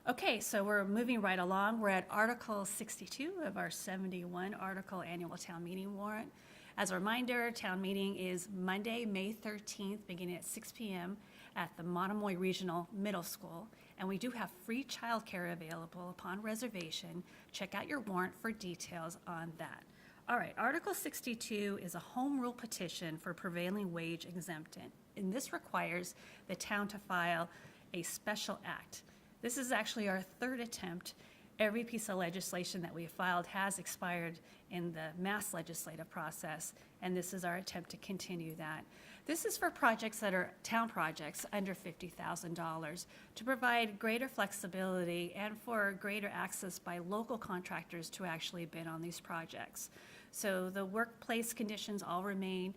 A: Okay, so we're moving right along. We're at Article 62 of our 71 article annual town meeting warrant. As a reminder, town meeting is Monday, May 13th, beginning at 6 p.m. at the Monomoy Regional Middle School. And we do have free childcare available upon reservation. Check out your warrant for details on that. All right, Article 62 is a home rule petition for prevailing wage exemption. And this requires the town to file a special act. This is actually our third attempt. Every piece of legislation that we have filed has expired in the mass legislative process, and this is our attempt to continue that. This is for projects that are town projects under $50,000 to provide greater flexibility and for greater access by local contractors to actually bid on these projects. So the workplace conditions all remain,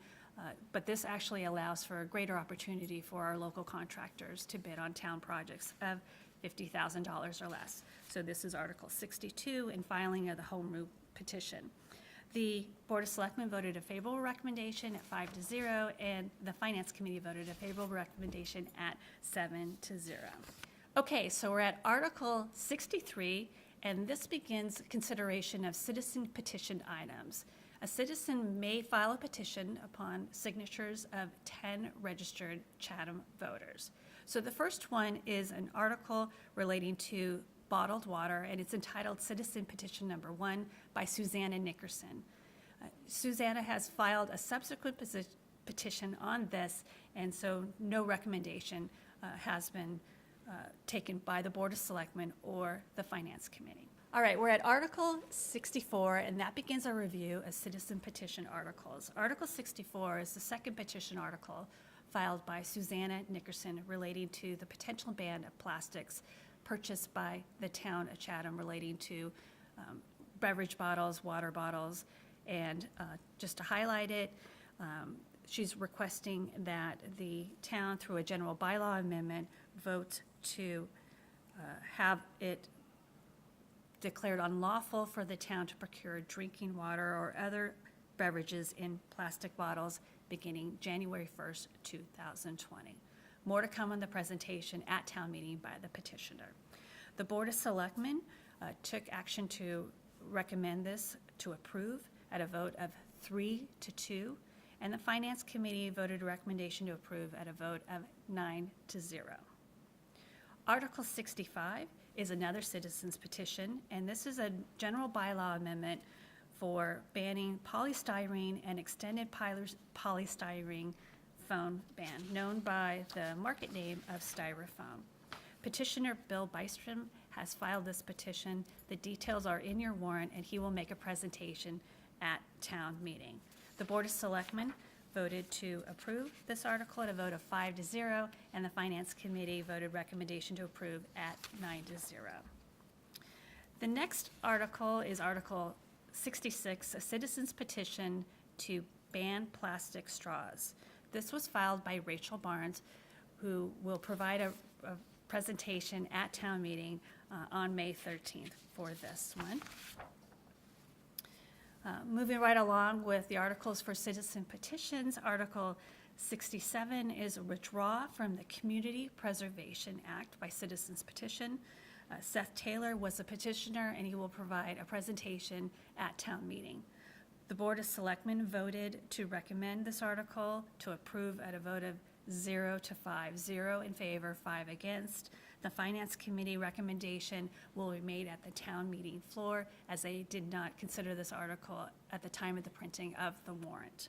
A: but this actually allows for a greater opportunity for our local contractors to bid on town projects of $50,000 or less. So this is Article 62 in filing of the home rule petition. The Board of Selectmen voted a favorable recommendation at 5-0, and the Finance Committee voted a favorable recommendation at 7-0. Okay, so we're at Article 63, and this begins consideration of citizen petition items. A citizen may file a petition upon signatures of 10 registered Chatham voters. So the first one is an article relating to bottled water, and it's entitled Citizen Petition Number 1 by Susanna Nickerson. Susanna has filed a subsequent petition on this, and so no recommendation has been taken by the Board of Selectmen or the Finance Committee. All right, we're at Article 64, and that begins our review of citizen petition articles. Article 64 is the second petition article filed by Susanna Nickerson relating to the potential ban of plastics purchased by the town of Chatham relating to beverage bottles, water bottles, and just to highlight it, she's requesting that the town, through a general bylaw amendment, vote to have it declared unlawful for the town to procure drinking water or other beverages in plastic bottles beginning January 1st, 2020. More to come on the presentation at town meeting by the petitioner. The Board of Selectmen took action to recommend this to approve at a vote of 3-2, and the Finance Committee voted a recommendation to approve at a vote of 9-0. Article 65 is another citizen's petition, and this is a general bylaw amendment for banning polystyrene and extended polystyrene foam ban, known by the market name of Styrofoam. Petitioner Bill Bystrom has filed this petition. The details are in your warrant, and he will make a presentation at town meeting. The Board of Selectmen voted to approve this article at a vote of 5-0, and the Finance Committee voted recommendation to approve at 9-0. The next article is Article 66, a citizen's petition to ban plastic straws. This was filed by Rachel Barnes, who will provide a presentation at town meeting on May 13th for this one. Moving right along with the articles for citizen petitions, Article 67 is a withdrawal from the Community Preservation Act by citizens petition. Seth Taylor was a petitioner, and he will provide a presentation at town meeting. The Board of Selectmen voted to recommend this article to approve at a vote of 0 to 5, 0 in favor, 5 against. The Finance Committee recommendation will be made at the town meeting floor, as they did not consider this article at the time of the printing of the warrant.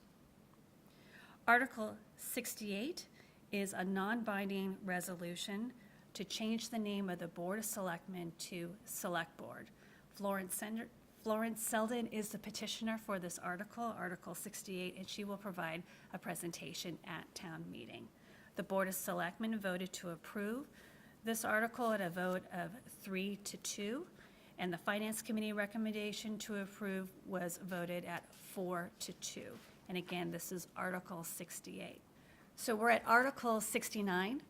A: Article 68 is a non-binding resolution to change the name of the Board of Selectmen to Select Board. Florence Selden is the petitioner for this article, Article 68, and she will provide a presentation at town meeting. The Board of Selectmen voted to approve this article at a vote of 3 to 2, and the Finance Committee recommendation to approve was voted at 4 to 2. And again, this is Article 68. So we're at Article 69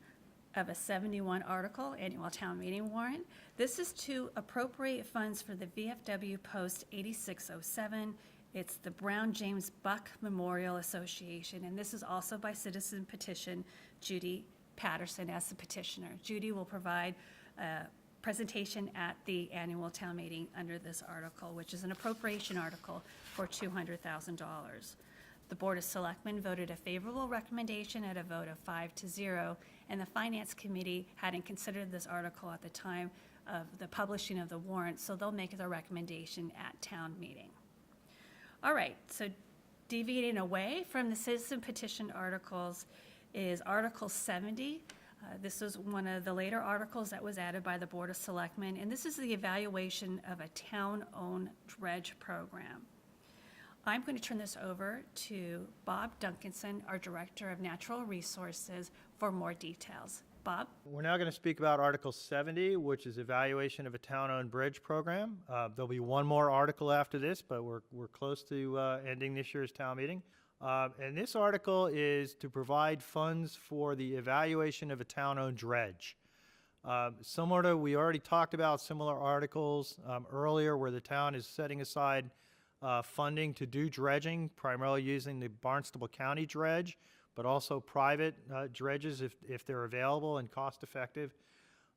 A: of a 71 article annual town meeting warrant. This is to appropriate funds for the VFW Post 8607. It's the Brown James Buck Memorial Association, and this is also by citizen petition Judy Patterson as the petitioner. Judy will provide a presentation at the annual town meeting under this article, which is an appropriation article for $200,000. The Board of Selectmen voted a favorable recommendation at a vote of 5 to 0, and the Finance Committee hadn't considered this article at the time of the publishing of the warrant, so they'll make their recommendation at town meeting. All right, so deviating away from the citizen petition articles is Article 70. This is one of the later articles that was added by the Board of Selectmen, and this is the evaluation of a town-owned dredge program. I'm going to turn this over to Bob Duncanson, our Director of Natural Resources, for more details. Bob?
H: We're now going to speak about Article 70, which is evaluation of a town-owned bridge program. There'll be one more article after this, but we're close to ending this year's town meeting. And this article is to provide funds for the evaluation of a town-owned dredge. Similar to, we already talked about similar articles earlier where the town is setting aside funding to do dredging, primarily using the Barnstable County dredge, but also private dredges if they're available and cost-effective.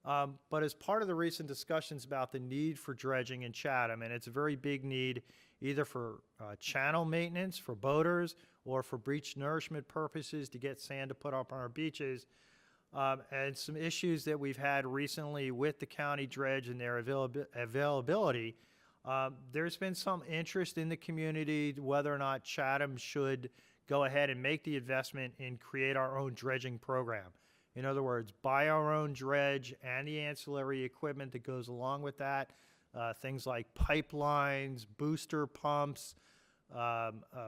H: But as part of the recent discussions about the need for dredging in Chatham, and it's a very big need either for channel maintenance for boaters or for beach nourishment purposes to get sand to put up on our beaches, and some issues that we've had recently with the county dredge and their availability, there's been some interest in the community whether or not Chatham should go ahead and make the investment and create our own dredging program. In other words, buy our own dredge and the ancillary equipment that goes along with that, things like pipelines, booster pumps,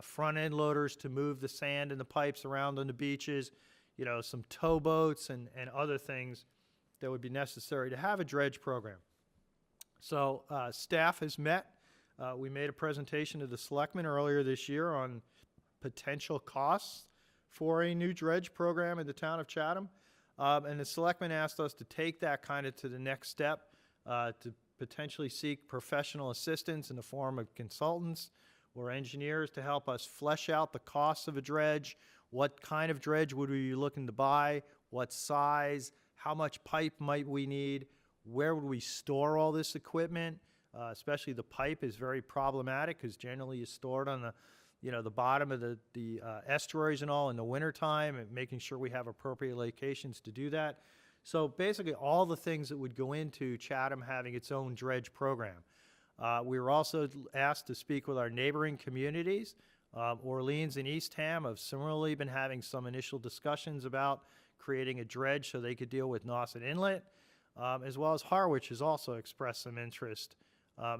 H: front-end loaders to move the sand and the pipes around on the beaches, you know, some towboats and other things that would be necessary to have a dredge program. So staff has met. We made a presentation to the selectmen earlier this year on potential costs for a new dredge program in the town of Chatham. And the selectmen asked us to take that kind of to the next step, to potentially seek professional assistance in the form of consultants or engineers to help us flesh out the costs of a dredge. What kind of dredge would we be looking to buy? What size? How much pipe might we need? Where would we store all this equipment? Especially the pipe is very problematic because generally you store it on the, you know, the bottom of the estuaries and all in the wintertime, and making sure we have appropriate locations to do that. So basically all the things that would go into Chatham having its own dredge program. We were also asked to speak with our neighboring communities. Orleans and Eastham have similarly been having some initial discussions about creating a dredge so they could deal with Nauset Inlet, as well as Harwich has also expressed some interest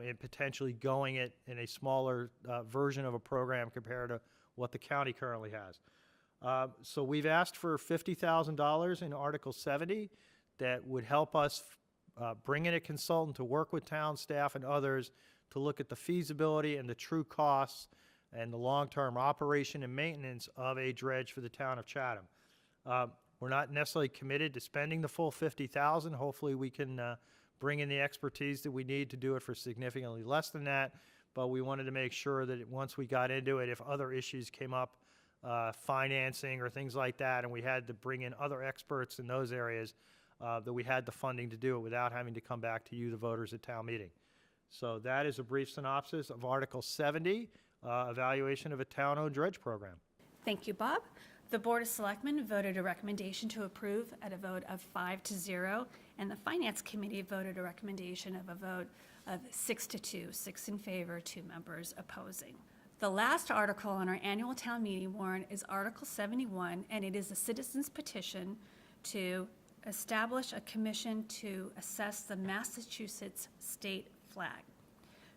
H: in potentially going it in a smaller version of a program compared to what the county currently has. So we've asked for $50,000 in Article 70 that would help us bring in a consultant to work with town staff and others to look at the feasibility and the true costs and the long-term operation and maintenance of a dredge for the town of Chatham. We're not necessarily committed to spending the full $50,000. Hopefully we can bring in the expertise that we need to do it for significantly less than that, but we wanted to make sure that once we got into it, if other issues came up financing or things like that, and we had to bring in other experts in those areas, that we had the funding to do it without having to come back to you, the voters, at town meeting. So that is a brief synopsis of Article 70, evaluation of a town-owned dredge program.
A: Thank you, Bob. The Board of Selectmen voted a recommendation to approve at a vote of 5-0, and the Finance Committee voted a recommendation of a vote of 6-2, 6 in favor, 2 members opposing. The last article on our annual town meeting warrant is Article 71, and it is a citizen's petition to establish a commission to assess the Massachusetts state flag.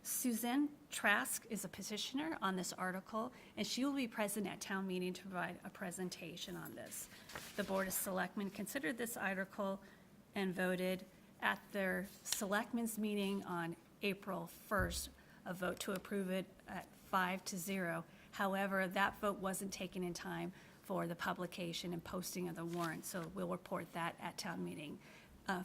A: Suzanne Trask is a petitioner on this article, and she will be present at town meeting to provide a presentation on this. The Board of Selectmen considered this article and voted at their selectmen's meeting on April 1st, a vote to approve it at 5-0. However, that vote wasn't taken in time for the publication and posting of the warrant, so we'll report that at town meeting.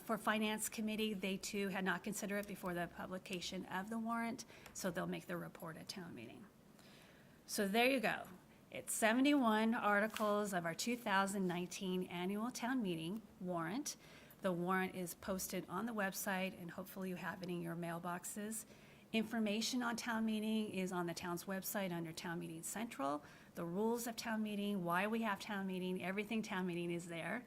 A: For Finance Committee, they too had not considered it before the publication of the warrant, so they'll make their report at town meeting. So there you go. It's 71 articles of our 2019 annual town meeting warrant. The warrant is posted on the website, and hopefully you have it in your mailboxes. Information on town meeting is on the town's website under Town Meeting Central. The rules of town meeting, why we have town meeting, everything town meeting is there.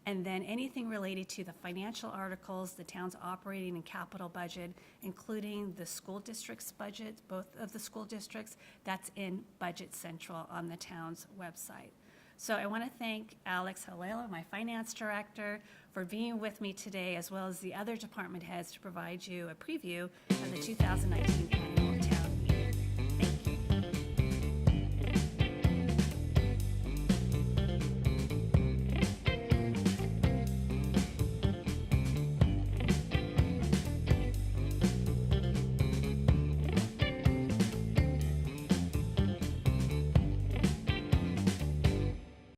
A: And then anything related to the financial articles, the town's operating and capital budget, including the school district's budget, both of the school districts, that's in Budget Central on the town's website. So I want to thank Alex Halelo, my finance director, for being with me today, as well as the other department heads, to provide you a preview of the 2019 annual